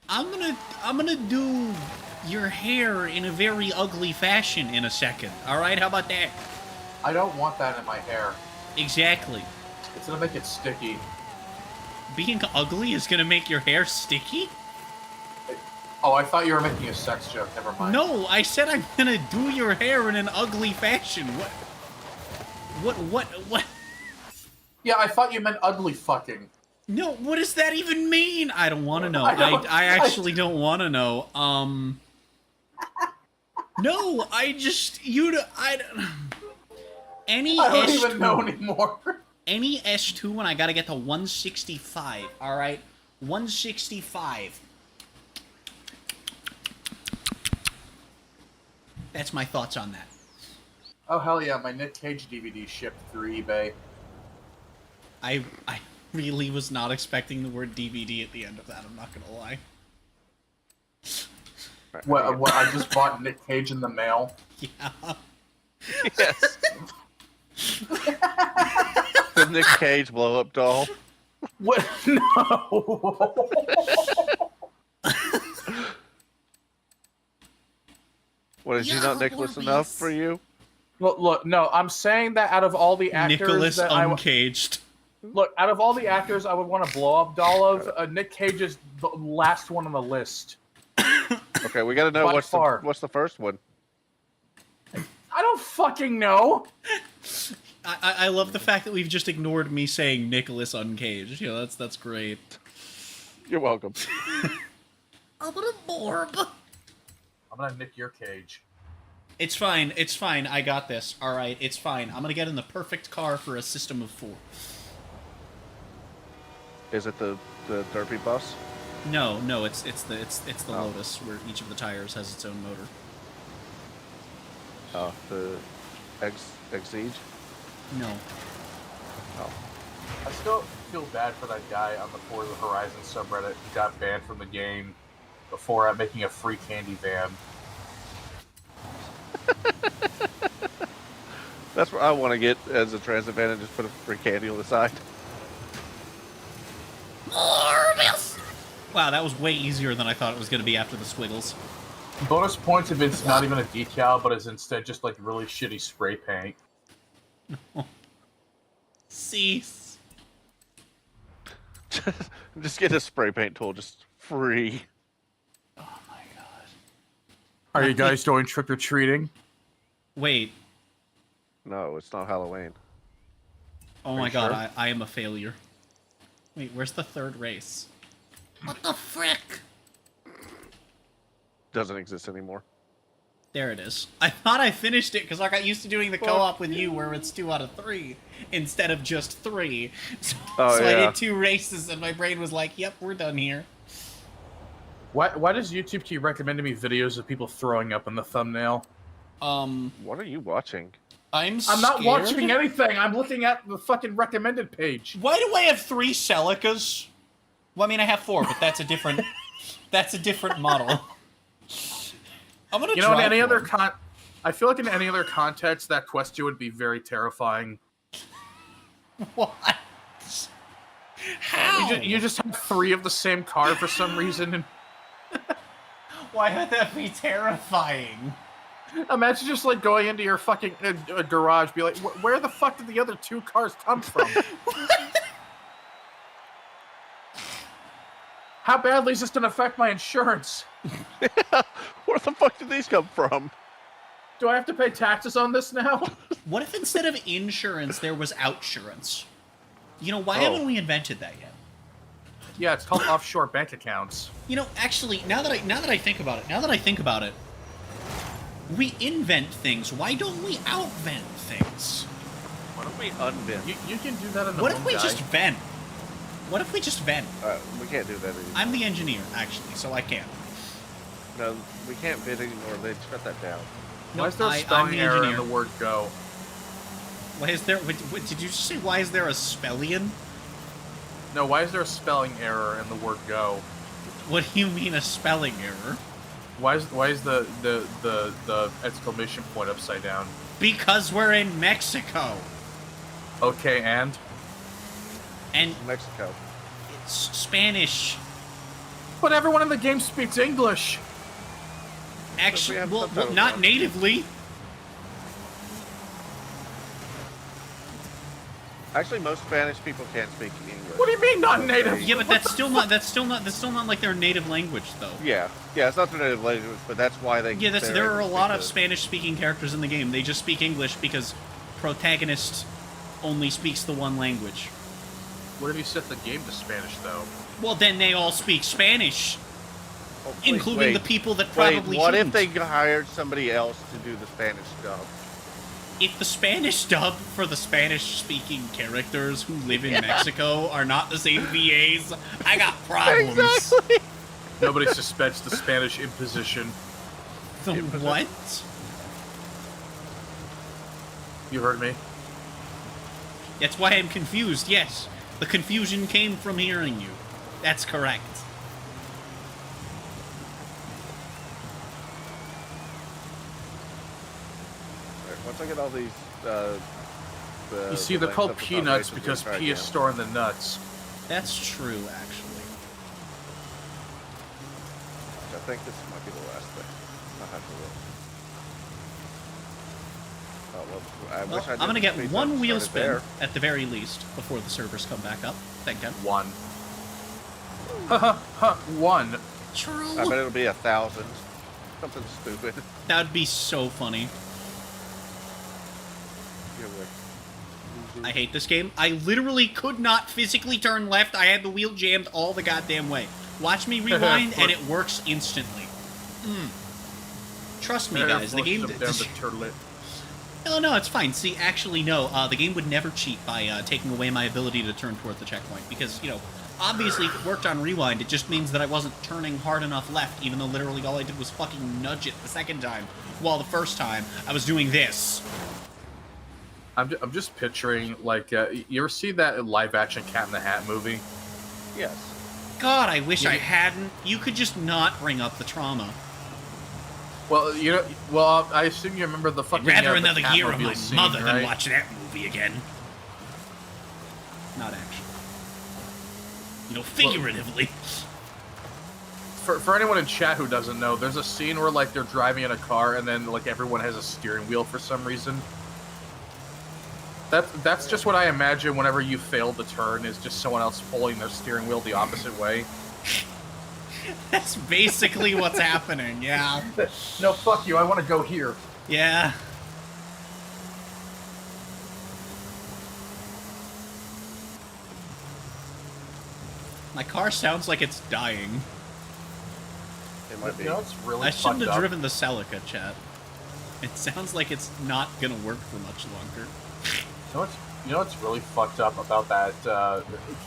I'm gonna do your hair in a very ugly fashion in a second. Alright, how about that? I don't want that in my hair. Exactly. It's gonna make it sticky. Being ugly is gonna make your hair sticky? Oh, I thought you were making a sex joke. Never mind. No, I said I'm gonna do your hair in an ugly fashion. What? Yeah, I thought you meant ugly fucking. No, what does that even mean? I don't want to know. I actually don't want to know. No, Any I don't S2, even know anymore. Any S2 and I gotta get to 165, alright? 165. That's my thoughts on that. Oh, hell yeah, my Nick Cage DVD shipped through eBay. I really was not expecting the word DVD at the end of that, I'm not gonna lie. What, I just bought Nick Cage in the mail. Yeah. Yes. The Nick Cage blow-up doll. What? No! What, is he not Nicholas enough for you? Look, no, I'm saying that out of all the actors Nicholas that Uncaged. Look, out of all the actors I would want a blow-up doll of, Nick Cage is the last one on the list. Okay, we gotta know By what's far. the first one. I don't fucking know! I love the fact that we've just ignored me saying Nicholas Uncaged. You know, that's great. You're welcome. I'm gonna borb. I'm gonna nick your cage. It's fine, I got this. Alright, it's fine. I'm gonna get in the perfect car for a system of 4. Is it the derpy bus? No, it's the Lotus, where each of the tires has its own motor. Oh, the Exige? No. Oh. I still feel bad for that guy on the Forza Horizon subreddit who got banned from the game before making a free candy van. That's what I want to get as a transit van and just put a free candy on the side. Morbius! Wow, that was way easier than I thought it was going to be after the squiggles. Bonus points if it's not even a decal, but is instead just like really shitty spray paint. Cease. Just get a spray paint tool, just free. Oh my god. Are you guys going trick-or-treating? Wait. No, it's not Halloween. Oh Are my you god, sure? I am a failure. Wait, where's the third race? What the frick? Doesn't exist anymore. There it is. I thought I finished it because I got used to doing the co-op with you where it's 2 out of 3 instead of just 3. So, Oh, so I yeah. did 2 races and my brain was like, yep, we're done here. Why does YouTube keep recommending me videos of people throwing up in the thumbnail? What are you watching? I'm not scared. watching anything. I'm looking at the fucking recommended page. Why do I have 3 Celicas? Well, I mean, I have 4, but that's a different... that's a different model. I'm gonna You know, in drive any other one. I feel like in any other context, that question would be very terrifying. What? How? You just have 3 of the same car for some reason. And Why would that be terrifying? imagine just like going into your fucking garage, be like, where the fuck did the other 2 cars come from? How badly is this going to affect my insurance? Where the fuck did these come from? Do I have to pay taxes on this now? What if instead of insurance there was outsurance? You know, why Oh. haven't we invented that yet? Yeah, it's called offshore bank accounts. You know, actually, now that I think about it, we invent things. Why don't we outvent things? Why don't we unvent? You can do that in the What if home we guide. just vent? What if we just vent? We can't do that anymore. I'm the engineer, actually, so I can. No, we can't bid anymore. They shut that down. No, Why is there a I'm spelling the error in engineer. the word go? Why is there? What, did you just say? Why is there a spellion? No, why is there a spelling error in the word go? What do you mean a spelling error? Why is the exclamation point upside down? Because we're in Mexico, Okay, and and Mexico. it's Spanish. but everyone in the game speaks English. Actually, have well, subtitles not on. natively. Actually, most Spanish people can't speak English. What do you mean not native? Yeah, but that's still not like their native language, though. Yeah, it's not their native language, but that's why they. Yeah, they're there are a able to lot speak of the- Spanish-speaking characters in the game. They just speak English because protagonist only speaks the one language. What if you set the game to Spanish though? Well, then they all speak Spanish, Oh, wait, including wait, the people that Wait, probably what shouldn't. if they hired somebody else to do the Spanish stuff? If the Spanish dub for the Spanish-speaking characters who live in Mexico are not the same VAs, I got problems. Exactly. Nobody suspects the Spanish imposition. The what? You heard me. That's why I'm confused, yes. The confusion came from hearing you. That's correct. Alright, once I get all these, You see, the they're called links up peanuts top, I because can try P is again. storing the nuts. That's true, actually. I think this might be the last thing. I'll have to look. Oh, well, I Well, wish I I'm gonna didn't get speed one that wheel started spin, there. at the very least, before the servers come back up. Thank God. One. One. True. I bet it'll be 1,000. Something stupid. That would be so funny. Here we I hate this game. I literally could not physically turn left. I had the wheel jammed all the goddamn way. Watch me rewind, and it works instantly. Trust me, guys. The game... Down the turtlet. No, it's fine. See, actually, no. The game would never cheat by taking away my ability to turn toward the checkpoint. Because, you know, obviously, if it worked on rewind, it just means that I wasn't turning hard enough left, even though literally all I did was fucking nudge it the second time. While the first time, I was doing this. I'm just picturing, like, you ever see that live-action Cat in the Hat movie? Yes. God, I wish I hadn't. You could just not bring up the trauma. Well, you know, well, I assume you remember the fucking. Rather the another year of Catmobile my scene, mother than right? watch that movie again. Not actually. You know, figuratively. For anyone in chat who doesn't know, there's a scene where like they're driving in a car and then like everyone has a steering wheel for some reason. That's just what I imagine whenever you fail to turn, is just someone else pulling their steering wheel the opposite way. That's basically what's happening, yeah. No, fuck you. I want to go here. Yeah. My car sounds like it's dying. It might be. You know, it's really I shouldn't fucked have up. driven the Celica, chat. It sounds like it's not gonna work for much longer. You know what's really fucked up about that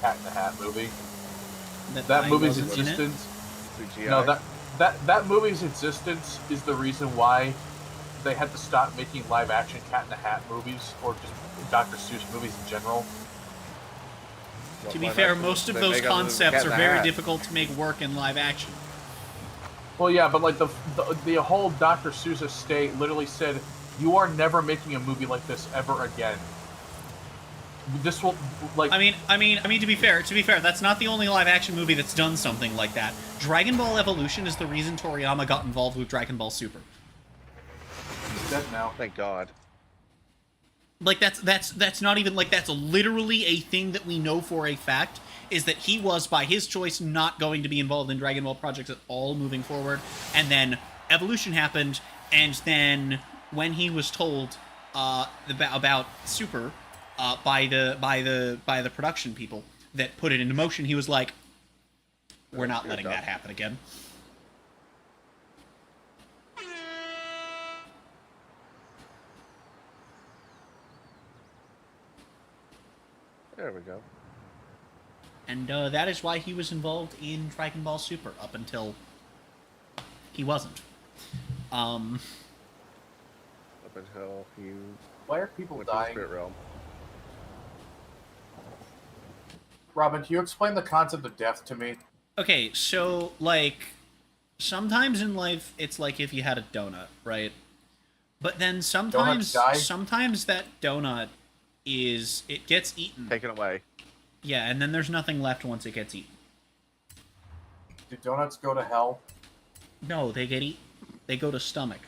Cat in the Hat movie? That I movie's wasn't in it? existence. CGI. No, that movie's existence is the reason why they had to stop making live-action Cat in the Hat movies, or just Dr. Seuss movies in general. Well, To be why fair, not? most of They those make other than concepts Cat in are the very Hat. difficult to make work in live action. Well, yeah, but like the whole Dr. Seuss estate literally said, "You are never making a movie like this ever again." This will like. I mean, to be fair, that's not the only live action movie that's done something like that. Dragon Ball Evolution is the reason Toriyama got involved with Dragon Ball Super. He's dead now. Thank God. Like that's not even like, that's literally a thing that we know for a fact, is that he was, by his choice, not going to be involved in Dragon Ball projects at all moving forward. And then Evolution happened, and then when he was told about Super by the production people that put it into motion, he was like, "We're not letting that happen again." There we go. And that is why he was involved in Dragon Ball Super up until he wasn't. Up until you Why are people went to the dying? spirit realm. Robin, can you explain the concept of death to me? Okay, so, like, sometimes in life, it's like if you had a donut, right? But then sometimes, die? sometimes that donut it gets eaten. Taken away. Yeah, and then there's nothing left once it gets eaten. Do donuts go to hell? No, they get eaten. They go to stomach.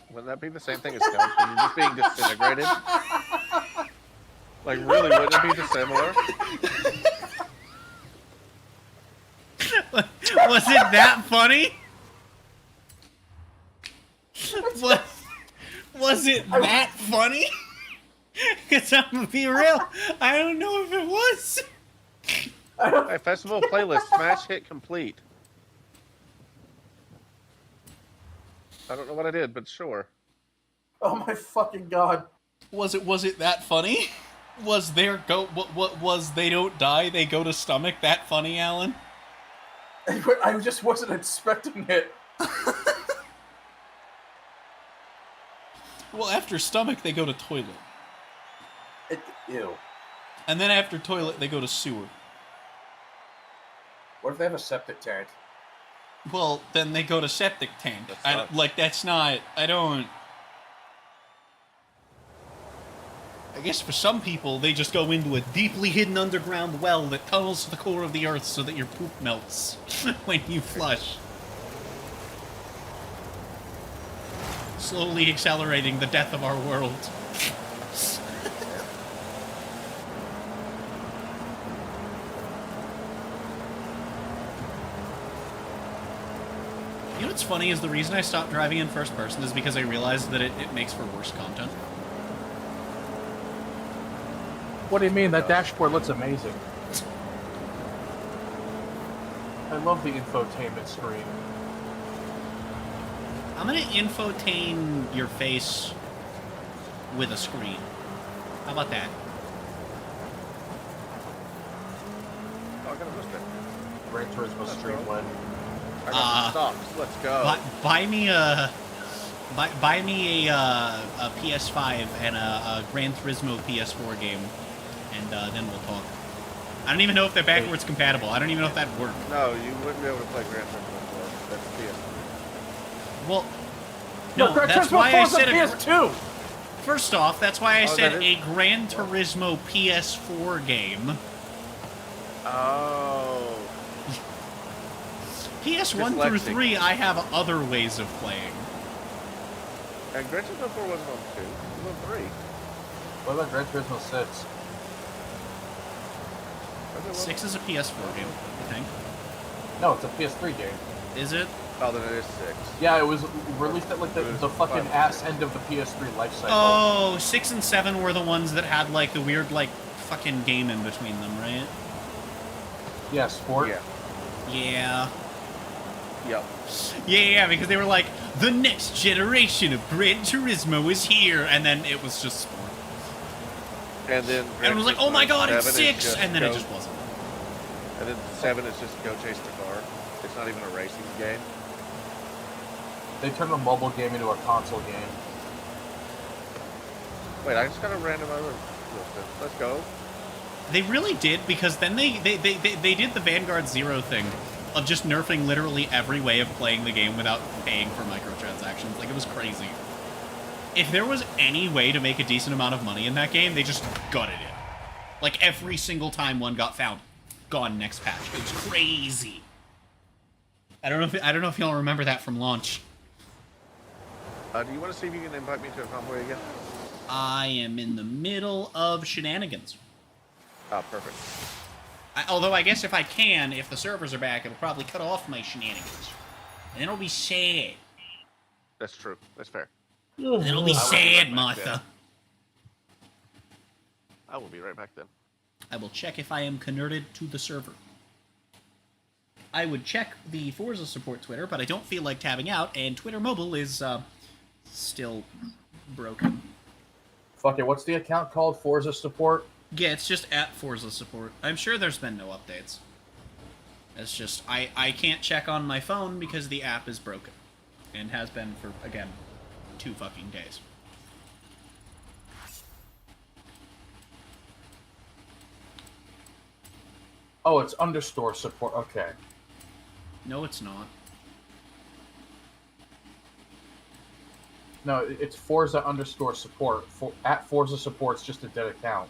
Wouldn't that be the same thing as hell? You're just being disintegrated? Like, really, wouldn't it be dissimilar? Was it that funny? Was it that funny? Because I'm gonna be real, I don't know if it was. Hey, festival playlist, smash hit complete. I don't know what I did, but sure. Oh my fucking god. Was it that funny? Was their what was they don't die, they go to stomach that funny, Alan? I just wasn't expecting it. Well, after stomach they go to toilet. Ew. And then after toilet they go to sewer. What if they have a septic tank? Well, then they go to septic tank. That sucks. I guess for some people, they just go into a deeply hidden underground well that tunnels to the core of the earth so that your poop melts when you flush. Slowly accelerating the death of our world. You know what's funny is the reason I stopped driving in first person is because I realized that it makes for worse content. What do you mean? That dashboard looks amazing. I love the infotainment screen. I'm gonna infotain your face with a screen. How about that? Oh, I got a wristband. Gran Turismo Let's Stream go. when? I got some socks. Let's go. Buy me a PS5 and a Gran Turismo PS4 game, and then we'll talk. I don't even know if they're backwards compatible. I don't even know if that worked. No, you wouldn't be able to play Gran Turismo 4. That's PS. Well, no, Gran that's Turismo why 4 I is said a PS2. First off, that's why I said that a is- Gran Turismo PS4 game. Oh. PS1 through Dyslexic. 3, I have other ways of playing. And Gran Turismo 4 wasn't on 2. It was on 3. What about Gran Turismo 6? Was it 6 is a PS4 game, I think. No, it's a PS3 game. Is it? Oh, then it is 6. Yeah, it was released at like It was the fucking 5. ass end of the PS3 life cycle. Oh, 6 and 7 were the ones that had like the weird like fucking game in between them, right? Yeah, Sport. Yeah. Yeah. Yep. Yeah, because they were like, the next generation of Gran Turismo is here, and then it was just Sport. And then And it was like, oh my god, it's 7 is 6! just And then it go- just wasn't. And then 7 is just go chase the car. It's not even a racing game. They turned a mobile game into a console game. Wait, I just got a random other listen. Let's go. They really did, because then they did the Vanguard Zero thing of just nerfing literally every way of playing the game without paying for microtransactions. Like, it was crazy. If there was any way to make a decent amount of money in that game, they just gutted it. Like, every single time one got found, gone next patch. It was crazy. I don't know if y'all remember that from launch. Do you want to see if you can invite me to a convoy again? I am in the middle of shenanigans. Oh, perfect. Although I guess if I can, if the servers are back, it'll probably cut off my shenanigans. And it'll be sad. That's true. That's fair. It'll be I will be sad, right back Martha. then. I will be right back then. I will check if I am converted to the server. I would check the Forza support Twitter, but I don't feel like tabbing out, and Twitter Mobile is still broken. Fuck it, what's the account called? Forza Support? Yeah, it's just at Forza support. I'm sure there's been no updates. It's just, I can't check on my phone because the app is broken. And has been for, again, 2 fucking days. Oh, it's understore support. Okay. No, it's not. No, it's Forza underscore support. At Forza support's just a dead account.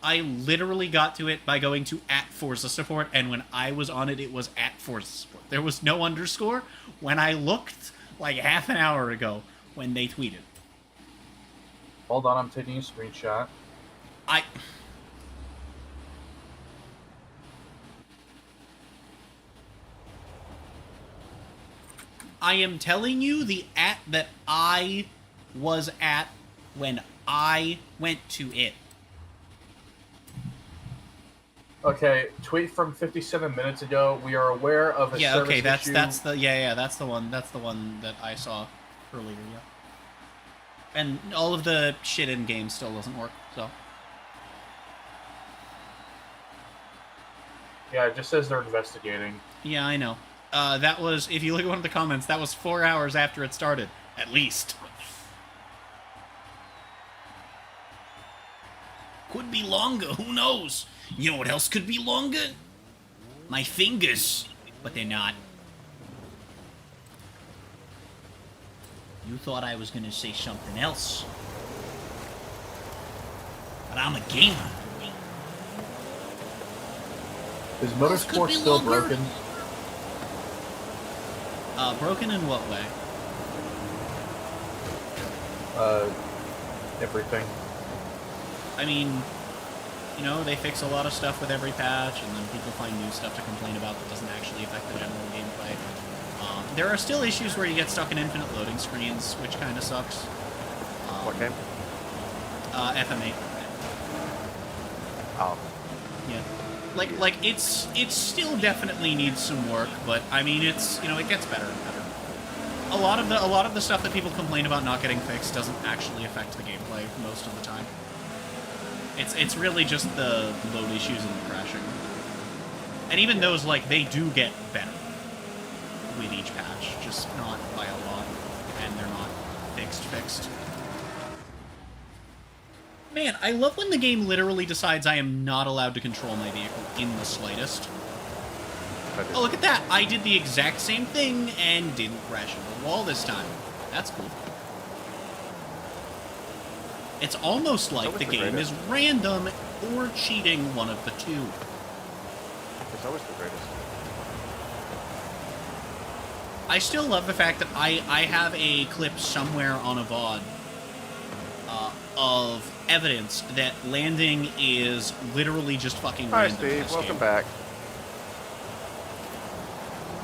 I literally got to it by going to @Forza support, and when I was on it, it was @Forza support. There was no underscore when I looked like half an hour ago when they tweeted. Hold on, I'm taking a screenshot. I am telling you the that I was at when I went to it. Okay, tweet from 57 minutes ago. We are aware of a service issue. That's the that's the one that I saw earlier. Yeah, and all of the shit in game still doesn't work. So Yeah, it just says they're investigating. yeah, I know. That was, if you look at one of the comments, that was 4 hours after it started, at least. Could be longer, who knows? You know what else could be longer? My fingers. But they're not. You thought I was gonna say something else. But I'm a gamer. Is could Motorsport be still longer. broken? Broken in what way? Everything. I mean, you know, they fix a lot of stuff with every patch, and then people find new stuff to complain about that doesn't actually affect the general gameplay. There are still issues where you get stuck in infinite loading screens, which kind of sucks. What game? FMA. Oh. Yeah. Like it's still definitely needs some work, but I mean it's, you know, it gets better and better. A lot of the stuff that people complain about not getting fixed doesn't actually affect the gameplay most of the time. It's really just the load issues and the crashing. And even those, like, they do get better with each patch, just not by a lot, and they're not fixed. Man, I love when the game literally decides I am not allowed to control my vehicle in the slightest. Oh, look at that! I did the exact same thing and didn't crash into the wall this time. That's cool. It's almost like the game is random or cheating, one of the two. It's always the greatest. I still love the fact that I have a clip somewhere on a VOD of evidence that landing is literally just fucking Hi, random in Steve. this Welcome game. back.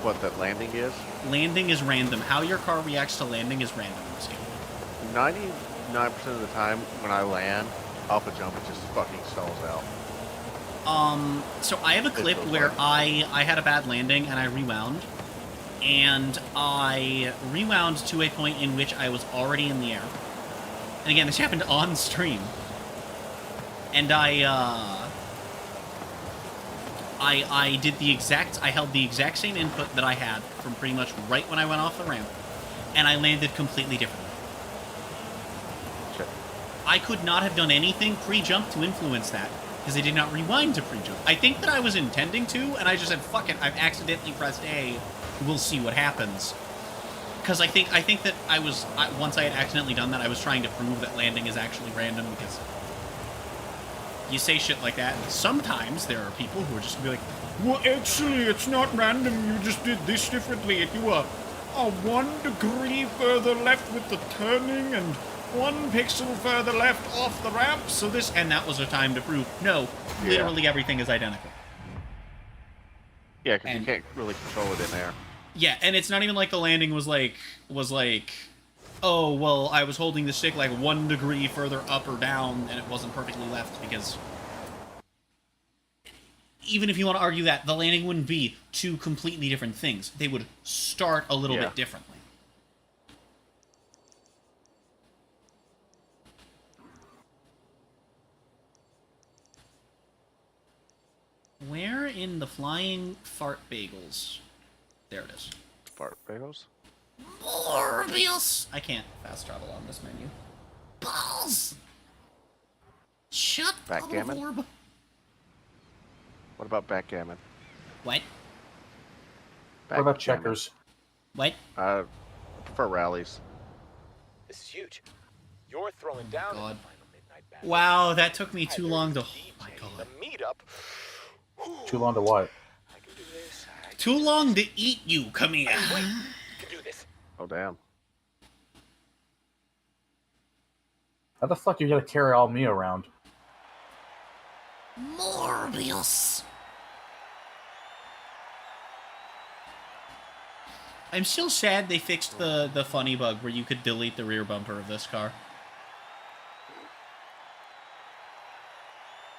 What that landing is? Landing is random. How your car reacts to landing is random in this game. 99% of the time when I land off a jump, it just fucking stalls out. So I have a clip where I had a bad landing and I rewound. And I rewound to a point in which I was already in the air. And again, this happened on stream. And I did the exact, I held the exact same input that I had from pretty much right when I went off the ramp. And I landed completely differently. Shit. I could not have done anything pre-jump to influence that, because I did not rewind to pre-jump. I think that I was intending to, and I just said, fuck it, I've accidentally pressed A, we'll see what happens. Because I think that once I had accidentally done that, I was trying to prove that landing is actually random, because you say shit like that, and sometimes there are people who are just gonna be like, well, actually, it's not random, you just did this differently, and you were 1 degree further left with the turning, and 1 pixel further left off the ramp, so this, and that was a time to prove, no, literally everything is identical. Yeah, because you can't really control it in there. Yeah, and it's not even like the landing was like, oh, well, I was holding the stick like 1 degree further up or down, and it wasn't perfectly left, because even if you want to argue that, the landing wouldn't be 2 completely different things. They would start a little bit differently. Where in the flying fart bagels? There it is. Fart bagels. Morbius! I can't fast travel on this menu. Balls! Shut up, Backgammon? orb. What about backgammon? What? What about Backgammon. checkers? What? I prefer rallies. This is huge. You're throwing down in the God. final midnight battle. Wow, that took me too long to... Oh my DJ, god. The meetup. Too long to what? I can do this. I Too long to eat you. Come here. can do this. Oh damn. How the fuck you gonna carry all me around? Morbius! I'm still sad they fixed the funny bug where you could delete the rear bumper of this car.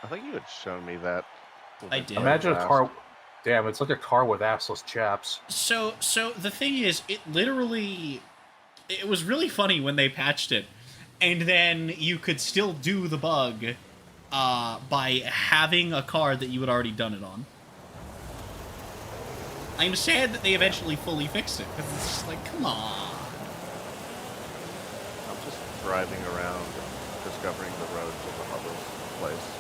I think you had shown me that. I did. Imagine a Last. car. Damn, it's like a car with assless chaps. So the thing is, it was really funny when they patched it, and then you could still do the bug by having a car that you had already done it on. I'm sad that they eventually fully fixed it, because it's just like, come on. I'm just driving around, discovering the roads of the Hubble place.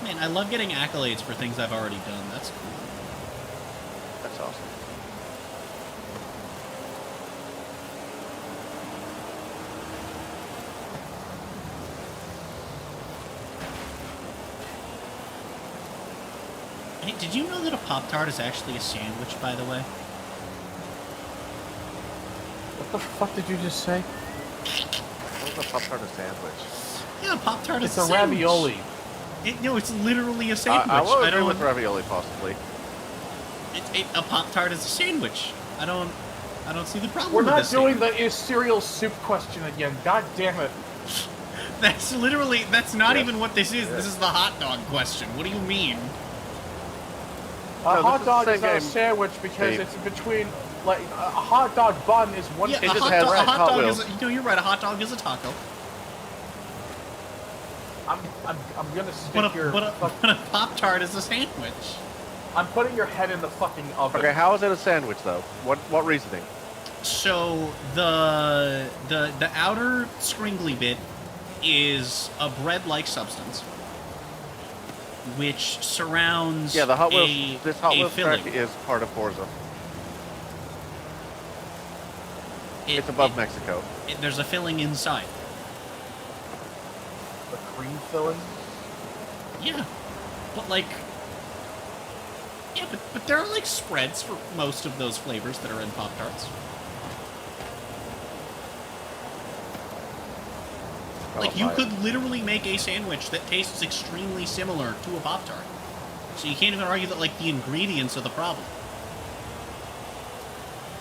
Man, I love getting accolades for things I've already done. That's cool. That's awesome. Hey, did you know that a Pop-Tart is actually a sandwich, by the way? What the fuck did you just say? What was a Pop-Tart a sandwich? Yeah, a Pop-Tart is It's a sandwich. ravioli. No, it's literally a sandwich. I will agree don't. with ravioli, possibly. A Pop-Tart is a sandwich. I don't see the problem We're with not this doing statement. the is cereal soup question again. God damn it. That's not Yes. even what this is. Yes. This is the hot dog question. What do you mean? A No, hot this is dog the is same not a game, sandwich because Dave. it's between, like, a hot dog bun is one Yeah, thing. a just hot, has dog, a hot Hot dog Wheels. is. You're right. A hot dog is a taco. I'm gonna stick But your. a Pop-Tart is a sandwich. I'm putting your head in the fucking oven. Okay, how is it a sandwich though? What reasoning? So the outer scringly bit is a bread-like substance, which surrounds Yeah, the Hot Wheels. This Hot a Wheels filling. track is part of Forza. It- It's above it- Mexico. There's a filling inside. The cream filling. Yeah, but like, yeah, but there are like spreads for most of those flavors that are in Pop Tarts. Like you could literally make a sandwich that tastes extremely similar to a Pop Tart. So you can't even argue that like the ingredients are the problem.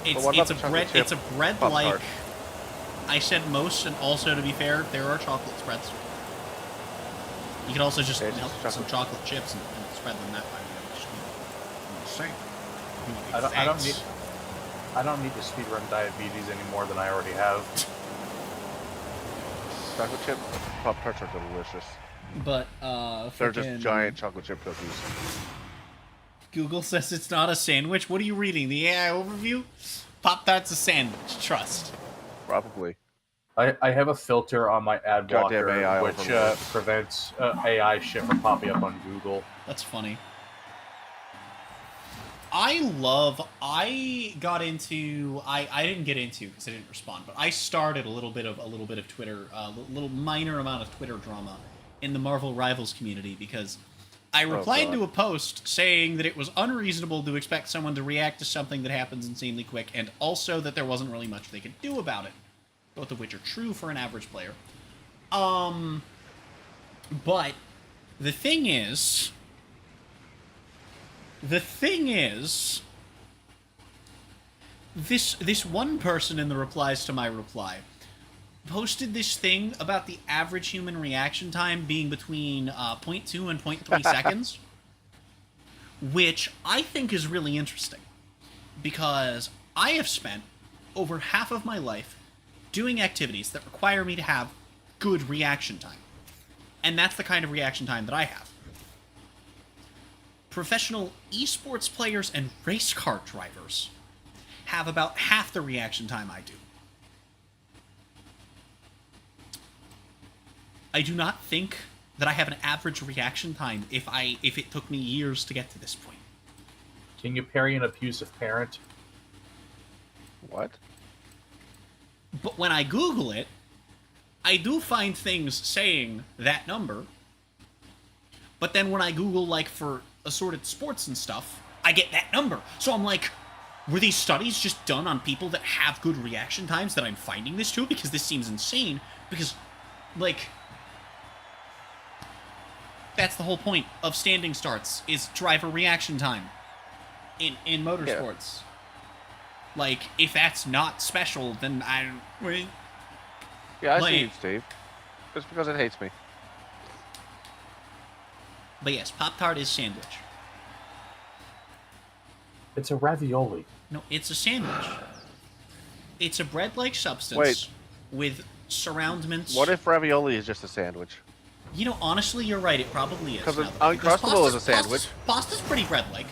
It's what it's about a the bread chocolate it's a chip bread like. Pop-Tart? I said most, and also to be fair, there are chocolate spreads. You could also just Yeah, it's melt just some chocolate chips and spread them that way. I don't need to speedrun diabetes any more than I already have. Chocolate chip Pop Tarts are delicious. But They're just frickin' giant chocolate chip cookies. Google says it's not a sandwich. What are you reading? The AI overview? Pop Tart's a sandwich. Trust. Probably. I have a filter on my ad Goddamn blocker AI which overlord. prevents AI shit from popping up on Google. That's funny. I didn't get into because I didn't respond, but I started a little bit of Twitter, a little minor amount of Twitter drama in the Marvel Rivals community because I replied God. to a post saying that it was unreasonable to expect someone to react to something that happens insanely quick, and also that there wasn't really much they could do about it, both of which are true for an average player. But the thing is, this one person in the replies to my reply posted this thing about the average human reaction time being between 0.2 and 0.3 seconds, which I think is really interesting because I have spent over half of my life doing activities that require me to have good reaction time. And that's the kind of reaction time that I have. professional esports players and race car drivers have about half the reaction time I do. I do not think that I have an average reaction time if it took me years to get to this point. Can you parry an abusive parent? What? But when I Google it, I do find things saying that number. But then when I Google, like, for assorted sports and stuff, I get that number. So I'm like, were these studies just done on people that have good reaction times that I'm finding this to? Because this seems insane. Because, like, that's the whole point of standing starts, is driver reaction time in motorsports. Yeah. Like, if that's not special, then I don't... Wait. Yeah, I like, see you, Steve. Just because it hates me. But yes, Pop-Tart is sandwich. It's a ravioli. No, it's a sandwich. It's a bread-like substance Wait. with surroundments. What if ravioli is just a sandwich? You know, honestly, you're right. It probably is. Because Now, Uncrustable is a sandwich. Pasta's pretty bread-like.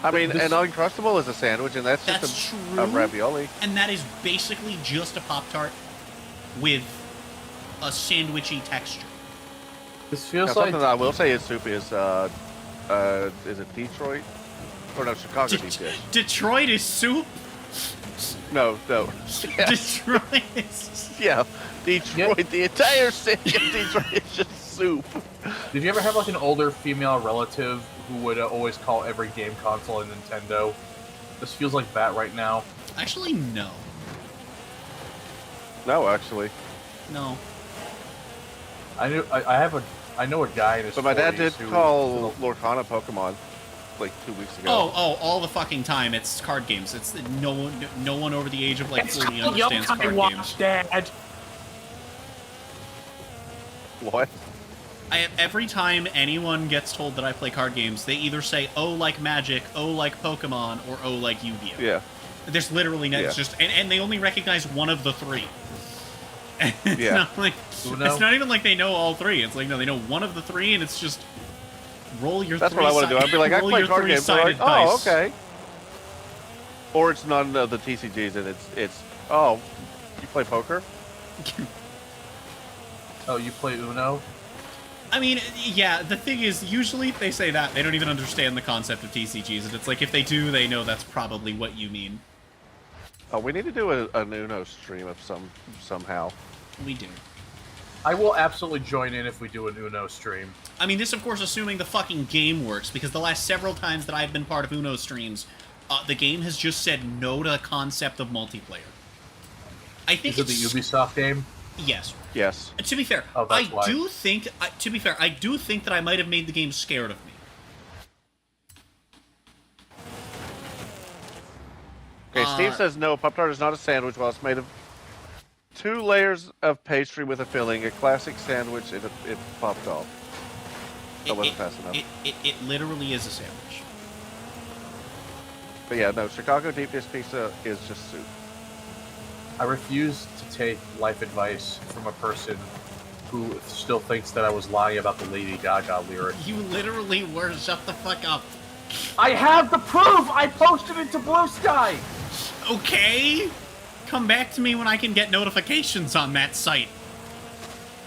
I mean, an Uncrustable is a sandwich, and that's just a ravioli. And that is basically just a Pop-Tart with a sandwichy texture. This feels now, like something that I will say is soup is it Detroit? Or no, Chicago deep dish. Detroit is soup? No. Yeah. Detroit is... Yeah, Detroit, the entire city of Detroit is just soup. Did you ever have like an older female relative who would always call every game console a Nintendo? This feels like that right now. Actually, no. No, actually. No. I know a guy in his But my dad 40s did who- call Lorcana Pokemon like 2 weeks ago. Oh, all the fucking time. It's card games. It's no one over the age of like 40 understands card games. Dad. What? Every time anyone gets told that I play card games, they either say, "Oh, like Magic," "Oh, like Pokemon," or "Oh, like Yu-Gi-Oh." Yeah. There's literally no, it's just, and they only recognize one of the three. It's Yeah. not like, it's not even like they know all three. It's like, no, they know one of the three, and it's just roll your. That's what I want to do. I'd be like, I play card games. They're like, oh, okay. Or it's none of the TCGs, and it's oh, you play poker? Oh, you play Uno? I mean, yeah, the thing is, usually if they say that, they don't even understand the concept of TCGs, and it's like, if they do, they know that's probably what you mean. Oh, we need to do an Uno stream of somehow. We do. I will absolutely join in if we do an Uno stream. I mean, this, of course, assuming the fucking game works, because the last several times that I've been part of Uno streams, the game has just said no to the concept of multiplayer. I think Is it the Ubisoft game? Yes. Yes. To be fair, Oh, that's why. do think. To be fair, I do think that I might have made the game scared of me. Okay, Steve says no, Pop-Tart is not a sandwich while it's made of 2 layers of pastry with a filling. A classic sandwich, it popped off. That wasn't fast enough. It literally is a sandwich. But yeah, no, Chicago deep dish pizza is just soup. I refuse to take life advice from a person who still thinks that I was lying about the Lady Gaga lyric. You literally were. Shut the fuck up. I have the proof! I posted it to Blue Sky! Okay. Come back to me when I can get notifications on that site.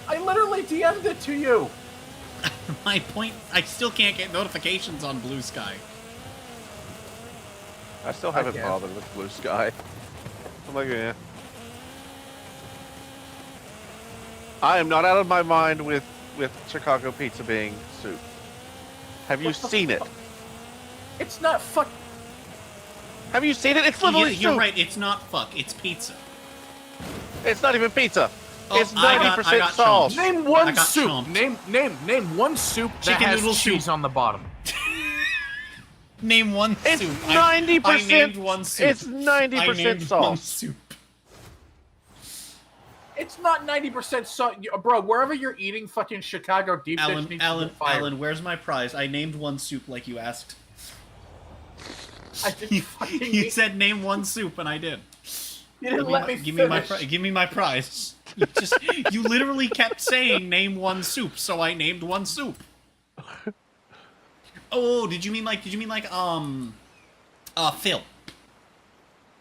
I literally DM'd it to you! My point, I still can't get notifications on Blue Sky. I still haven't can't. bothered with Blue Sky. I'm like, yeah. I am not out of my mind with Chicago pizza being soup. Have you seen it? It's not fuck. Have you seen it? It's literally You're soup. right, it's not fuck, it's pizza. It's not even pizza. Oh, It's I 90% got sauce. chumped. Name I one got soup. chumped. Name one soup that Chicken has noodle cheese soup. on the bottom. Name one It's soup. 90%. I named one soup. It's 90% I named sauce. one soup. It's not 90% sauce, bro. Wherever you're eating fucking Chicago deep dish needs to be fired. Alan, where's my prize? I named one soup like you asked. I didn't fucking You said name one soup, and I did. You didn't let me give finish. give me my prize. You literally kept saying name one soup, so I named one soup. Oh, did you mean like Phil?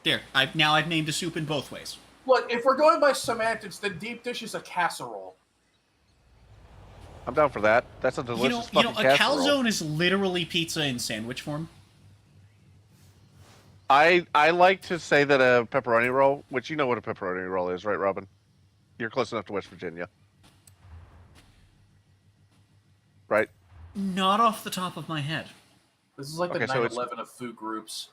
There, I've named a soup in both ways. Look, if we're going by semantics, the deep dish is a casserole. I'm down for that. That's a delicious You know, fucking a casserole. calzone is literally pizza in sandwich form. I like to say that a pepperoni roll, which you know what a pepperoni roll is, right, Robin? You're close enough to West Virginia. Right? Not off the top of my head. This is like the Okay, so 9/11 of food groups.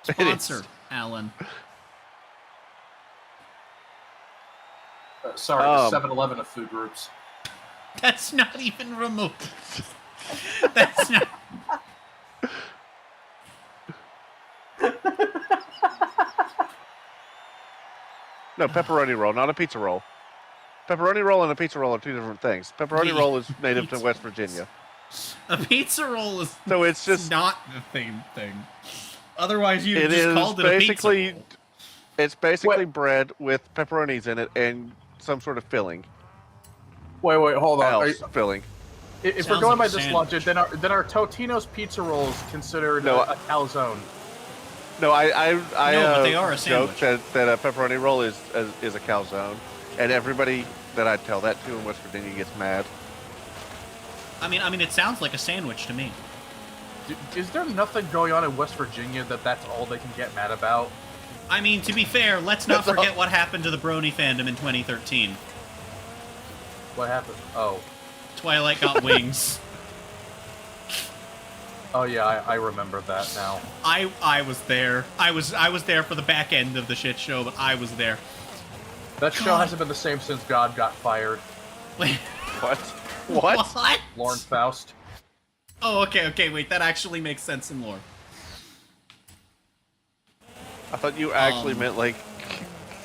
Sponsored, Alan. Sorry, the 7-Eleven of food groups. That's not even remote. That's not. No, pepperoni roll, not a pizza roll. Pepperoni roll and a pizza roll are two different things. Pepperoni roll is native to West Virginia. A pizza roll is So it's just not the same thing. Otherwise, you it just is called it a pizza basically roll. it's basically bread with pepperonis in it and some sort of filling. Wait, hold on. Else filling. If we're Sounds going like by a this sandwich. logic, then our Totino's pizza rolls considered No, a calzone. No, I No, but they are a joke sandwich. that a pepperoni roll is a calzone, and everybody that I tell that to in West Virginia gets mad. I mean, it sounds like a sandwich to me. Is there nothing going on in West Virginia that's all they can get mad about? I mean, to be fair, let's not forget what happened to the Brony fandom in 2013. What happened? Oh. Twilight got wings. Oh yeah, I remember that now. I was there. I was there for the back end of the shit show, but I was there. That show God. hasn't been the same since God got fired. Wait, What? What? what? Lauren Faust. Oh, okay, wait, that actually makes sense in lore. I thought you actually meant like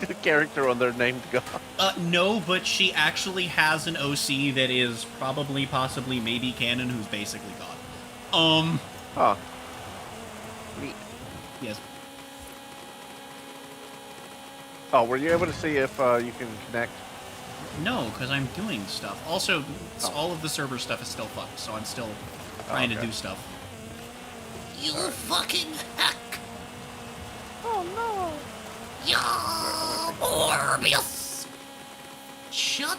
a character on their named god. No, but she actually has an OC that is probably, possibly, maybe canon, who's basically God. Huh. Neat. Yes. Oh, were you able to see if you can connect? No, because I'm doing stuff. Also, all of the server stuff is still fucked, so I'm still trying to okay. do stuff. You fucking hack! Oh no! Yeah, Morbius! Shut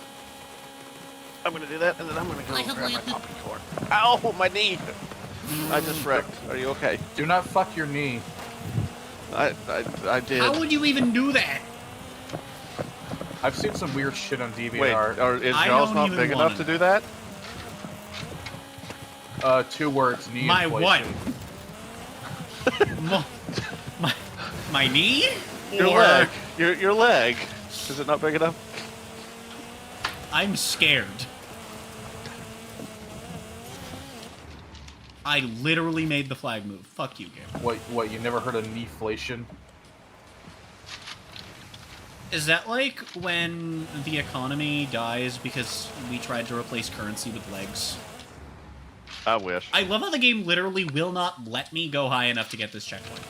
I'm gonna do that, and then I'm gonna go I have grab my landed. popping corn. Ow, my knee! I just wrecked. Are you okay? Do not fuck your knee. I did. How would you even do that? I've seen some weird shit on Wait, DVR. is I y'all's don't not even big wanna enough to do that? 2 words, knee My inflation. what? my knee? Your Or leg. Your leg. Is it not big enough? I'm scared. I literally made the flag move. Fuck you, game. What, you never heard of kneeflation? Is that like when the economy dies because we tried to replace currency with legs? I wish. I love how the game literally will not let me go high enough to get this checkpoint.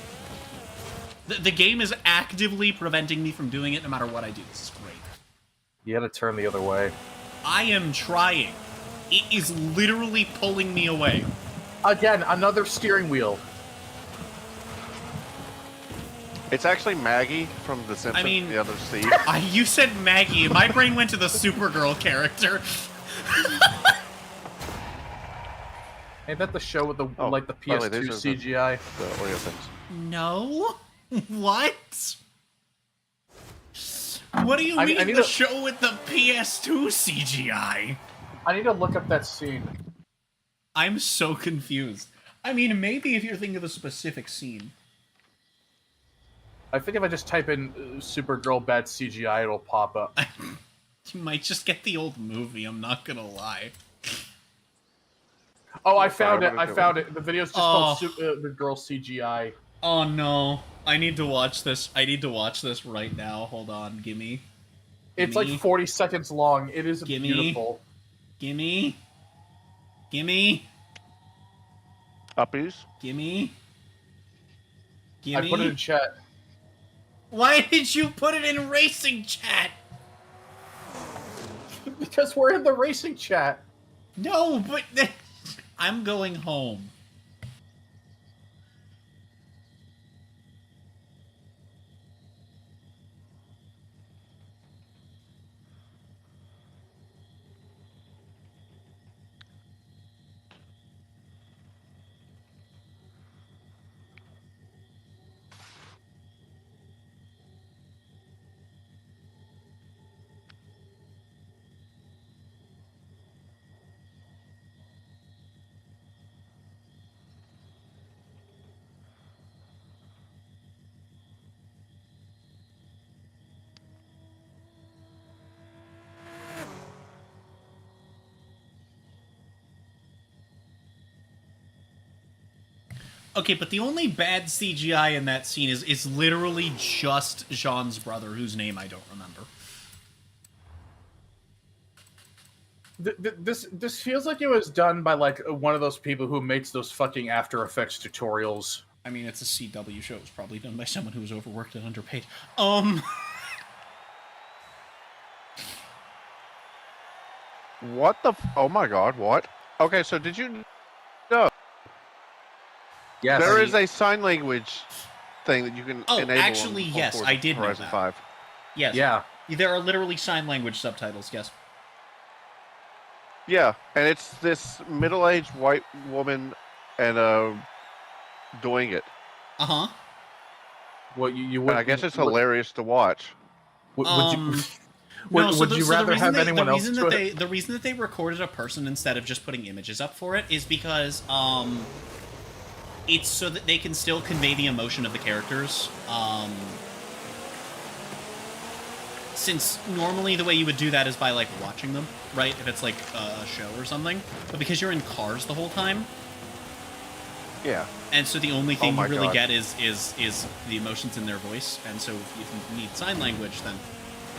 The game is actively preventing me from doing it no matter what I do. This is great. You had to turn the other way. I am trying. It is literally pulling me away. Again, another steering wheel. It's actually Maggie from The Simpsons. mean- the other Steve. You said Maggie, and my brain went to the Supergirl character. Ain't that the show with the Oh, like the by the way, PS2 these are the- CGI? The Oreo things. No? What? What do you I mean need the to- show with the PS2 CGI? I need to look up that scene. I'm so confused. I mean, maybe if you're thinking of a specific scene. I think if I just type in Supergirl bad CGI, it'll pop up. You might just get the old movie, I'm not gonna lie. Oh, I Sorry, found it. what I is it? found it. The video's just Oh. called the girl CGI. Oh no. I need to watch this. I need to watch this right now. Hold on, gimme. It's like Gimme. 40 seconds long. It is Gimme. beautiful. Gimme. Gimme. Uppies. Gimme. Gimme. I put it in chat. Why did you put it in racing chat? Because we're in the racing chat. No, but I'm going home. Okay, but the only bad CGI in that scene is literally just Jean's brother, whose name I don't remember. This feels like it was done by like one of those people who makes those fucking After Effects tutorials. I mean, it's a CW show. It was probably done by someone who was overworked and underpaid. What the? Oh my God! What? Okay, so did you know Yes. there is a sign language thing that you can Oh, enable? actually, on yes, Forza I did know Horizon that. 5. Yes. Yeah. There are literally sign language subtitles, yes. Yeah, and it's this middle-aged white woman and doing it. Uh-huh. Well, you And would. I guess it's hilarious to watch. Would you? No, so would the, you so the rather reason have they, anyone the else reason do that it? the reason that they recorded a person instead of just putting images up for it is because it's so that they can still convey the emotion of the characters. Since normally the way you would do that is by like watching them, right? If it's like a show or something, but because you're in cars the whole time, Yeah. and so the only thing Oh my you really God. get is the emotions in their voice, and so if you need sign language, then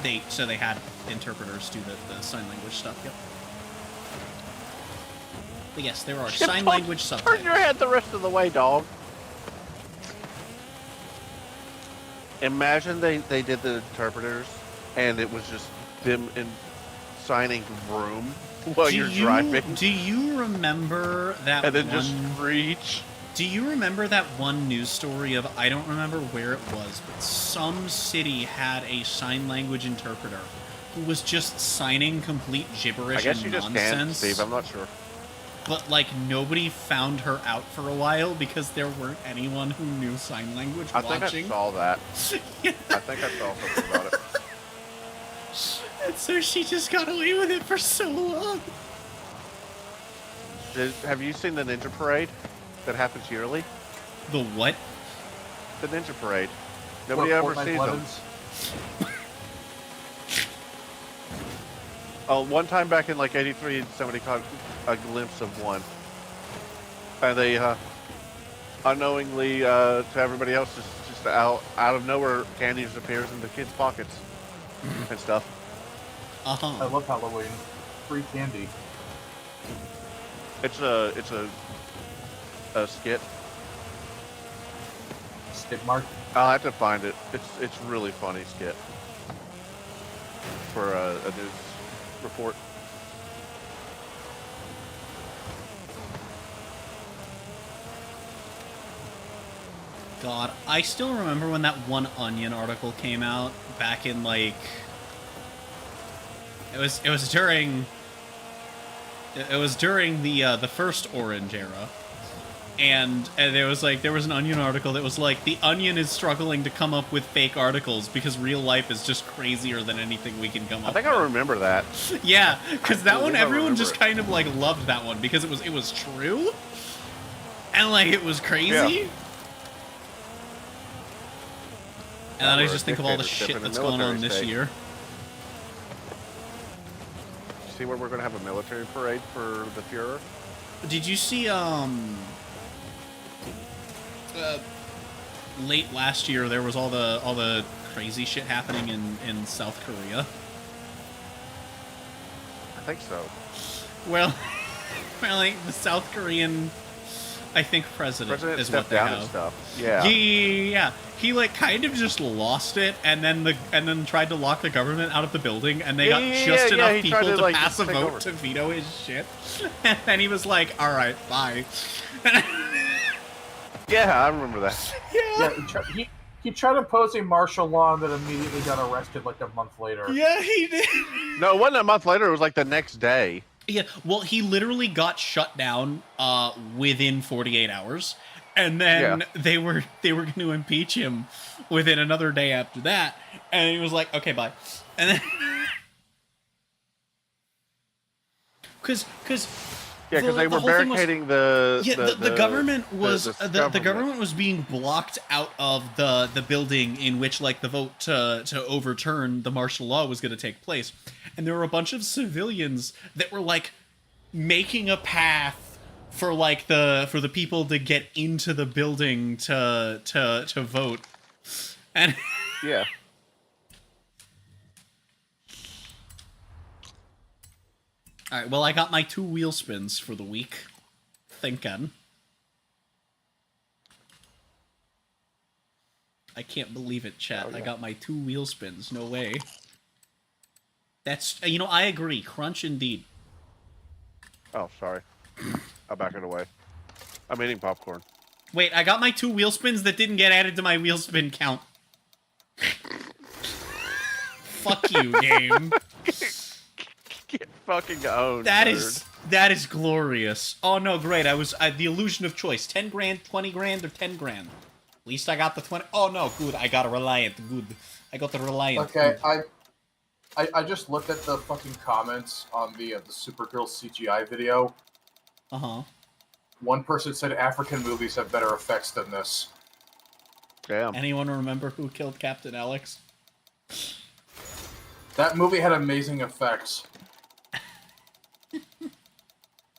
they had interpreters do the sign language stuff. Yep. But yes, there are Chip, sign don't language Turn subtitles. your head the rest of the way, dog. Imagine they did the interpreters, and it was just them in signing room while you're driving, Do you remember that and then one? just reach. Do you remember that one news story of, I don't remember where it was, but some city had a sign language interpreter who was just signing complete gibberish I guess you and just nonsense. can, Steve. I'm not sure. But, like, nobody found her out for a while because there weren't anyone who knew sign language I think I watching. saw that. I think I saw something about it. And so she just got away with it for so long. Have you seen the Ninja Parade that happens yearly? The what? The Ninja Parade. Nobody ever sees them. Oh, one time back in like '83, somebody caught a glimpse of one, and they unknowingly to everybody else just out of nowhere, candy just appears in the kids' pockets and stuff. Uh-huh. I love Halloween. Free candy. It's a skit. Skip mark. I'll have to find it. It's really funny skit for a news report. God, I still remember when that one Onion article came out back in like it was during the first Orange era, and there was an Onion article that was like, the Onion is struggling to come up with fake articles because real life is just crazier than anything we can come I up think with. I remember that. Yeah, because that one, believe I everyone remember just it. kind of like loved that one because it was true, and like it was crazy. Yeah. And then I We're just a think of all the dictatorship shit in a that's going on military this state. year. See where we're going to have a military parade for the Fuhrer? Did you see late last year there was all the crazy shit happening in South Korea? I think so. Well, like the South Korean I think president is what stepped they down have. and stuff. Yeah. Yeah. He like kind of just lost it, and then tried to lock the government out of the building, and they got just enough he people tried to like, pass a take vote over. to veto his shit. And then he was like, "All right, bye." Yeah, I remember that. Yeah, he tried opposing martial law and then immediately got arrested like a month later. Yeah, he did. No, it wasn't a month later. It was like the next day. Yeah, well, he literally got shut down within 48 hours, and then they were going to impeach him within another day after that, and he was like, "Okay, bye," and then because Yeah, because they were barricading the government was the government was being blocked out of the building in which like the vote to overturn the martial law was going to take place, and there were a bunch of civilians that were like making a path for like for the people to get into the building to vote, and yeah. All right, well, I got my 2 wheel spins for the week. Thinking. I can't believe it, chat. I got my 2 wheel spins. No way. That's, I agree. Crunch indeed. Oh, sorry. I'll back it away. I'm eating popcorn. Wait, I got my 2 wheel spins that didn't get added to my wheel spin count. Fuck you, game. Get fucking owned. That is glorious. Oh no, great. I was the illusion of choice. 10 grand, 20 grand, or 10 grand. At least I got the 20. Oh no, good. I got a Reliant. Good. I got the Reliant. Okay, I just looked at the fucking comments on the Supergirl CGI video. Uh-huh. One person said African movies have better effects than this. Damn. Anyone remember who killed Captain Alex? That movie had amazing effects.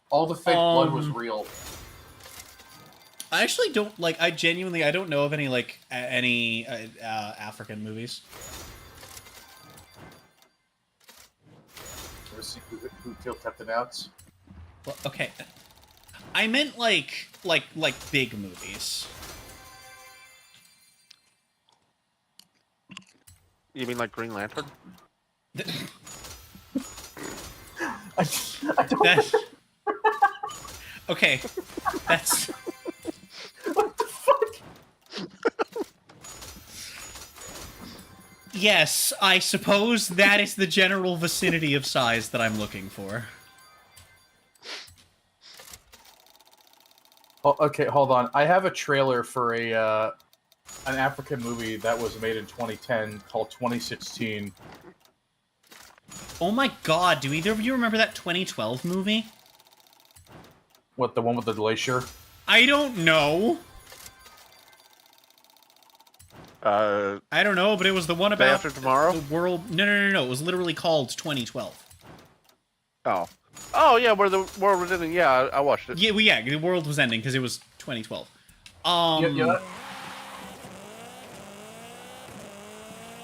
All the fake blood was real. I actually don't I don't know of any any African movies. Ever see who killed Captain Alex? Well, okay. I meant like big movies. You mean like Green Lantern? I don't. Okay, that's. What the fuck? Yes, I suppose that is the general vicinity of size that I'm looking for. Oh, okay, hold on. I have a trailer for an African movie that was made in 2010 called 2016. Oh my god, do either of you remember that 2012 movie? What, the one with the glacier? I don't know. I don't know, but it was the one Day about After Tomorrow? the world. No. It was literally called 2012. Oh yeah, where the world was ending. Yeah, I watched it. Yeah, the world was ending because it was 2012. Yeah.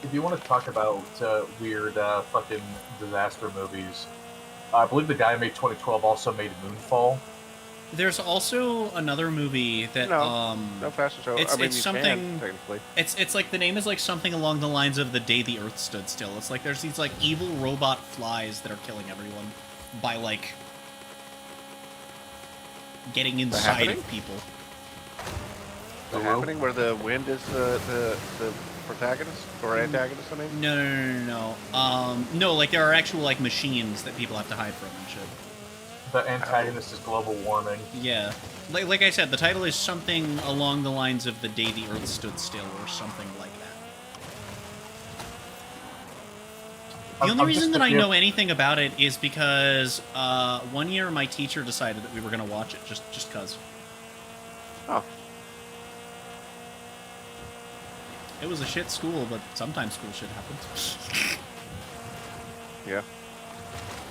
If you want to talk about weird fucking disaster movies, I believe the guy who made 2012 also made Moonfall. There's also another movie that No faster show. it's I mean, it's you something can, technically. it's like the name is like something along the lines of The Day the Earth Stood Still. It's like there's these like evil robot flies that are killing everyone by like getting inside of people. The Happening, where the wind is the protagonist or antagonist. I mean, No. No, like there are actual like machines that people have to hide from and shit. The antagonist is global warming. Yeah. Like I said, the title is something along the lines of The Day the Earth Stood Still or something like that. The only reason that I know anything about it is because one year my teacher decided that we were going to watch it just cuz. Oh. It was a shit school, but sometimes cool shit happens. Yeah.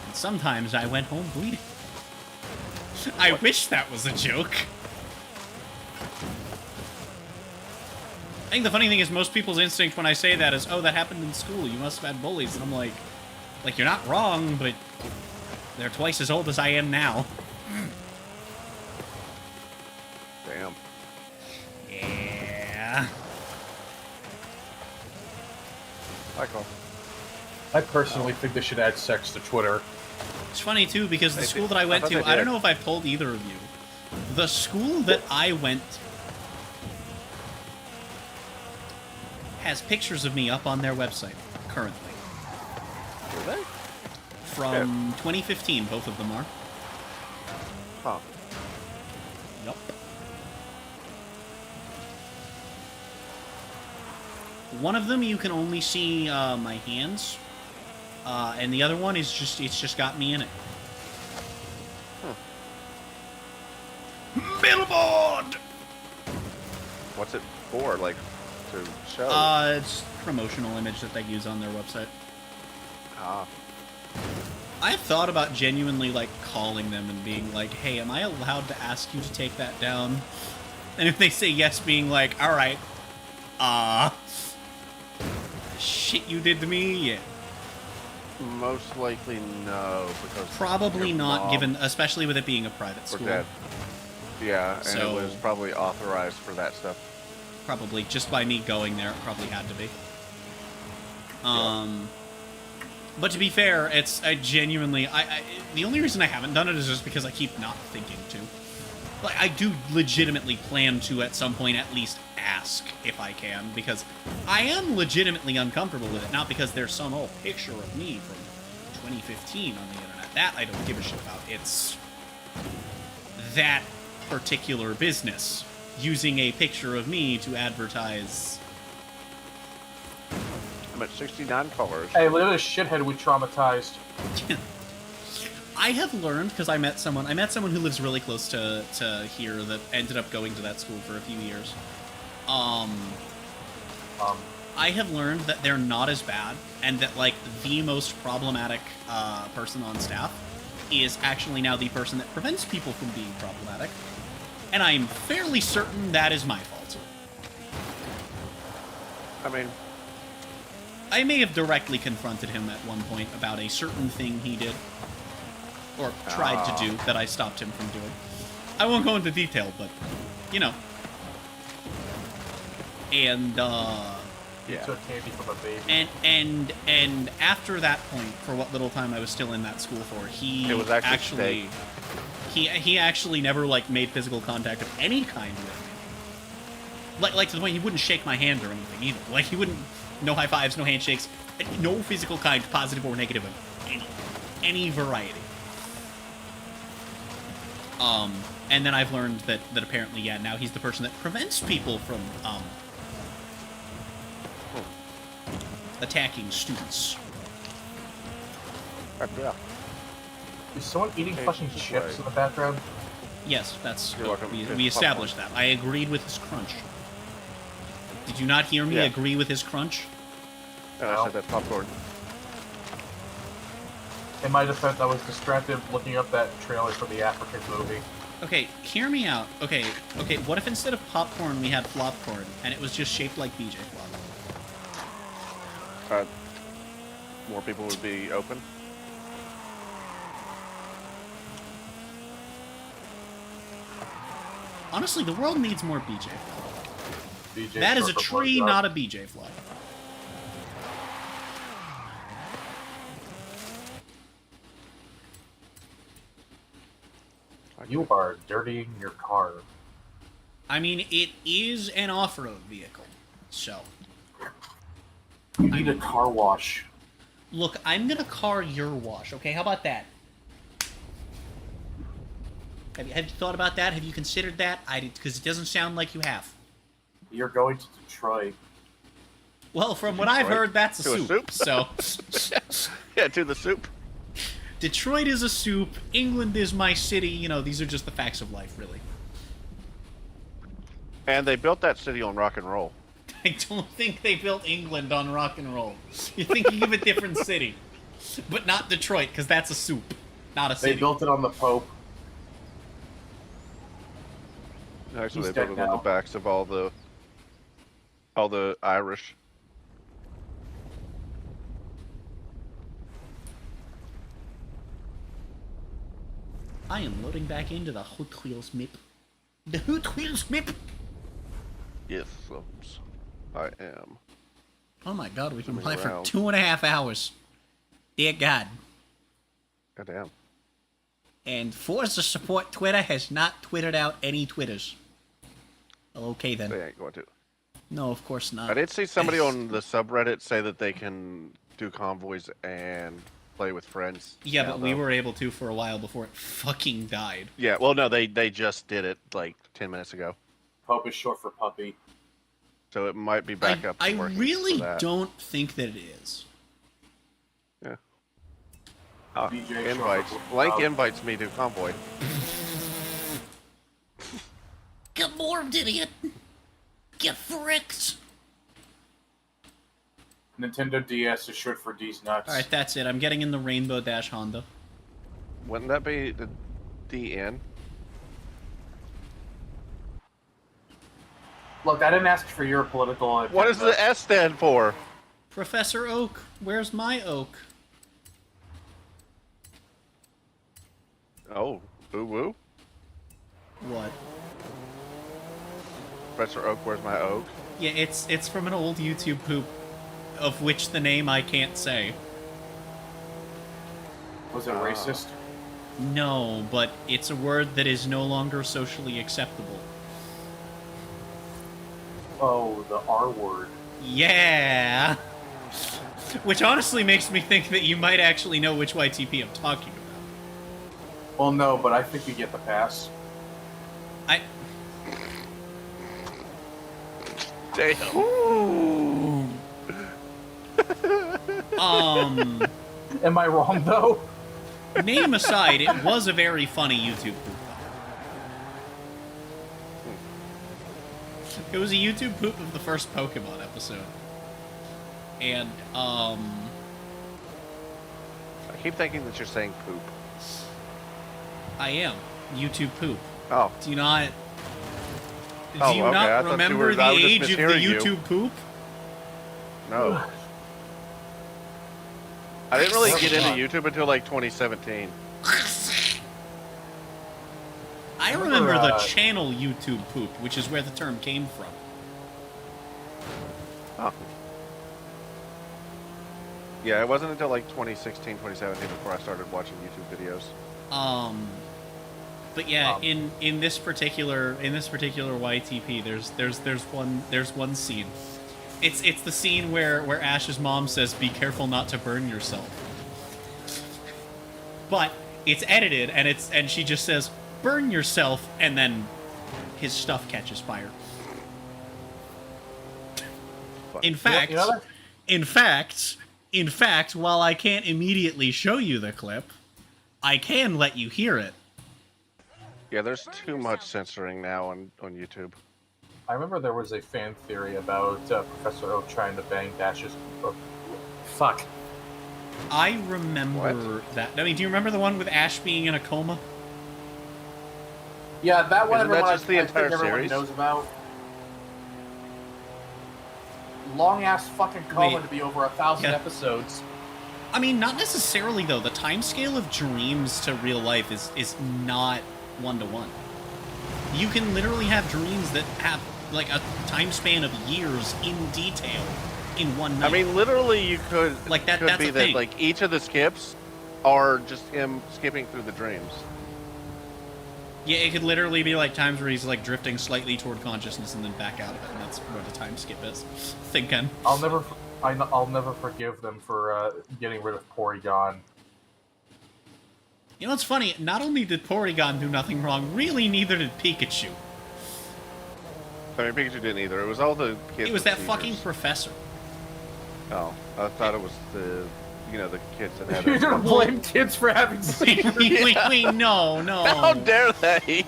And sometimes I went home bleeding. I wish that was a joke. I think the funny thing is most people's instinct when I say that is, oh, that happened in school. You must have had bullies. And I'm like, you're not wrong, but they're twice as old as I am now. am. Yeah. Michael. I personally think they should add sex to Twitter. It's funny too because the They school did. that I went I thought to, they I don't did. know if I've told either of you. The school that I went has pictures of me up on their website currently. Do they? From 2015, both of them are. Huh. Yep. One of them you can only see my hands, and the other one is it's just got me in it. Billboard. What's it for? Like, to show? It's promotional image that they use on their website. Ah. I've thought about genuinely like calling them and being like, "Hey, am I allowed to ask you to take that down?" And if they say yes, being like, "All right, shit you did to me, yeah." Most likely no, because Probably your not, mom given, especially with it being a private or school. dad. Yeah, and So- it was probably authorized for that stuff. Probably just by me going there, it probably had to be. But to be fair, it's I genuinely the only reason I haven't done it is just because I keep not thinking to. Like I do legitimately plan to at some point at least ask if I can, because I am legitimately uncomfortable with it, not because there's some old picture of me from 2015 on the internet. That I don't give a shit about. It's that particular business using a picture of me to advertise. I'm at 69 colors. Hey, look at this shithead we traumatized. I have learned, because I met someone who lives really close to here that ended up going to that school for a few years. I have learned that they're not as bad, and that like the most problematic person on staff is actually now the person that prevents people from being problematic, and I'm fairly certain that is my fault. I mean, I may have directly confronted him at one point about a certain thing he did, or tried to do, that I stopped him from doing. I won't go into detail, but, you know. And, He yeah. took candy from a baby. and after that point, for what little time I was still in that school for, he It was actually he actually never, like, made physical contact of any kind with me. Like to the point he wouldn't shake my hand or anything, either. Like, he wouldn't... No high fives, no handshakes, no physical kind, positive or negative, of any variety. And then I've learned that apparently, yeah, now he's the person that prevents people from, attacking students. Yeah. Is someone eating fucking chips in the background? Yes, that's... You're welcome. We established that. I agreed with his crunch. Did you not hear me Yeah. agree with his crunch? And I said that popcorn. In my defense, I was distracted looking up that trailer for the African movie. Okay, hear me out. Okay, what if instead of popcorn we had flopcorn, and it was just shaped like BJ Flop? More people would be open. Honestly, the world needs more BJ Flop. BJ That is a short for tree, blowjob. not a BJ Flop. You are dirtying your car. I mean, it is an off-road vehicle, so... You need a car wash. Look, I'm gonna car your wash, okay? How about that? Have you thought about that? Have you considered that? Because it doesn't sound like you have. You're going to Detroit. Well, from what I've Detroit? heard, that's a To a soup. soup? So, Yeah, to the soup. Detroit is a soup. England is my city. You know, these are just the facts of life, really. And they built that city on rock and roll. I don't think they built England on rock and roll. You're thinking of a different city. But not Detroit, because that's a soup, not a They city. built it on the Pope. Actually, He's they built dead it on the now. backs of all the Irish. I am loading back into the Hot Wheels map. The Who Twitch Mip. Yes, I am. Oh my god, we can Zooming play for around. 2.5 hours. Dear God. Goddamn. And Forza Support Twitter has not twittered out any Twitters. Okay then. They ain't going to. No, of course not. I did see somebody on the subreddit say that they can do convoys and play with friends. Yeah, now, but we though. were able to for a while before it fucking died. Yeah, well, no, they just did it like 10 minutes ago. Pope is short for puppy. So it might be back up. I and working really for that. don't think that it is. Yeah. DJ Invites. Short. Blank invites me to convoy. Get morphed, idiot. Get fricked. Nintendo DS is short for D's nuts. Alright, that's it. I'm getting in the Rainbow Dash Honda. Wouldn't that be the DN? Look, I didn't ask for your political. What does the S stand for? Professor Oak, where's my oak? Oh, ooh woo. What? Professor Oak, where's my oak? Yeah, it's from an old YouTube poop, of which the name I can't say. Was it racist? No, but it's a word that is no longer socially acceptable. Oh, the R word. Yeah! Which honestly makes me think that you might actually know which YTP I'm talking about. Well, no, but I think you get the pass. Damn. Am I wrong though? Name aside, it was a very funny YouTube poop. It was a YouTube poop of the first Pokemon episode. And, I keep thinking that you're saying poop. I am. YouTube poop. Oh. Do you not... Do Oh, you okay, I not thought you remember were- the I was just age of the mishearing you. YouTube poop? No. I didn't really get into God. YouTube until like 2017. I Remember, remember the channel YouTube poop, which is where the term came from. Oh. Yeah, it wasn't until like 2016, 2017 before I started watching YouTube videos. But yeah, in this particular YTP, there's one scene. It's the scene where Ash's mom says, "Be careful not to burn yourself." But it's edited, and she just says, "Burn yourself," and then his stuff catches fire. In fact, in fact, while I can't immediately show you the clip, I can let you hear it. Yeah, there's too much censoring now on YouTube. I remember there was a fan theory about Professor Oak trying to bang Dash's. Fuck. I remember that. I mean, do you remember the one with Ash being in a coma? Yeah, that one. Isn't that everyone, just the I think entire everyone series? knows about. Long ass fucking coma Wait. to be over 1,000 Yeah. episodes. I mean, not necessarily though. The time scale of dreams to real life is not 1-to-1. You can literally have dreams that have like a time span of years in detail in one night. I mean, literally, you could Like that- Could that's be a that thing. like each of the skips are just him skipping through the dreams. yeah, it could literally be like times where he's like drifting slightly toward consciousness and then back out of it, and that's what a time skip is. Thinking. I'll never forgive them for getting rid of Porygon. You know what's funny? Not only did Porygon do nothing wrong, really neither did Pikachu. I mean, Pikachu didn't either. It was all the kids. It was with that fucking seizures. professor. Oh, I thought it was the kids that had. You're it. gonna blame kids for having seizures. Wait, no. How dare they?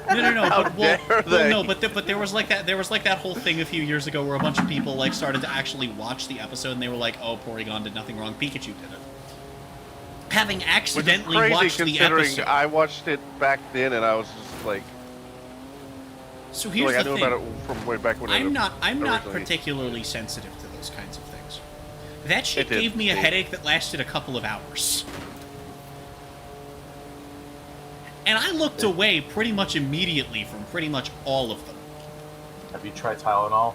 No. How But, dare they? no, but there was like that whole thing a few years ago where a bunch of people like started to actually watch the episode and they were like, "Oh, Porygon did nothing wrong. Pikachu did it." Having Which is accidentally crazy watched the considering episode. I watched it back then and I was just like, So I here's knew the about thing. it from way back when. I'm not originally- particularly sensitive to those kinds of things. That shit It did, gave me a Steve. headache that lasted a couple of hours. And I looked away pretty much immediately from pretty much all of them. Have you tried Tylenol?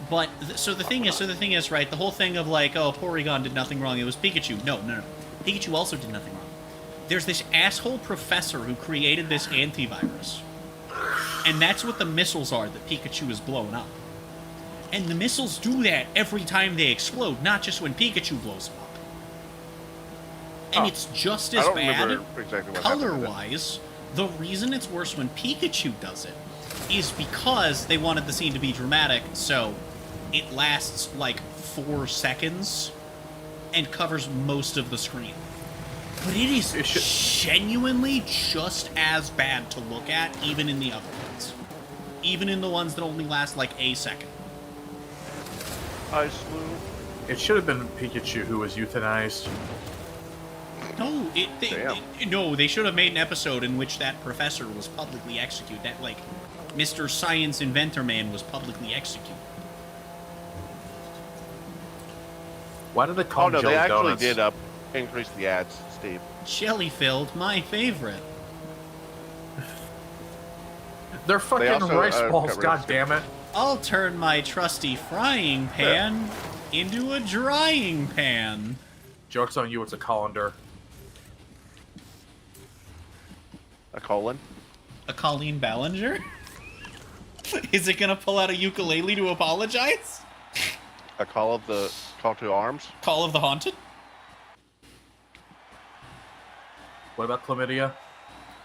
But so the thing is, right? The whole thing of like, oh, Porygon did nothing wrong. It was Pikachu. No. Pikachu also did nothing wrong. There's this asshole professor who created this antivirus, and that's what the missiles are that Pikachu is blown up. And the missiles do that every time they explode, not just when Pikachu blows them up. And it's just as bad exactly color-wise. The reason it's worse when Pikachu does it is because they wanted the scene to be dramatic, so it lasts like 4 seconds and covers most of the screen. But it is genuinely just as bad to look at, even in the other ones. Even in the ones that only last like a second. Ice Blue. It should have been Pikachu who was euthanized. No, they should have made an episode in which that professor was publicly executed. That, like, Mr. Science Inventor Man was publicly executed. Why did they call him they Jelly actually Donuts? did increase the ads, Steve. Jelly-filled, my favorite. They're fucking also, rice balls, got rid of goddammit. I'll turn my trusty frying pan into a drying pan. Joke's on you, it's a colander. A colon? A Colleen Ballinger? Is it gonna pull out a ukulele to apologize? A call to arms? Call of the Haunted? What about chlamydia?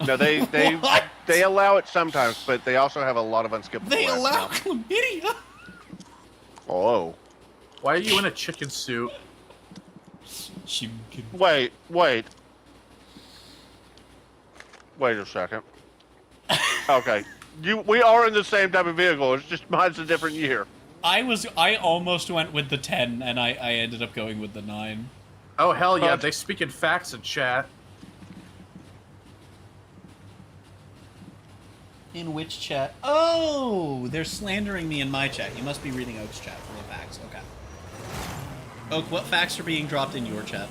No, they What? they allow it sometimes, but they also have a lot of unskippable. They ads allow now. chlamydia? Oh. Why are you in a chicken suit? Wait a second. Okay. We are in the same type of vehicle, it's just mine's a different year. I almost went with the 10, and I ended up going with the 9. Oh, hell yeah, they speak in facts in chat. In which chat? Oh, they're slandering me in my chat. You must be reading Oak's chat for the facts. Okay. Oak, what facts are being dropped in your chat?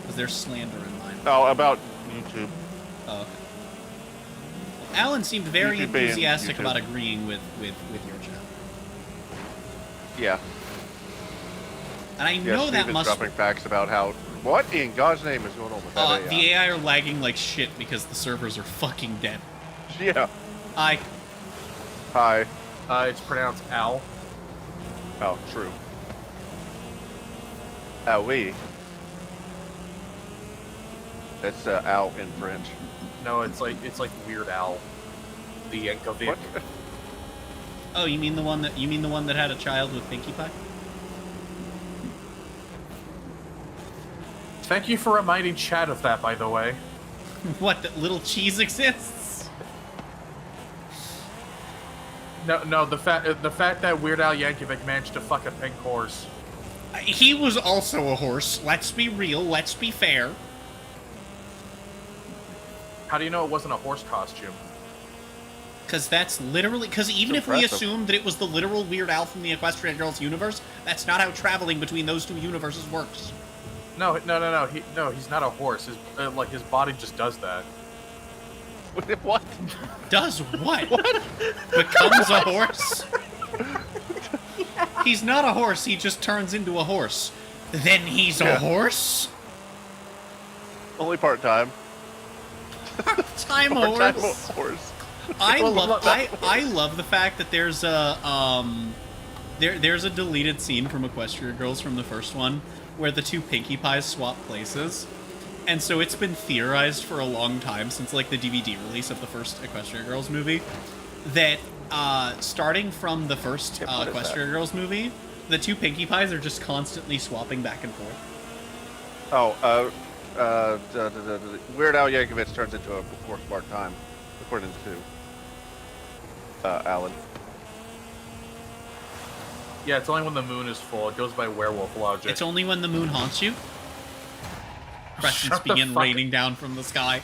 Because they're slandering mine. Oh, about YouTube. Oh, okay. Alan seemed very YouTube being enthusiastic YouTube. about agreeing with your chat. Yeah. And I Yeah, know Steve that is must... dropping facts about how... What in God's name is going on with that AI? the AI are lagging like shit because the servers are fucking dead. Yeah. Hi. Hi. It's pronounced Al. Oh, true. Ah, oui. That's ow in French. No, it's like Weird Al, the Yankovic. What? Oh, you mean the one that had a child with Pinkie Pie? Thank you for reminding chat of that, by the way. What, that little cheese exists? No, the fact that Weird Al Yankovic managed to fuck a pink horse. He was also a horse. Let's be real. Let's be fair. How do you know it wasn't a horse costume? Because that's literally... Because even if we impressive. assumed that it was the literal Weird Al from the Equestrian Girls universe, that's not how traveling between those two universes works. No. He's not a horse. His body just does that. What? Does what? Becomes a horse? He's not a horse, he just turns into a horse. Then he's a horse? Only part-time. Time Part-time horse. horse. I love the fact that there's a there's a deleted scene from Equestria Girls from the first one where the two Pinkie Pies swap places. And so it's been theorized for a long time, since like the DVD release of the first Equestria Girls movie, that starting from the first what is that? Equestria Girls movie, the two Pinkie Pies are just constantly swapping back and forth. Oh, Weird Al Yankovic turns into a horse part-time, according to Alan. Yeah, it's only when the moon is full. It goes by werewolf logic. It's only when the moon haunts you. Presents Shut the begin fuck- raining down from the sky.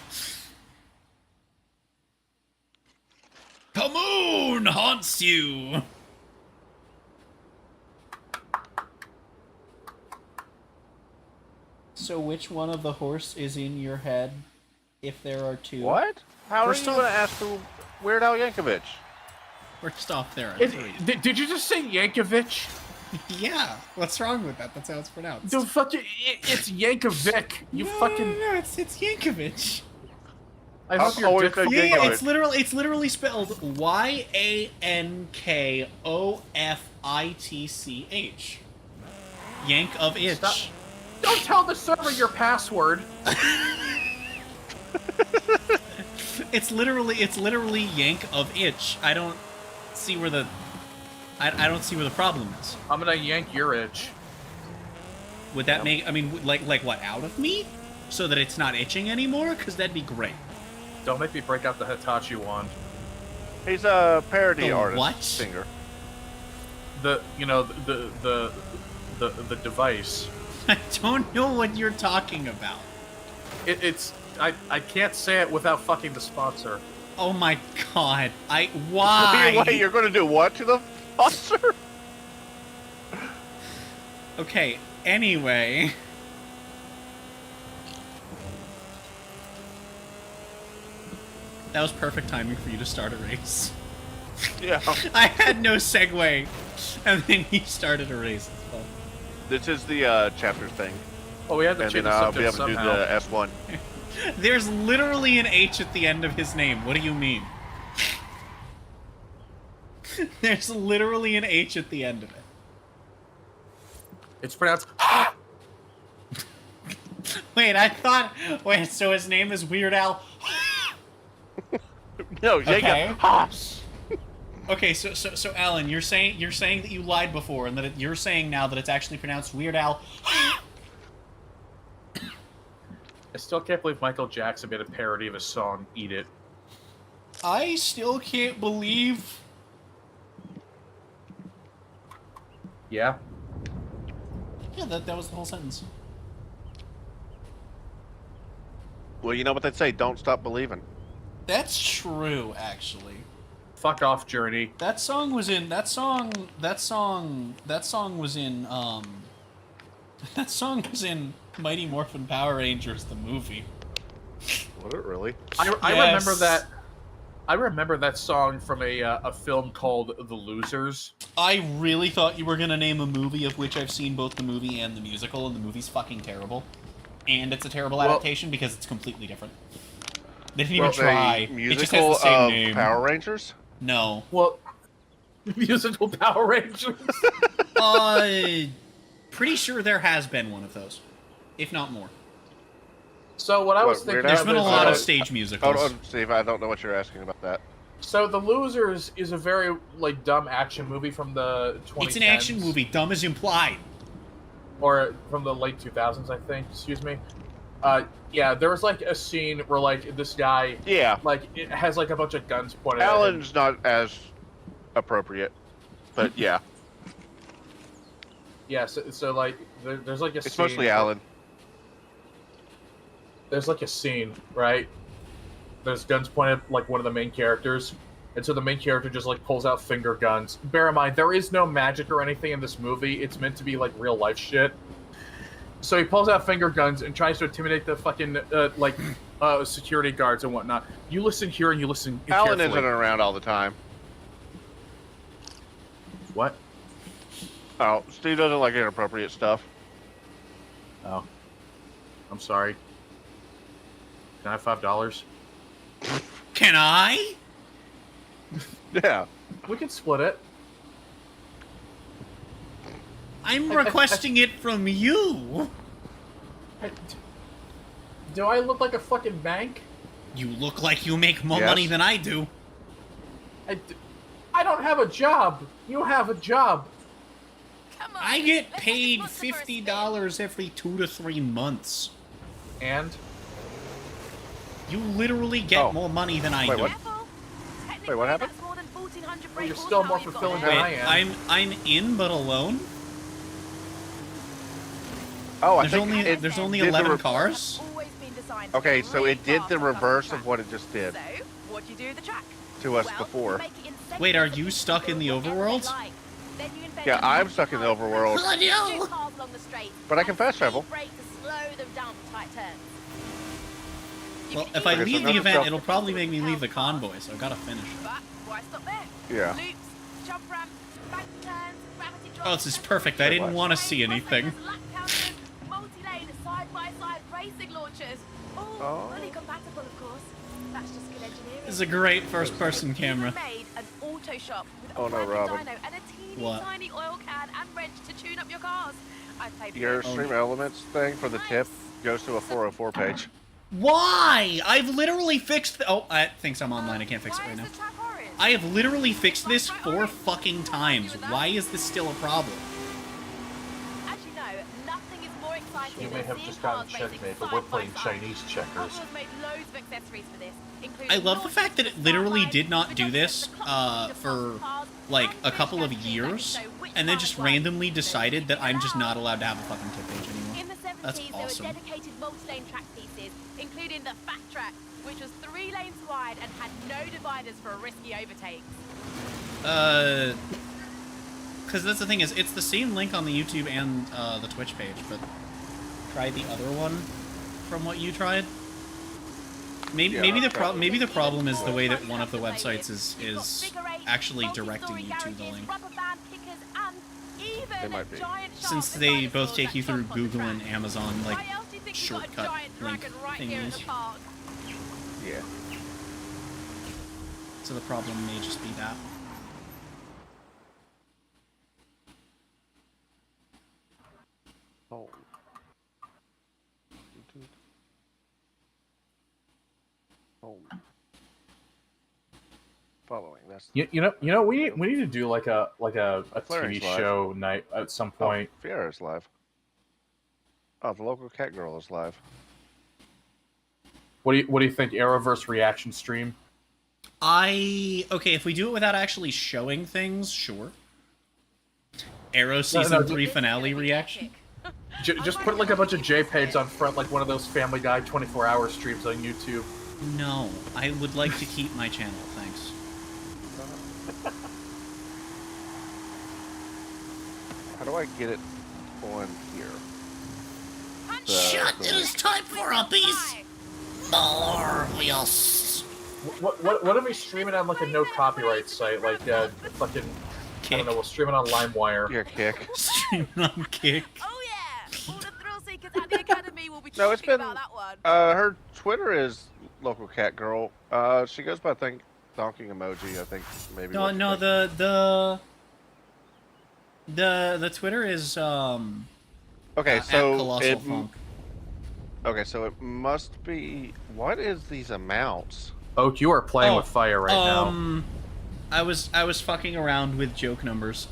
The moon haunts you! So which one of the horse is in your head, if there are two? What? How First are you off- going to ask for Weird Al Yankovic? First off, there are It, three. did you just say Yankovic? Yeah, what's wrong with that? That's how it's pronounced. The fucking it's Yankovic. You fucking. No, it's Yankovic. I hope your always dick. been Yeah, Yankovic. it's literally spelled Yankofitch. Yank of itch. Stop. Don't tell the server your password. It's literally yank of itch. I don't see where the I don't see where the problem is. I'm gonna yank your itch. Would that make, I mean, like what, out of me? So that it's not itching anymore? Because that'd be great. Don't make me break out the Hitachi wand. He's a parody The artist, what? singer. The device. I don't know what you're talking about. I can't say it without fucking the sponsor. Oh my god. Why? Wait, you're going to do what to the sponsor? Okay, anyway. That was perfect timing for you to start a race. Yeah. I had no segue, and then you started a race. It's fun. This is the chapter thing. Oh, we have to And change then the I'll be subject able to do somehow. the S1. There's literally an H at the end of his name. What do you mean? There's literally an H at the end of it. It's pronounced. Wait, I thought. Wait, so his name is Weird Al. No, Okay. Jacob Haas. Okay, so Alan, you're saying that you lied before, and that you're saying now that it's actually pronounced Weird Al. I still can't believe Michael Jackson made a parody of his song "Eat It." I still can't believe. Yeah. Yeah, that was the whole sentence. Well, you know what they say, don't stop believing. That's true, actually. Fuck off, Journey. That song was in that song was in Mighty Morphin Power Rangers the movie. Was it really? I Yes. remember that. I remember that song from a film called The Losers. I really thought you were gonna name a movie of which I've seen both the movie and the musical, and the movie's fucking terrible. And it's a terrible adaptation because it's completely different. They didn't even try. It just Musical has the same of name. Power Rangers? No. Well, musical Power Rangers. Pretty sure there has been one of those, if not more. So what I was Weird thinking, Al? There's been a there's lot a- of stage musicals. Hold on, Steve. I don't know what you're asking about that. so The Losers is a very dumb action movie from the 2010s. It's an action movie. Dumb is implied. Or from the late 2000s, I think. Excuse me. Yeah, there was a scene where this guy Yeah. it has a bunch of guns pointed at him. Alan's not as appropriate, but yeah. Yeah, so there's a It's scene. mostly Alan. There's a scene, right? There's guns pointed at one of the main characters, and so the main character just pulls out finger guns. Bear in mind, there is no magic or anything in this movie. It's meant to be real life shit. So he pulls out finger guns and tries to intimidate the fucking security guards and whatnot. You listen here and you listen Alan carefully. isn't around all the time. What? Oh, Steve doesn't like inappropriate stuff. Oh, I'm sorry. Can I have $5? Can I? Yeah. We can split it. I'm requesting it from you. Do I look like a fucking bank? You look like you make more Yes. money than I do. I don't have a job. You have a job. Come on. I get let's paid just put the first $50 every 2 to 3 months. And You literally get Oh. more money than I Wait, do. what? Careful. Wait, what happened? That's more than 1,400 Well, you're brake still more horsepower you've got fulfilling there. than I Wait, am. I'm in but alone? Oh, I There's think only it there's only did the 11 re- cars? Always been designed to Okay, go so really it did fast the on custom reverse track. of what it just did So, what do you do with the track? to us Well, before. you make it in segments Wait, are that you can stuck in the do whatever they overworld? like. Then you invent Yeah, a I'm new stuck in the car. overworld. Two cars along the straight. But I can fast Speed travel. breaks, slow them down for tight turns. You Well, can if I Okay, so leave the another event, stuff- it'll probably make me leave the convoy, so I gotta finish it. But why stop there? Yeah. Loops, jump ramps, bank turns, gravity drops. Oh, this is perfect. I didn't what? want to see anything. Lap counters, multi-lane, side-by-side racing launchers. All Oh. fully compatible, of course. That's just good engineering. This is a great first-person camera. Even made an auto shop with Oh, a no, brand new Robin. dyno and a teeny What? tiny oil can and wrench to tune up your cars. I played Your with it. Stream Elements thing for the tip goes to a 404 page. Why? I've literally fixed. Oh, it thinks I'm online. I can't fix it Why right is now. the track orange? I have literally fixed this 4 fucking times. Why is this still a problem? As you know, nothing is more exciting You than may have seeing just gotten cars racing checkmate, but side we're by playing side. Chinese checkers. Hot Wheels made loads of accessories for this, including I love the launchers, fact that it the literally spotlight, did not the do dockets, this the clock, the for cars, like and a couple of bridge years, connections to show which and then car just is what. randomly decided that I'm just not Now, allowed to have a fucking tip page anymore. in the 70s, That's there awesome. were dedicated multi-lane track pieces, including the Fat Track, which was 3 lanes wide and had no dividers for risky overtakes. Because that's the thing is, it's the same link on the YouTube and the Twitch page, but try the other one from what you tried. Maybe Yeah, maybe the I'll try. maybe the problem is the way that one of the websites is actually directing you to the link. They might be. Since they both take you through Google and Amazon like shortcut link thingies. Yeah. So the problem may just be that. Oh. Oh. Following. That's You know, we need to do like a Flaring's TV live. show night at some point. Oh, Fiera's live. Oh, the local cat girl is live. What do you think? Arrowverse reaction stream? Okay, if we do it without actually showing things, sure. Arrow season 3 finale reaction. Just put like a bunch of JPEGs on front, like one of those Family Guy 24-hour streams on YouTube. No, I would like to keep my channel, thanks. How do I get it on here? Shut! It is time for uppies! Marvelous! What if we stream it on like a no copyright site, like fucking I don't know, we'll stream it on LimeWire. Your kick. Stream on Kick. Oh yeah! All the thrill seekers at the academy will be No, it's talking been. about that one. Her Twitter is local cat girl. She goes by donking emoji. I think maybe. No, what no, you think. the Twitter is Okay, at so Colossal Funk. Okay, so it must be. What is these amounts? Oak, you are playing with fire right now. I was fucking around with joke numbers.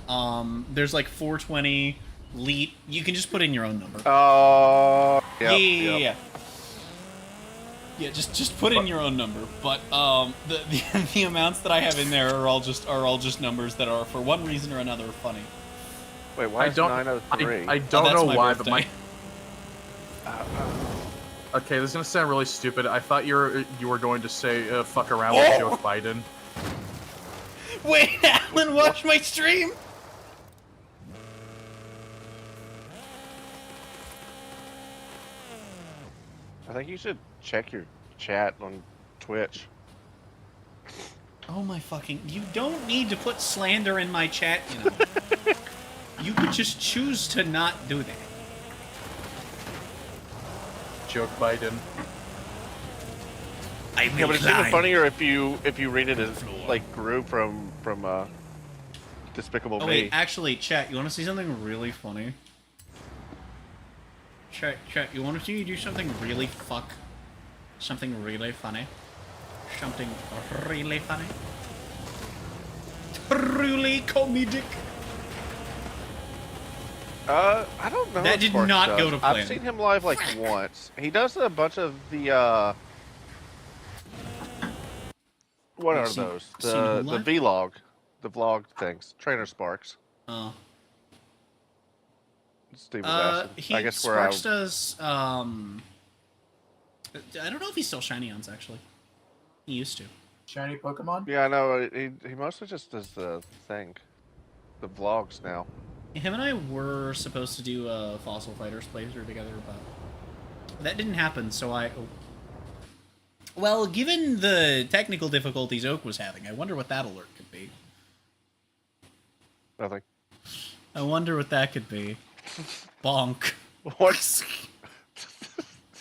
There's like 420 leet. You can just put in your own number. Yeah. Yeah, just put in your own number. But the amounts that I have in there are all just numbers that are for one reason or another funny. Wait, why is 903? I don't that's know my why, birthday. but okay, this is gonna sound really stupid. I thought you were going to say fuck around with Joe Biden. Wait, Alan, watch my stream. I think you should check your chat on Twitch. Oh my fucking! You don't need to put slander in my chat, you know. You could just choose to not do that. Joke Biden. Yeah, but it's even funnier if you read it as like grew from Despicable Oh Me. wait, actually, chat. You want to see something really funny? Chat. You want to see me do something really something really funny? Something really funny? Truly comedic. I don't know. That what did Sparks not does. go to plan. I've seen him live like once. He does a bunch of the what are Seen- those? seen The who live? vlog things. Trainer Sparks. Oh. Steve was asking. I guess where Sparks does. I don't know if he's still shiny ons actually. He used to. Shiny Pokemon? Yeah, I know. He mostly just does the thing, the vlogs now. Him and I were supposed to do a Fossil Fighters playthrough together, but That didn't happen, so I... Oh. Well, given the technical difficulties Oak was having, I wonder what that alert could be. Nothing. I wonder what that could be. Bonk. What?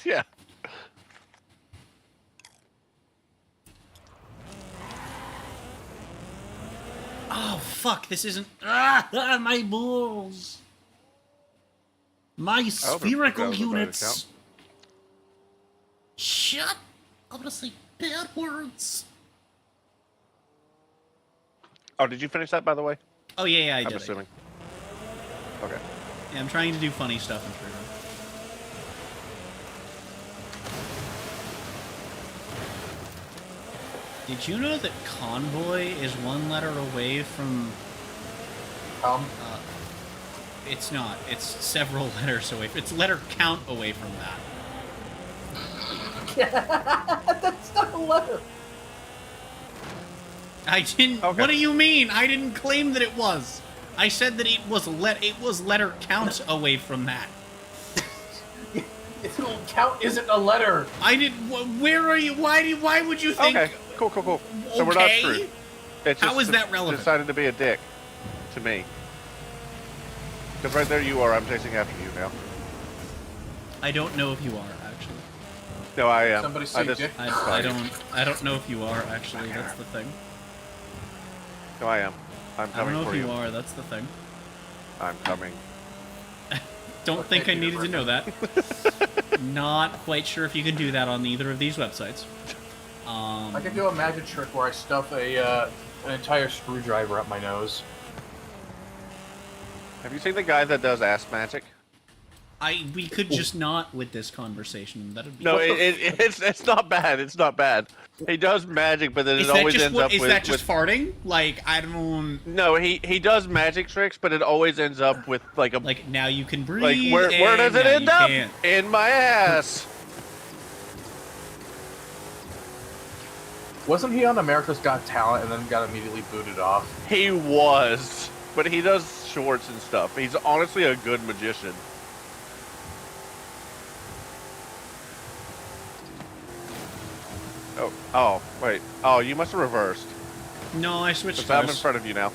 Yeah. Oh, fuck, this isn't... My balls. My spherical units. Shut! I'm gonna say bad words. Oh, did you finish that, by the way? Oh, yeah, I I'm did. assuming. Okay. Yeah, I'm trying to do funny stuff in True. Did you know that Convoy is one letter away from... it's not. It's several letters away. It's letter count away from that. That's not a letter. I didn't... Okay. What do you mean? I didn't claim that it was. I said that it was letter count away from that. Count isn't a letter. I didn't... Where are you? Why would you think... Okay. Cool. So we're not Okay. screwed. It's How just is that relevant? Decided to be a dick to me. Because right there you are. I'm chasing after you now. I don't know if you are, actually. No, I am. Somebody say dick. I don't know if you are, actually. That's the thing. No, I am. I'm I don't coming know for if you. you are. That's the thing. I'm coming. Don't think I needed to know that. Not quite sure if you can do that on either of these websites. I can do a magic trick where I stuff an entire screwdriver up my nose. Have you seen the guy that does ass magic? We could just not with this conversation. That'd be... No, it's not bad. It's not bad. He does magic, but then Is it that always just ends up is with... that just farting? Like, I don't... No, he does magic tricks, but it always ends up with like a... Like, now you can breathe, Like, where does it and end now up? you can't. In my ass. Wasn't he on America's Got Talent and then got immediately booted off? He was. But he does shorts and stuff. He's honestly a good magician. Oh, wait. Oh, you must have reversed. No, I switched Because I'm in cars. front of you now.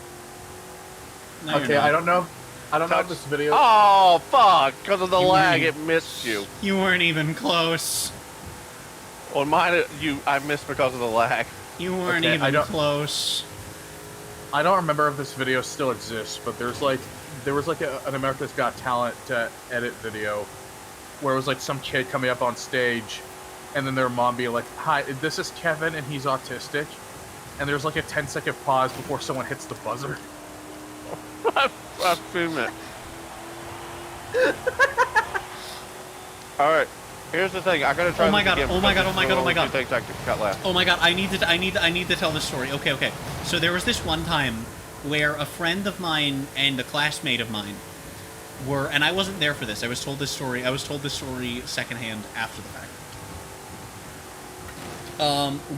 No, you're Okay, not. I don't know if this video. Oh, fuck! Because of the You lag, weren't- it missed you. You weren't even close. On mine, I missed because of the lag. You weren't Okay, even close. I don't remember if this video still exists, but there was like an America's Got Talent edit video where it was like some kid coming up on stage, and then their mom being like, "Hi, this is Kevin, and he's autistic," and there's like a 10-second pause before someone hits the buzzer. I've seen it. Alright, here's the thing. I gotta try Oh my this god, again oh my because god, oh my god, oh my there's god. 2 things I could cut last. Oh my god, I need to tell this story. Okay. So there was this one time where a friend of mine and a classmate of mine were, and I wasn't there for this. I was told this story secondhand after the fact.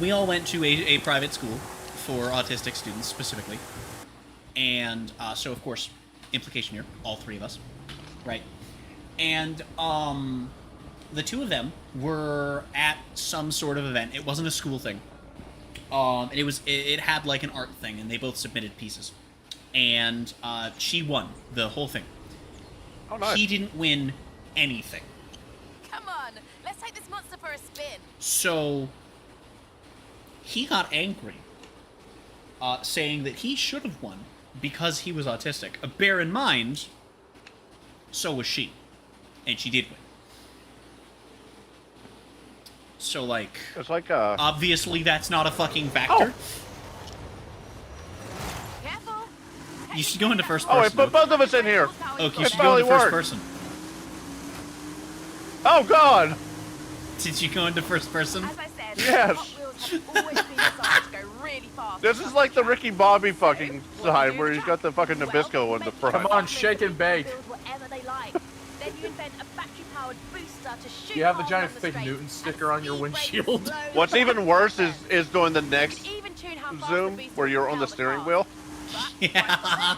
We all went to a private school for autistic students specifically. And so of course, implication here, all three of us, right? And the two of them were at some sort of event. It wasn't a school thing. It had like an art thing, and they both submitted pieces. And she won the whole thing. Oh, nice. He didn't win anything. Come on, let's take this monster for a spin. So he got angry, saying that he should have won because he was autistic. Bear in mind, so was she, and she did win. So, like, It's like obviously that's not a fucking factor. Careful. You should go into first Oh, person. it put both of us in here. Oak, you It should go into finally first worked. person. Oh, God! Did you go into first person? As I said, Yes. Hot Wheels have always been designed to go really fast. This is like the Ricky Bobby fucking sign where he's got the fucking Nabisco on the front. Come on, shake and bake. Build whatever they like. Then you invent a battery-powered booster to shoot. You have the holes giant up the fake straight Newton and sticker on your speed brake windshield. slow What's down even the worse road. is doing the You next can even tune how fast Zoom the booster where you're will on the propel steering car. wheel. But, Yeah.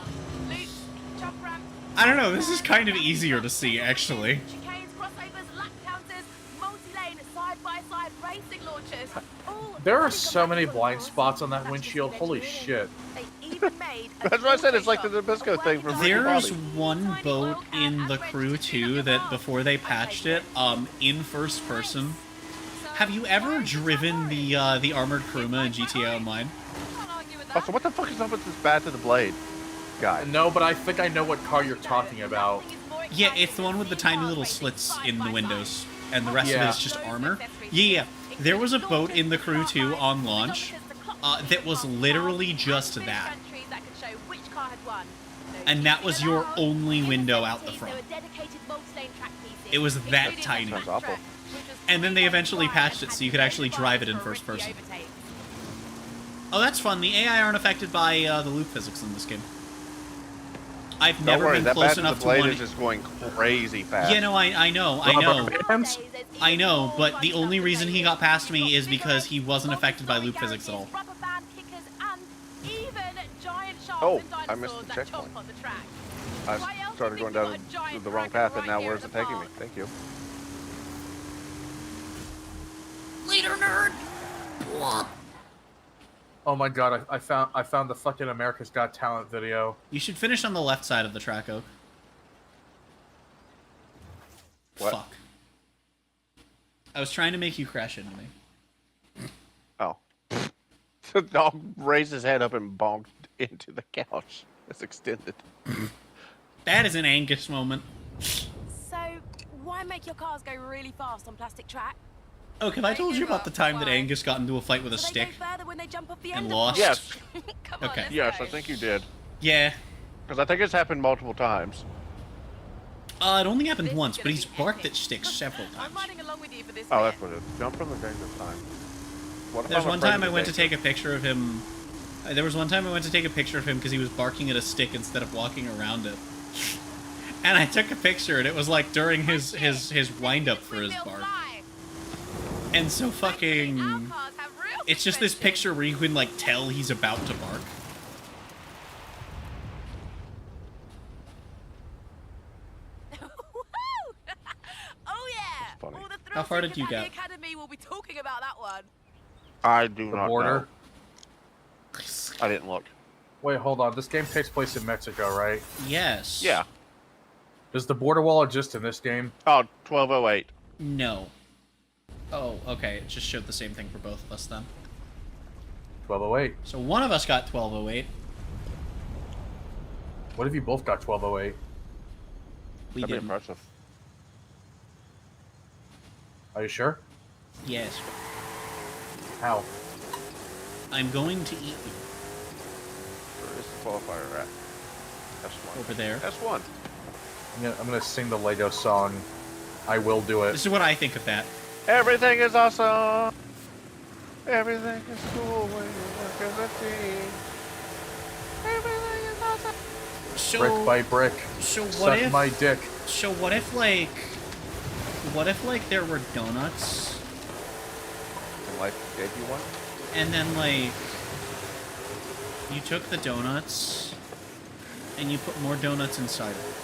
loops, jump ramps, I don't know, this is kind of easier to see, actually. chicanes, crossovers, lap counters, There are so many blind spots on that windshield. Holy shit. That's what I said. It's like the Nabisco thing from Rick and There's Morty. one boat in the Crew 2 that before they patched it, in first person. Have you ever driven the armored Kuruma in GTA Online? Oh, so what the fuck is up with this Bad to the Blade guy? No, but I think I know what car you're talking about. Yeah, it's the one with the tiny little slits in the windows, and the rest of it Yeah. is just armor. Yeah. There was a boat in the Crew 2 on launch that was literally just that. And that was your only window out the front. It was that tiny. Sounds awful. And then they eventually patched it so you could actually drive it in first person. Oh, that's fun. The AI aren't affected by the loop physics in this game. I've Don't never worry, been that close Bad to enough the to Blade one. is just going crazy fast. Yeah, no, I know, I know, but the only reason he got past me is because he wasn't affected by loop physics at all. Oh, I missed the checkpoint. I started going down the wrong path, and now where's it taking me? Thank you. Later, nerd. Blah. Oh my god, I found the fucking America's Got Talent video. You should finish on the left side of the track, Oak. What? Fuck. I was trying to make you crash into me. Oh. The dog raised his head up and bonked into the couch. It's extended. That is an Angus moment. So, why make your cars go really fast on plastic track? Oak, have I told you about the time that Angus got into a fight with a So they stick go further when they jump off the and end lost? Yes. Come on, Okay. let's Yes, go. I think you did. Yeah. Because I think it's happened multiple times. It only happened This once, is but gonna he's be barked epic. at sticks several I'm times. riding along with you for this Oh, bit. that's what it is. Jump from the dangerous time. What if There's I'm one afraid time of I went to the take a picture of him. There was one time I went to take a picture of him because he was barking at a stick instead of walking around it. And I took a picture, and it was like during his wind up for his Real bark. fly. And so Our fucking, cars have real it's just this suspension. picture where you can like tell he's about to bark. Woohoo! Oh yeah! funny. All the How far thrill did you seekers at get? the Academy will be talking about that one. I do The not border. know. I didn't look. Wait, hold on. This game takes place in Mexico, right? Yes. Yeah. Does the border wall exist in this game? Oh, 1208. No. Oh, okay. It just showed the same thing for both of us then. 1208. So one of us got 1208. What if you both got 1208? We That'd be didn't. impressive. Are you sure? Yes. How? I'm going to eat you Where is the qualifier at? S1. over there. S1. I'm gonna sing the Lego song. I will do it. This is what I think of that. Everything is awesome. Everything is cool when you work as a team. Everything is awesome. So, Brick by brick. so what Suck if? my dick. So what if like there were donuts, And life gave you one? and then like you took the donuts and you put more donuts inside of it.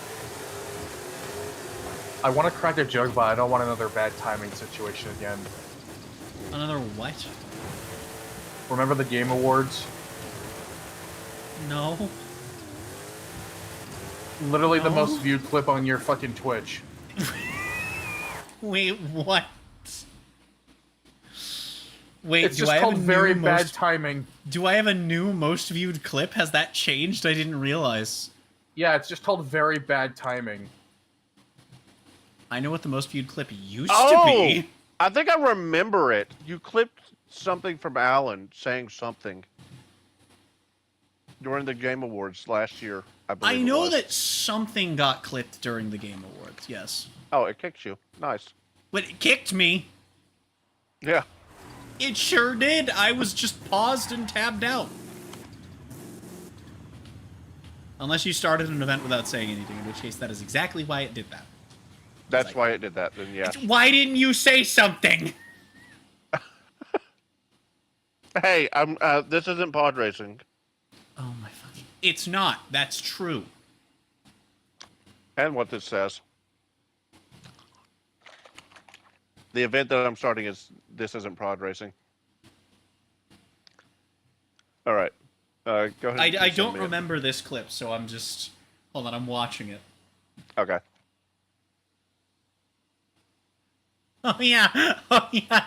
I want to crack a joke, but I don't want another bad timing situation again. Another what? Remember the Game Awards? No. Literally the No. most viewed clip on your fucking Twitch. Wait, what? Wait, It's do just I have called a very new bad most? timing. Do I have a new most viewed clip? Has that changed? I didn't realize. Yeah, it's just called very bad timing. I know what the most viewed clip used to Oh! be. I think I remember it. You clipped something from Alan saying something during the Game Awards last year, I believe. I it know was. that something got clipped during the Game Awards. Yes, Oh, it kicks you. Nice. but it kicked me. Yeah. It sure did. I was just paused and tabbed out. Unless you started an event without saying anything, in which case that is exactly why it did that. That's like- why it did that. Then yeah. Why didn't you say something? Hey, I'm. This isn't pod racing. Oh my fucking... It's not. That's true. And what this says. The event that I'm starting is this isn't pod racing. All right. Go ahead. I and don't send me it. remember this clip, so I'm just... Hold on, I'm watching it. Okay. Oh yeah,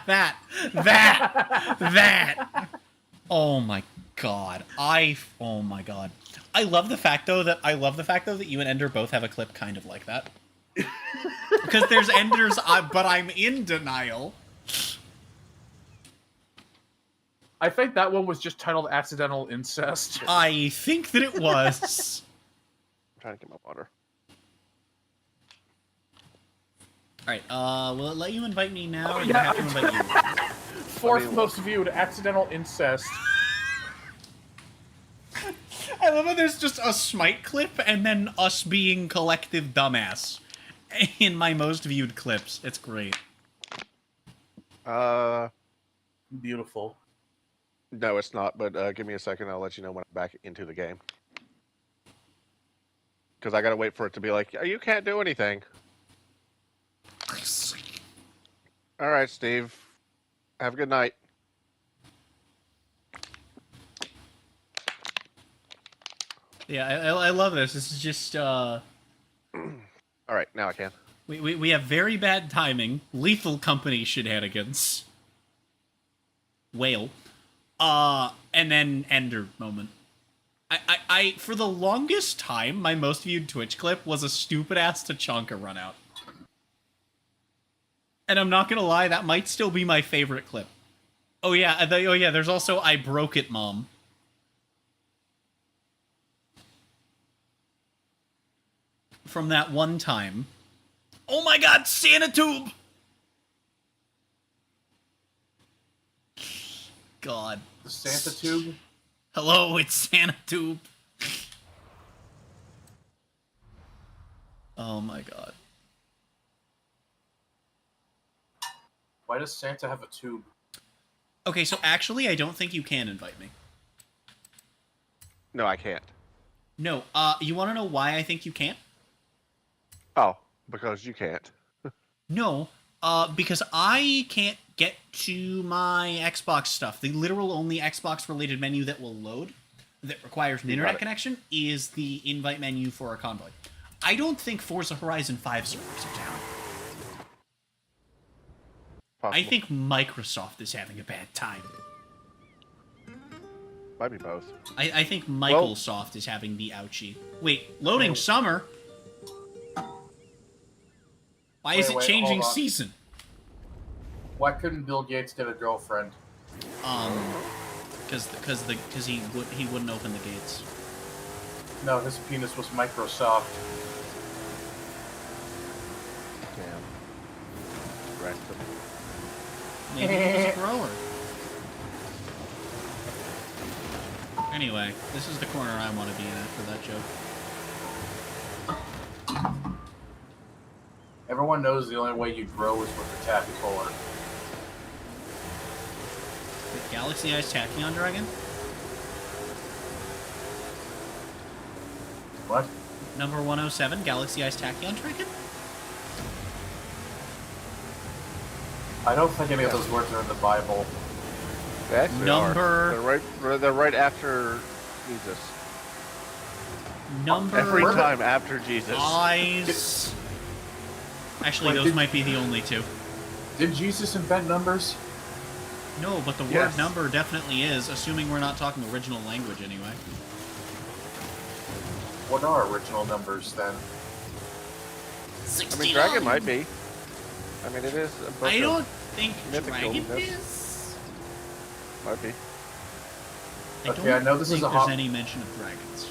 that. Oh my god, oh my god. I love the fact though that you and Ender both have a clip kind of like that. Because there's Ender's, but I'm in denial. I think that one was just titled Accidental Incest. I think that it was. I'm trying to get my water. Alright, will it let you invite me now, or do yeah, I have to invite you? Fourth most viewed, Accidental Incest. I love how there's just a Smite clip, and then us being collective dumbass in my most viewed clips. It's great. Beautiful. No, it's not. But give me a second. I'll let you know when I'm back into the game. Because I gotta wait for it to be like, you can't do anything. All right, Steve. Have a good night. Yeah, I love this. This is just, All right, now I can. We have very bad timing. Lethal Company shenanigans. Whale. And then Ender moment. I for the longest time, my most viewed Twitch clip was a stupid-ass Tachanka run out. And I'm not gonna lie, that might still be my favorite clip. Oh yeah, there's also I Broke It, Mom. From that one time. Oh my god, Santa Tube! God. The Santa Tube? Hello, it's Santa Tube. Oh my god. Why does Santa have a tube? Okay, so actually, I don't think you can invite me. No, I can't. No, you want to know why I think you can't? Oh, because you can't. No, because I can't get to my Xbox stuff. The literal only Xbox-related menu that will load, that requires an internet connection, is the invite menu for a convoy. I don't think Forza Horizon 5 servers are down. Possible. I think Microsoft is having a bad time. Might be both. I think Microsoft is having the ouchie. Wait, loading summer? Why is it changing hold on. season? Why couldn't Bill Gates get a girlfriend? Because he wouldn't open the gates. No, his penis was Microsoft. Damn. Wrecked them. Maybe he was a grower. Anyway, this is the corner I want to be in after that joke. Everyone knows the only way you grow is with the taffy puller. The Galaxy Eyes Tachyon Dragon? What? Number 107, Galaxy Eyes Tachyon Dragon? I don't think any of those words are in the Bible. They actually Number- are. They're right after Jesus. Number... Every time after Jesus. Eyes... Actually, Wait, those might be the only two. Did Jesus invent numbers? No, but the word Yes. number definitely is, assuming we're not talking original language anyway. What are original numbers then? I mean, dragon might be. I mean, it is a book I of- don't think mythical, dragon yes. is... Might be. Okay, I know this is think a there's hot- any mention of dragons.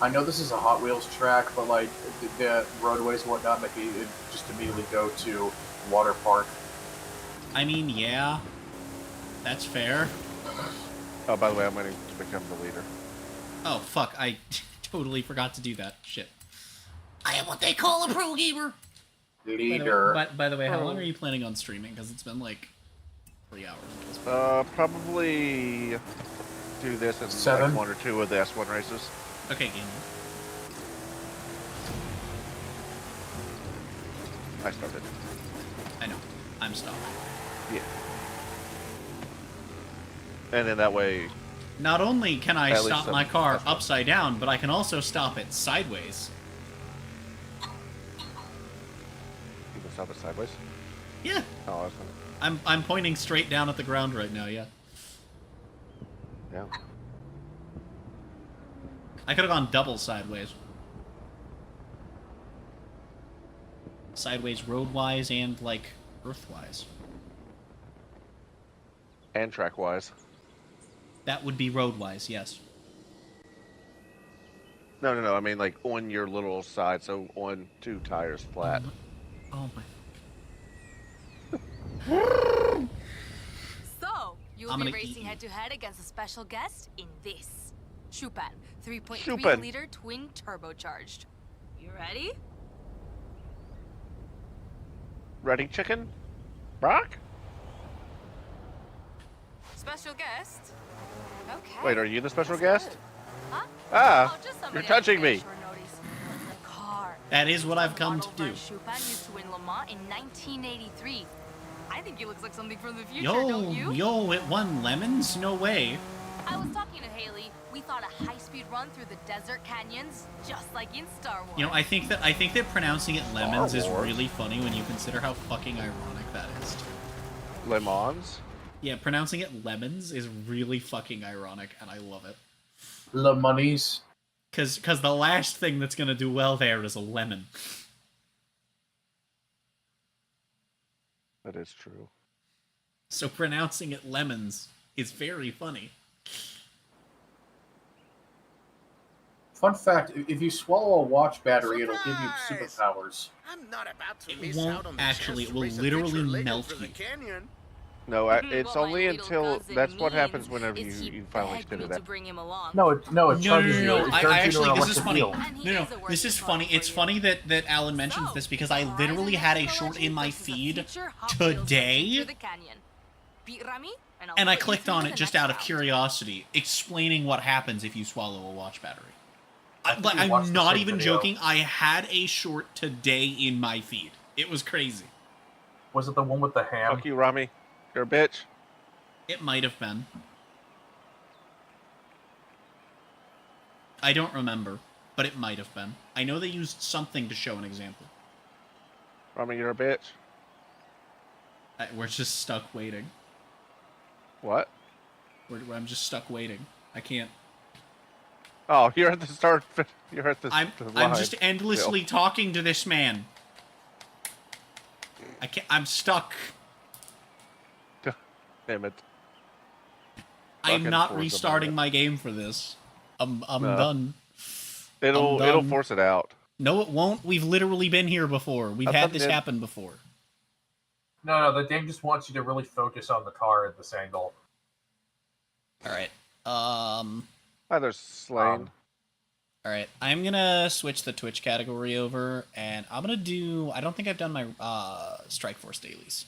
I know this is a Hot Wheels track, but like the roadways and whatnot make me just immediately go to water park. I mean, yeah. That's fair. Oh, by the way, I'm waiting to become the leader. Oh, fuck. I totally forgot to do that. Shit. I am what they call a pro gamer. Leader. By the way, how long are you planning on streaming? Because it's been like 3 hours. at this point. Probably do this and 7. like 1 or 2 of the S1 races. Okay, game. I started. I know. I'm stopping. Yeah. And then that way, Not only can I At least stop some- my car that's one. upside down, but I can also stop it sideways. You can stop it sideways. Yeah, Oh, that's fine. I'm pointing straight down at the ground right now. Yeah, Yeah. I could have gone double sideways. Sideways road-wise and like earth-wise. And track-wise. That would be road-wise, yes. No. I mean, like, on your little side, so on 2 tires flat. Oh my. So, you'll I'm be gonna eat racing you. head-to-head against a special guest in this. Chupan, 3.3 Chupan. liter twin turbocharged. You ready? Ready, chicken? Brock? Special guest? Okay. Wait, are you the special That's guest? good. Huh? Ah, Oh, just you're somebody touching on me. short notice. The car. That is what I've come to Model do. Vert Chupan used to win Le Mans in 1983. I think he looks like something from the future, Yo, don't you? yo, it won lemons? No way. I was talking to Haley. We thought a high-speed run through the desert canyons, just like in Star Wars. You know, I think that pronouncing it lemons is Wars. really funny when you consider how fucking ironic that is. Le Mans? Yeah, pronouncing it lemons is really fucking ironic, and I love it. Le Monies. Cause the last thing that's gonna do well there is a lemon. That is true. So pronouncing it lemons is very funny. Fun fact, if you swallow a watch battery, it'll give you superpowers. I'm not about to It miss won't out on the actually, chance it to will race a literally picture later melt for the you. canyon. No, it's What my only little until cousin that's what happens means whenever is he you finally begged spit me it to out. bring him along. No, it No, charges you. It I turns you actually, into an this is electric funny. eel. And he No, is a this is working funny. father It's for funny you. that Alan mentions So, this because I Horizon literally had a Mexico short in Legends my versus a feed future Hot Wheels racing today, through the canyon. Beat Rami, I'll and I put you clicked through on the it just next out of round. curiosity, explaining what happens if you swallow a watch battery. think we watched I'm the not same even video. joking. I had a short today in my feed. It was crazy. Was it the one with the ham? Fuck you, Rami. You're a bitch. It might have been. I don't remember, but it might have been. I know they used something to show an example. Rami, you're a bitch. We're just stuck waiting. What? I'm just stuck waiting. I can't. Oh, you're at the start. You're at the I'm line. just endlessly talking to this man. I can't. I'm stuck. Damn it. I'm Fucking not Forza restarting Motorsport. my game for this. I'm No. done. It'll done. force it out. No, it won't. We've literally been here before. We've I had thought this it did. happen before. No, the game just wants you to really focus on the car at this angle. All right. Hi, there's Slane. All right. I'm gonna switch the Twitch category over, and I'm gonna do. I don't think I've done my Strike Force dailies.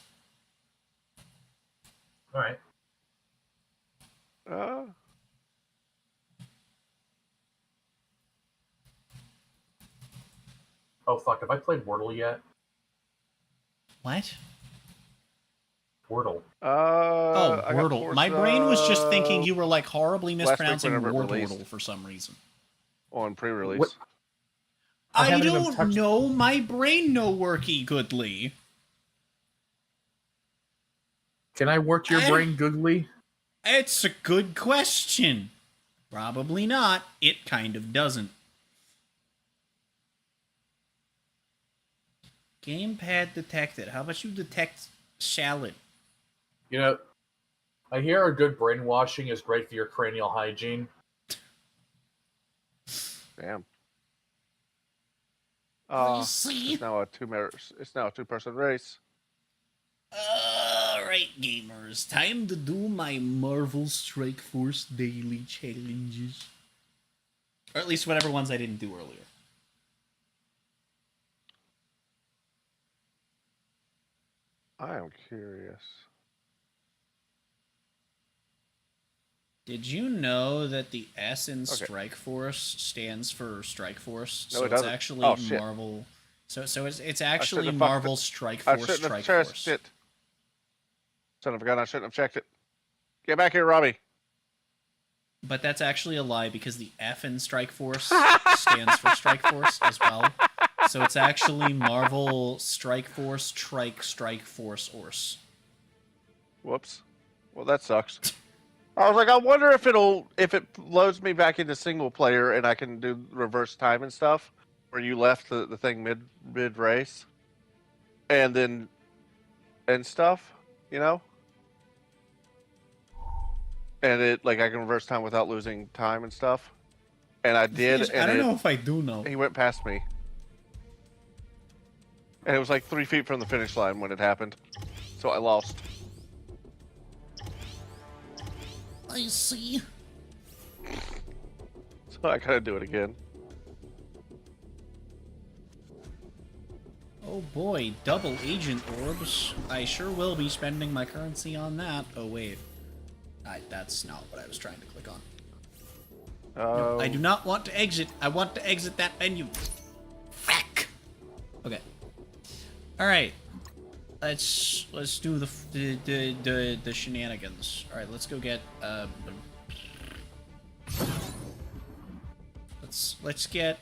All right. Oh fuck! Have I played Wordle yet? What? Wordle. Oh, I got Wordle. My brain was just thinking Forza you were like horribly last week mispronouncing whenever it Wordle released. for some reason. on pre-release. What? I haven't even don't touched- know. My brain no worky goodly. Can I work your I- brain goodly? It's a good question. Probably not. It kind of doesn't. Gamepad detected. How about you detect salad? You know, I hear a good brainwashing is great for your cranial hygiene. Damn. We'll see. It's now a two-person race. Alright, gamers. Time to do my Marvel Strike Force daily challenges. Or at least whatever ones I didn't do earlier. I am curious. Did you know that the S in Okay. Strike Force stands for Strike Force? No, So it it's doesn't. actually Oh, shit. Marvel. So it's actually shouldn't have fucked Marvel it. Strike I Force shouldn't Strike have Force. checked it. Son of a gun, I shouldn't have checked it. Get back here, Robbie. But that's actually a lie because the F in Strike Force stands for Strike Force as well. So it's actually Marvel Strike Force Strike Force Orse. Whoops. Well, that sucks. I was like, I wonder if it loads me back into single player and I can do reverse time and stuff, where you left the thing mid race, and stuff, you know. And it like I can reverse time without losing time and stuff. And I did. Yes, I don't know if I do know. He went past me. And it was like 3 feet from the finish line when it happened. So I lost. I see. So I gotta do it again. Oh boy, double agent orbs. I sure will be spending my currency on that. Oh wait. That's not what I was trying to click on. No, I do not want to exit. I want to exit that menu. Frack. Okay. All right. Let's do the shenanigans. All right, let's go get let's get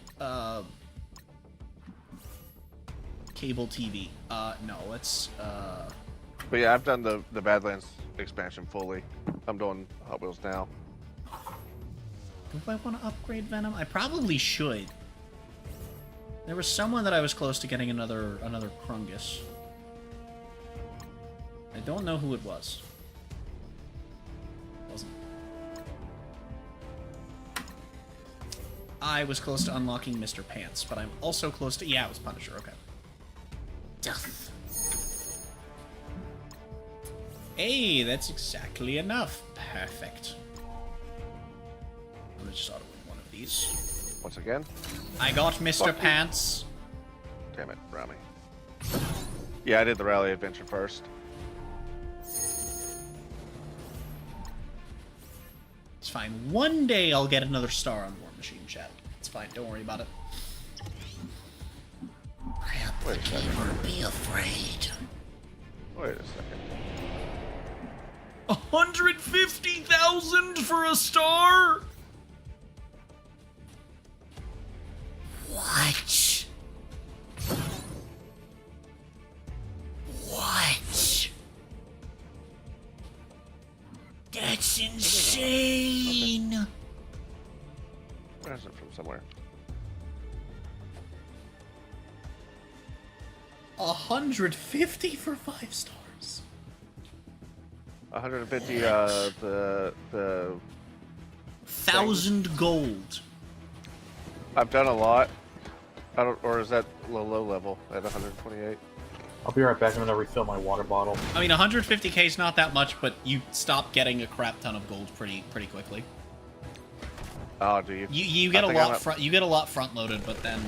cable TV. No, let's But yeah, I've done the Badlands expansion fully. I'm doing Hot Wheels now. do I want to upgrade Venom? I probably should. There was someone that I was close to getting another Krungus. I don't know who it was. Wasn't. I was close to unlocking Mr. Pants, but I'm also close to... Yeah, it was Punisher, okay. Duff. Hey, that's exactly enough. Perfect. I'm gonna just auto one of these. Once again. I got Mr. Fuck you. Pants. Damn it, Rami. Yeah, I did the Rally Adventure first. It's fine. One day I'll get another star on War Machine chat. It's fine. Don't worry about it. Grab the Wait a second. gamer, be afraid. Wait a second. 150,000 for a star? What? What? That's insane. Where is it from somewhere? 150 for 5 stars. 150. The 1,000 gold. I've done a lot. I don't, or is that low level at 128? I'll be right back. I'm gonna refill my water bottle. I mean, 150k is not that much, but you stop getting a crap ton of gold pretty quickly. Oh, do you? You get a lot front loaded, but then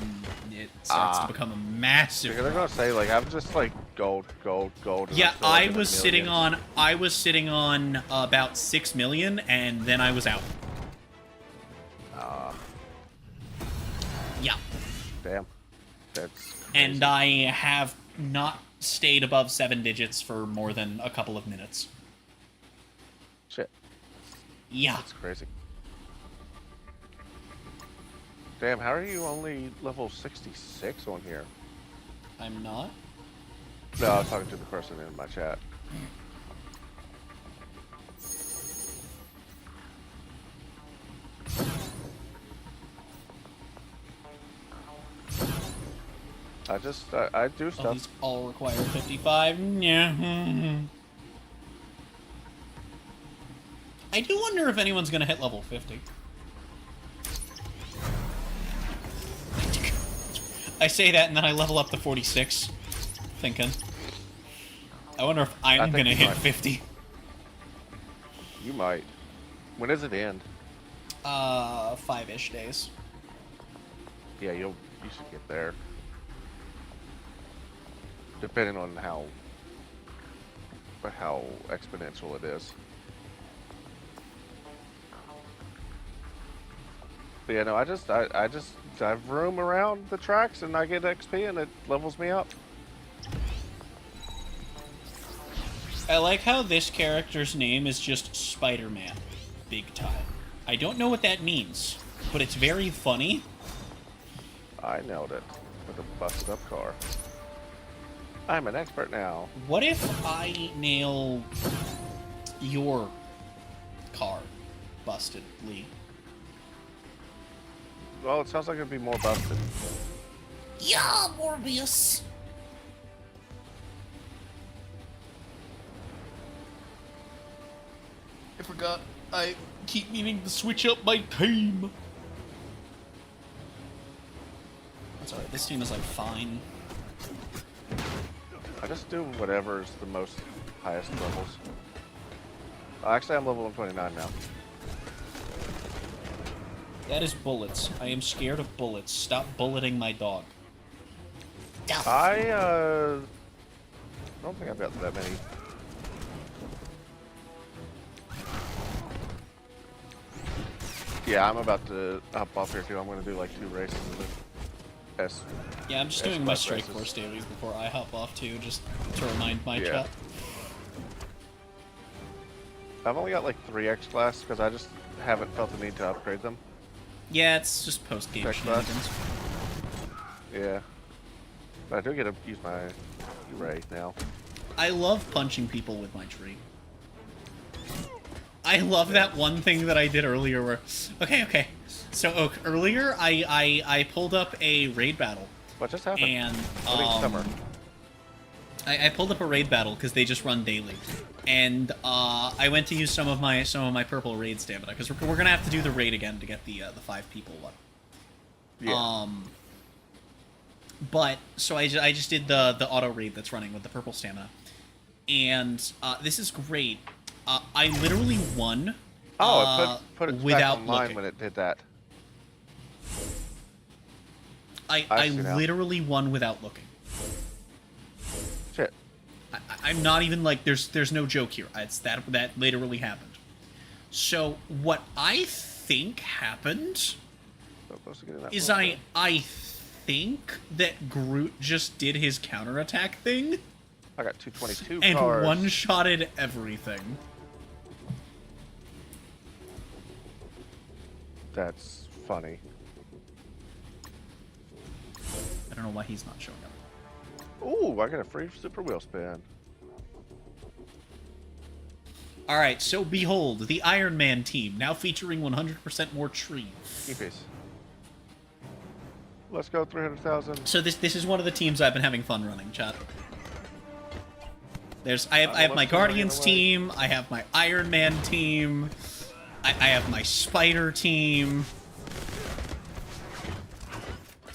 it starts to become a massive. Because they're gonna say like I'm just like gold. And Yeah, I'm still, like, I in the was sitting millions. on about 6 million, and then I was out. Yeah. Damn. That's crazy. And I have not stayed above 7 digits for more than a couple of minutes. Shit. Yeah. That's crazy. Damn, how are you only level 66 on here? I'm not. No, I was talking to the person in my chat. I do Oh, stuff. these all require 55. Yeah. I do wonder if anyone's gonna hit level 50. I say that and then I level up to 46, thinking. I wonder if I'm think gonna you hit might. 50. You might. When does it end? 5-ish days. Yeah, you should get there. Depending on how exponential it is. But yeah, no, I just drive room around the tracks and I get XP and it levels me up. I like how this character's name is just Spider-Man. Big time. I don't know what that means, but it's very funny. I nailed it with a busted up car. I'm an expert now. What if I nail your car bustedly? Well, it sounds like it'd be more busted. Yeah, Morbius. I forgot. I keep meaning to switch up my team. That's alright. This team is like fine. I just do whatever is the most highest levels. Actually, I'm level 129 now. That is bullets. I am scared of bullets. Stop bulleting my dog. I don't think I've got that many. Yeah, I'm about to hop off here too. I'm going to do like 2 races of this. Yeah, I'm just doing my S-class Strike races. Force dailies before I hop off too, just to remind my Yeah. chat. I've only got like 3 X class because I just haven't felt the need to upgrade them. Yeah, it's just post-game X-class. shenanigans. Yeah. But I do get to use my E-Ray now. I love punching people with my tree. I love that one thing that I did earlier where... Okay. So, earlier, I pulled up a raid battle. What just happened? And, Summer. I pulled up a raid battle because they just run daily, and I went to use some of my purple raid stamina because we're gonna have to do the raid again to get the 5 people one. Yeah. But so I just did the auto raid that's running with the purple stamina, and this is great. I literally won. Oh, it put it without back online looking. when it did that. I see now. literally won without looking. Shit. I'm not even like there's no joke here. It's that literally happened. So what I think happened So close to getting that is one. I think that Groot just did his counterattack thing I got 222 and cars. one-shotted everything. That's funny. I don't know why he's not showing up. Ooh, I got a free super wheel spin. All right, so behold, the Iron Man team now featuring 100% more trees. E-piece. Let's go 300,000. So this is one of the teams I've been having fun running, chat. I have my let's go Guardians away. team, I have my Iron Man team, I have my Spider team.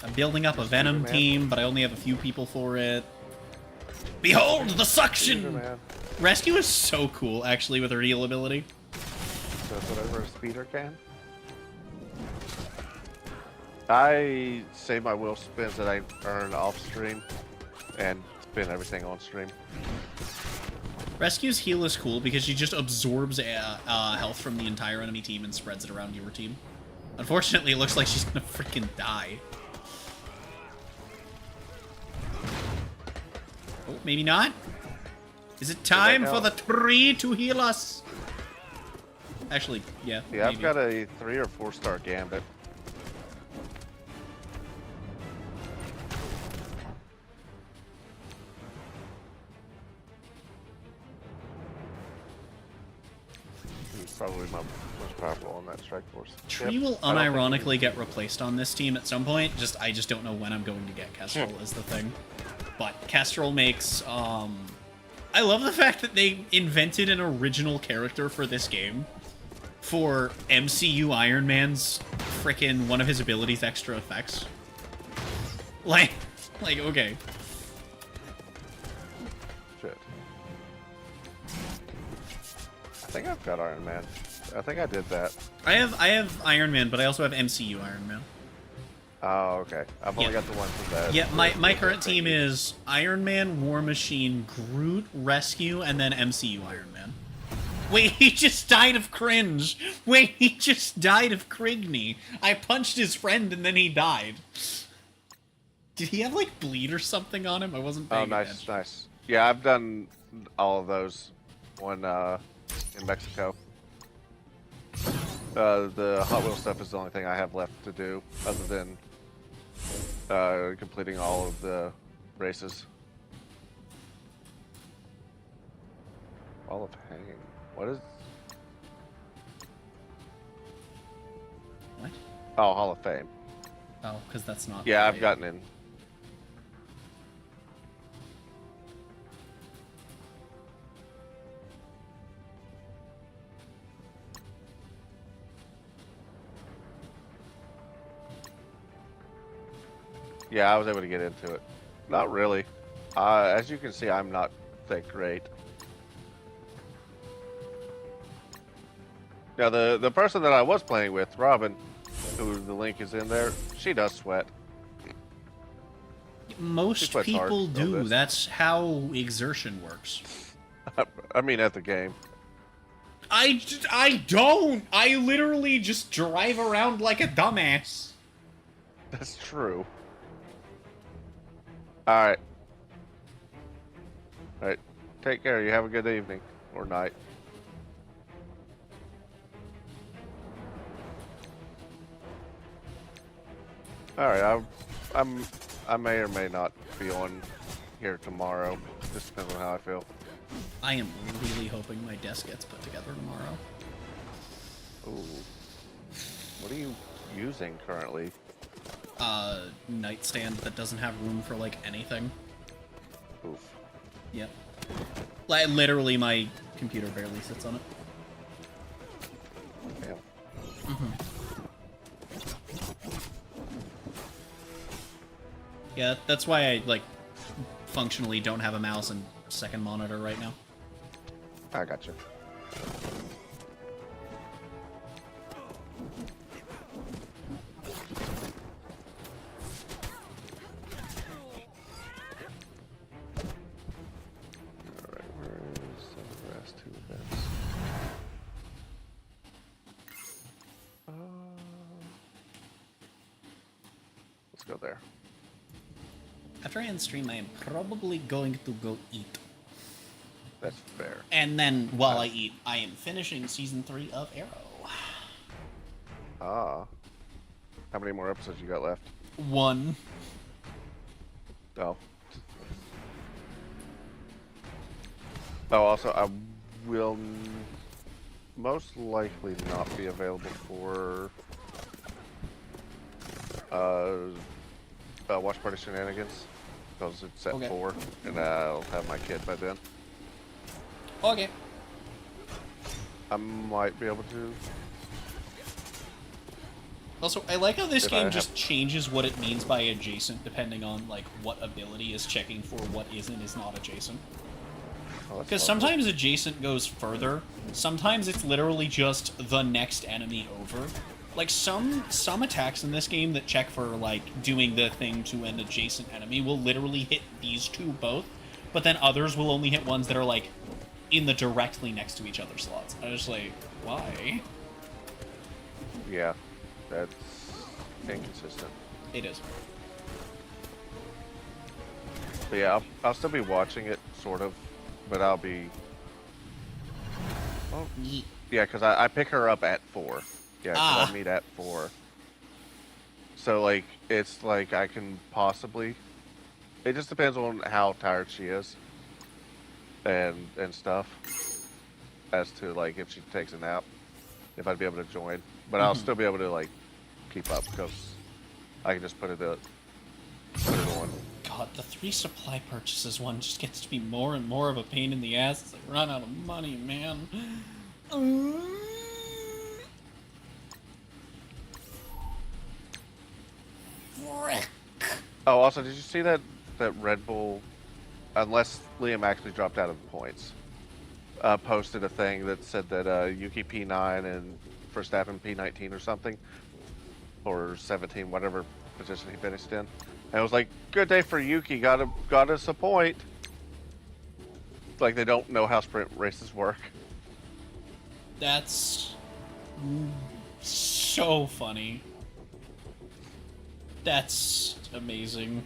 I'm building up a Venom Superman. team, but I only have a few people for it. Behold the suction! Superman. Rescue is so cool, actually, with her heal ability. So it's whatever a speeder can. I save my wheel spins that I earn off stream and spin everything on stream. Rescue's heal is cool because she just absorbs health from the entire enemy team and spreads it around your team. Unfortunately, it looks like she's gonna freaking die. Oh, maybe not? Is it time for the tree to heal us? Actually, yeah. Yeah, maybe. I've got a 3 or 4 star gambit. He's probably my most powerful on that strike force. Tree Yep, will I don't think unironically get replaced on this team at some point. I just don't know when I'm going to get Kestrel is the thing. But Kestrel makes I love the fact that they invented an original character for this game. For MCU Iron Man's frickin' one of his abilities extra effects. Like okay. Shit. I think I've got Iron Man. I think I did that. I have Iron Man, but I also have MCU Iron Man. Oh, okay. I've only Yeah. got the one from that. Yeah, my current team is Iron Man, War Machine, Groot, Rescue, and then MCU Iron Man. Wait, he just died of cringe. Wait, he just died of Krigney. I punched his friend and then he died. Did he have like bleed or something on him? I wasn't Oh, paying nice, attention. nice. Yeah, I've done all of those when in Mexico. The Hot Wheels stuff is the only thing I have left to do, other than completing all of the races. Wall of Hanging. What is? What? Oh, Hall of Fame. Oh, because that's not. Yeah, I've right. gotten in. Yeah, I was able to get into it. Not really. As you can see, I'm not that great. Now, the person that I was playing with, Robin, who the link is in there, she does sweat. Most sweats hard people on do. this. That's how exertion works. I mean, at the game. I don't. I literally just drive around like a dumbass. That's true. Alright. Alright. Take care. You have a good evening. Or night. Alright, I may or may not be on here tomorrow. Just depends on how I feel. I am really hoping my desk gets put together tomorrow. Ooh. What are you using currently? Nightstand that doesn't have room for, like, anything. Oof. Yep. Like, literally, my computer barely sits on it. Damn. Yeah, that's why I, like, functionally don't have a mouse and second monitor right now. I got you. Alright, where is the last two events? Let's go there. After I end stream, I am probably going to go eat. That's fair. And then, while I eat, I am finishing Season 3 of Arrow. Ah. How many more episodes you got left? 1. Oh. Oh, also, I will most likely not be available for Watch Party Shenanigans, because it's at 4, and I'll have my kid by then. Okay. I might be able to. Also, I like how this If game I just changes what it means by adjacent depending on, like, what ability is checking for what is not adjacent. Oh, that's Because lovely. sometimes adjacent goes further, sometimes it's literally just the next enemy over. Like, some attacks in this game that check for, like, doing the thing to an adjacent enemy will literally hit these two both, but then others will only hit ones that are, like, in the directly next to each other slots. I was just like, why? Yeah, that's inconsistent. It is. But yeah, I'll still be watching it, sort of, but I'll be... Oh, yeah, because I pick her up at 4. Yeah, because I meet at 4. So, like, it's like I can possibly... It just depends on how tired she is. And stuff. As to, like, if she takes a nap. If I'd be able to join. But I'll still be able to, like, keep up, because I can just put it on. God, the 3 supply purchases one just gets to be more and more of a pain in the ass as I run out of money, man. Frick. Oh, also, did you see that Red Bull, unless Liam actually dropped out of the points, posted a thing that said that Yuki P9 and Verstappen P19 or something, or 17, whatever position he finished in. And it was like, good day for Yuki, got us a point. Like they don't know how sprint races work. That's so funny. That's amazing.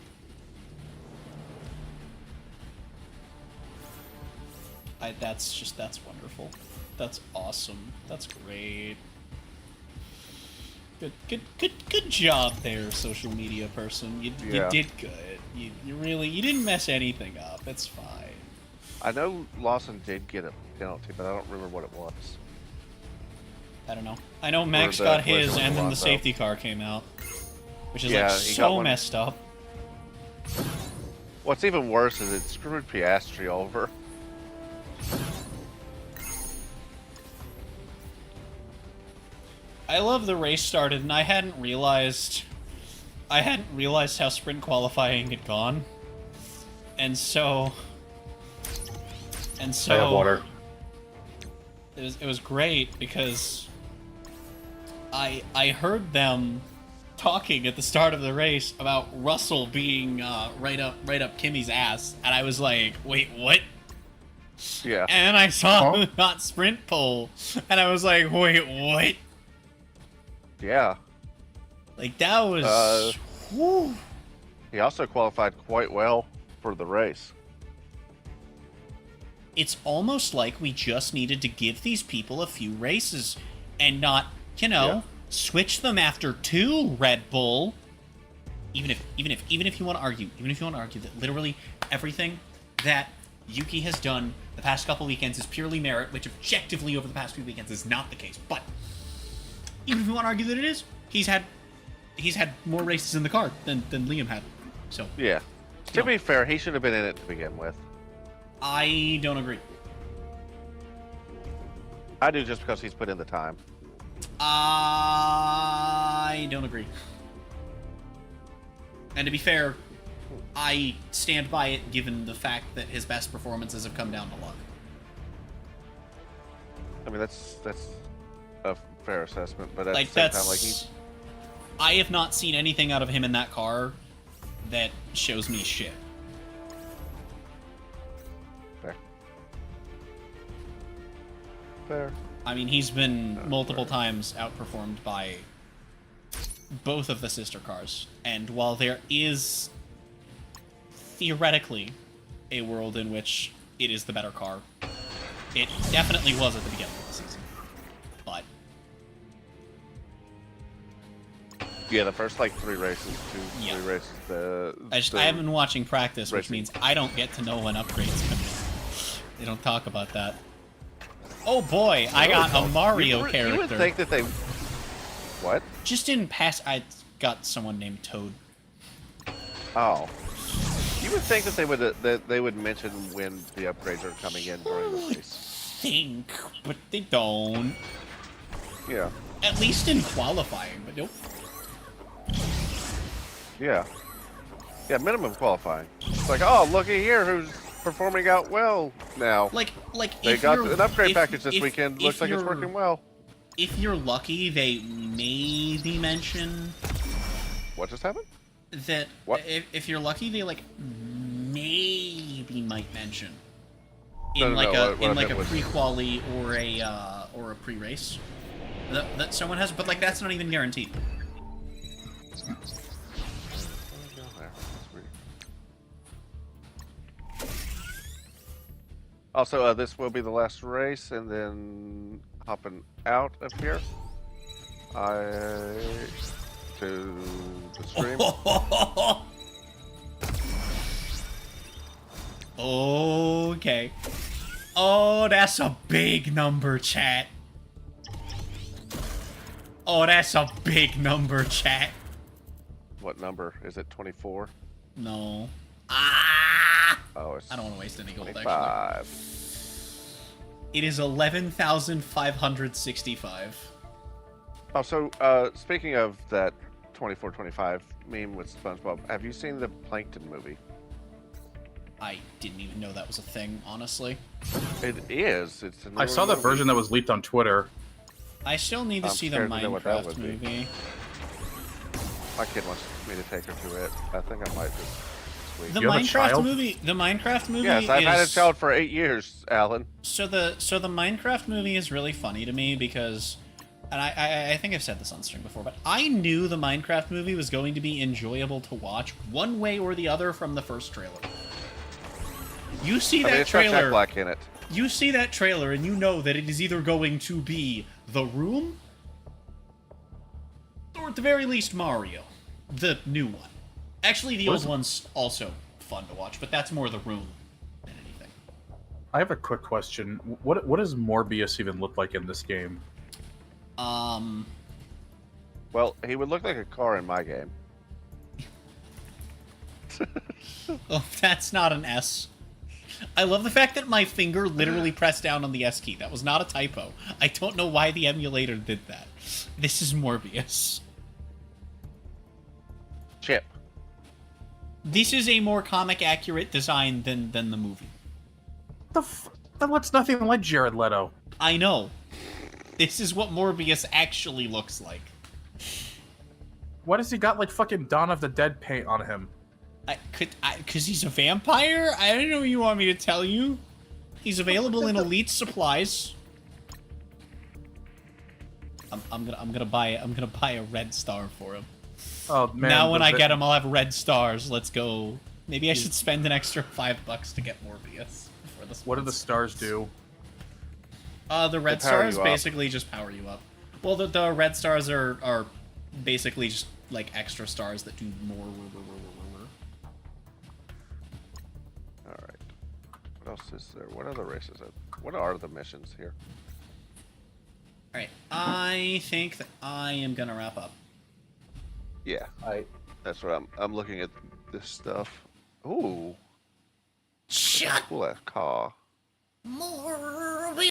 That's wonderful. That's awesome. That's great. Good job there, social media person. You did good. You didn't mess anything up. It's fine. I know Lawson did get a penalty, but I don't remember what it was. I don't know. I know Max the got collision his, with and then the Alonso. safety car came out, which is Yeah, like he got so one. messed up. What's even worse is it screwed Piastri over. I love the race started, and I hadn't realized how sprint qualifying had gone, and so I have water. it was great because I heard them talking at the start of the race about Russell being right up Kimmy's ass, and I was like, wait, what? Yeah. And I saw him not sprint pole, and I was like, wait, what? Yeah. Like, that was... whew. He also qualified quite well for the race. It's almost like we just needed to give these people a few races and not, you know, switch them after 2 Red Bull. Even if you want to argue that literally everything that Yuki has done the past couple weekends is purely merit, which objectively over the past few weekends is not the case. But even if you want to argue that it is, he's had more races in the car than Liam had. So Yeah. To be fair, he should have been in it to begin with. I don't agree. I do, just because he's put in the time. I don't agree. And to be fair, I stand by it given the fact that his best performances have come down to luck. I mean, that's a fair assessment, but at Like, the same time, like I have not seen anything out of him in that car that shows me shit. Fair. I mean, he's been multiple times outperformed by both of the sister cars. And while there is theoretically a world in which it is the better car, it definitely was at the beginning of the season. But Yeah, the first like 3 races, 3 Yeah. races. I haven't been watching practice, which racing. means I don't get to know when upgrades come in. They don't talk about that. Oh boy, I got a Mario character. You would think that they. What? Just in past, I got someone named Toad. Oh. You would think that they would mention when the upgrades are coming in during the race. Think, but they don't. Yeah. At least in qualifying, but nope. Yeah. Yeah, minimum qualifying. It's like, oh, looky here, who's performing out well now. Like They if got you're- an upgrade package this if- weekend. if Looks like it's you're- working well. If you're lucky, they maybe mention What just happened? that. What? If you're lucky, they like maybe might mention No, in no, like no, a what I like a meant was- pre-quali or a pre-race that someone has, but like that's not even guaranteed. Also, this will be the last race, and then hopping out of here, to the stream. Okay. Oh, that's a big number, chat. Oh, that's a big number, chat. What number is it? 24. No. Ah! Oh, it's I don't want to waste any gold, actually. 25. It is 11,565. Oh, so speaking of that 24-25 meme with SpongeBob, have you seen the Plankton movie? I didn't even know that was a thing, honestly. It is. It's. I saw the version that was leaked on Twitter. I still need to I'm see the scared to know what that Minecraft would be. movie. My kid wants me to take her to it. I think I might this week. The You have a Minecraft child? movie. The Minecraft movie. Yes, I've had a is- child for 8 years, Alan. So the Minecraft movie is really funny to me because, and I think I've said this on stream before, but I knew the Minecraft movie was going to be enjoyable to watch one way or the other from the first trailer. You see that It's got Jack trailer. Black in it. You see that trailer and you know that it is either going to be The Room, Or at the very least, Mario. The new one. Actually, the What old is- one's also fun to watch, but that's more the room than anything. I have a quick question. What does Morbius even look like in this game? Well, he would look like a car in my game. Oh, that's not an S. I love the fact that my finger literally pressed down on the S key. That was not a typo. I don't know why the emulator did that. This is Morbius. Chip. This is a more comic accurate design than the movie. That looks nothing like Jared Leto. I know. This is what Morbius actually looks like. Why does he got like fucking Dawn of the Dead paint on him? Cause he's a vampire? I don't know what you want me to tell you. He's available in elite supplies. I'm gonna buy a red star for him. Oh man! Now when I get him, I'll have red stars. Let's go. Maybe I should spend an extra $5 to get Morbius. For this. What do the stars do? The red They power stars you up. basically just power you up. Well, the red stars are basically just like extra stars that do more. All right. What else is there? What other races? What are the missions here? All right. I think that I am gonna wrap up. Yeah, that's what I'm looking at this stuff. Ooh, Shut cool ass car. more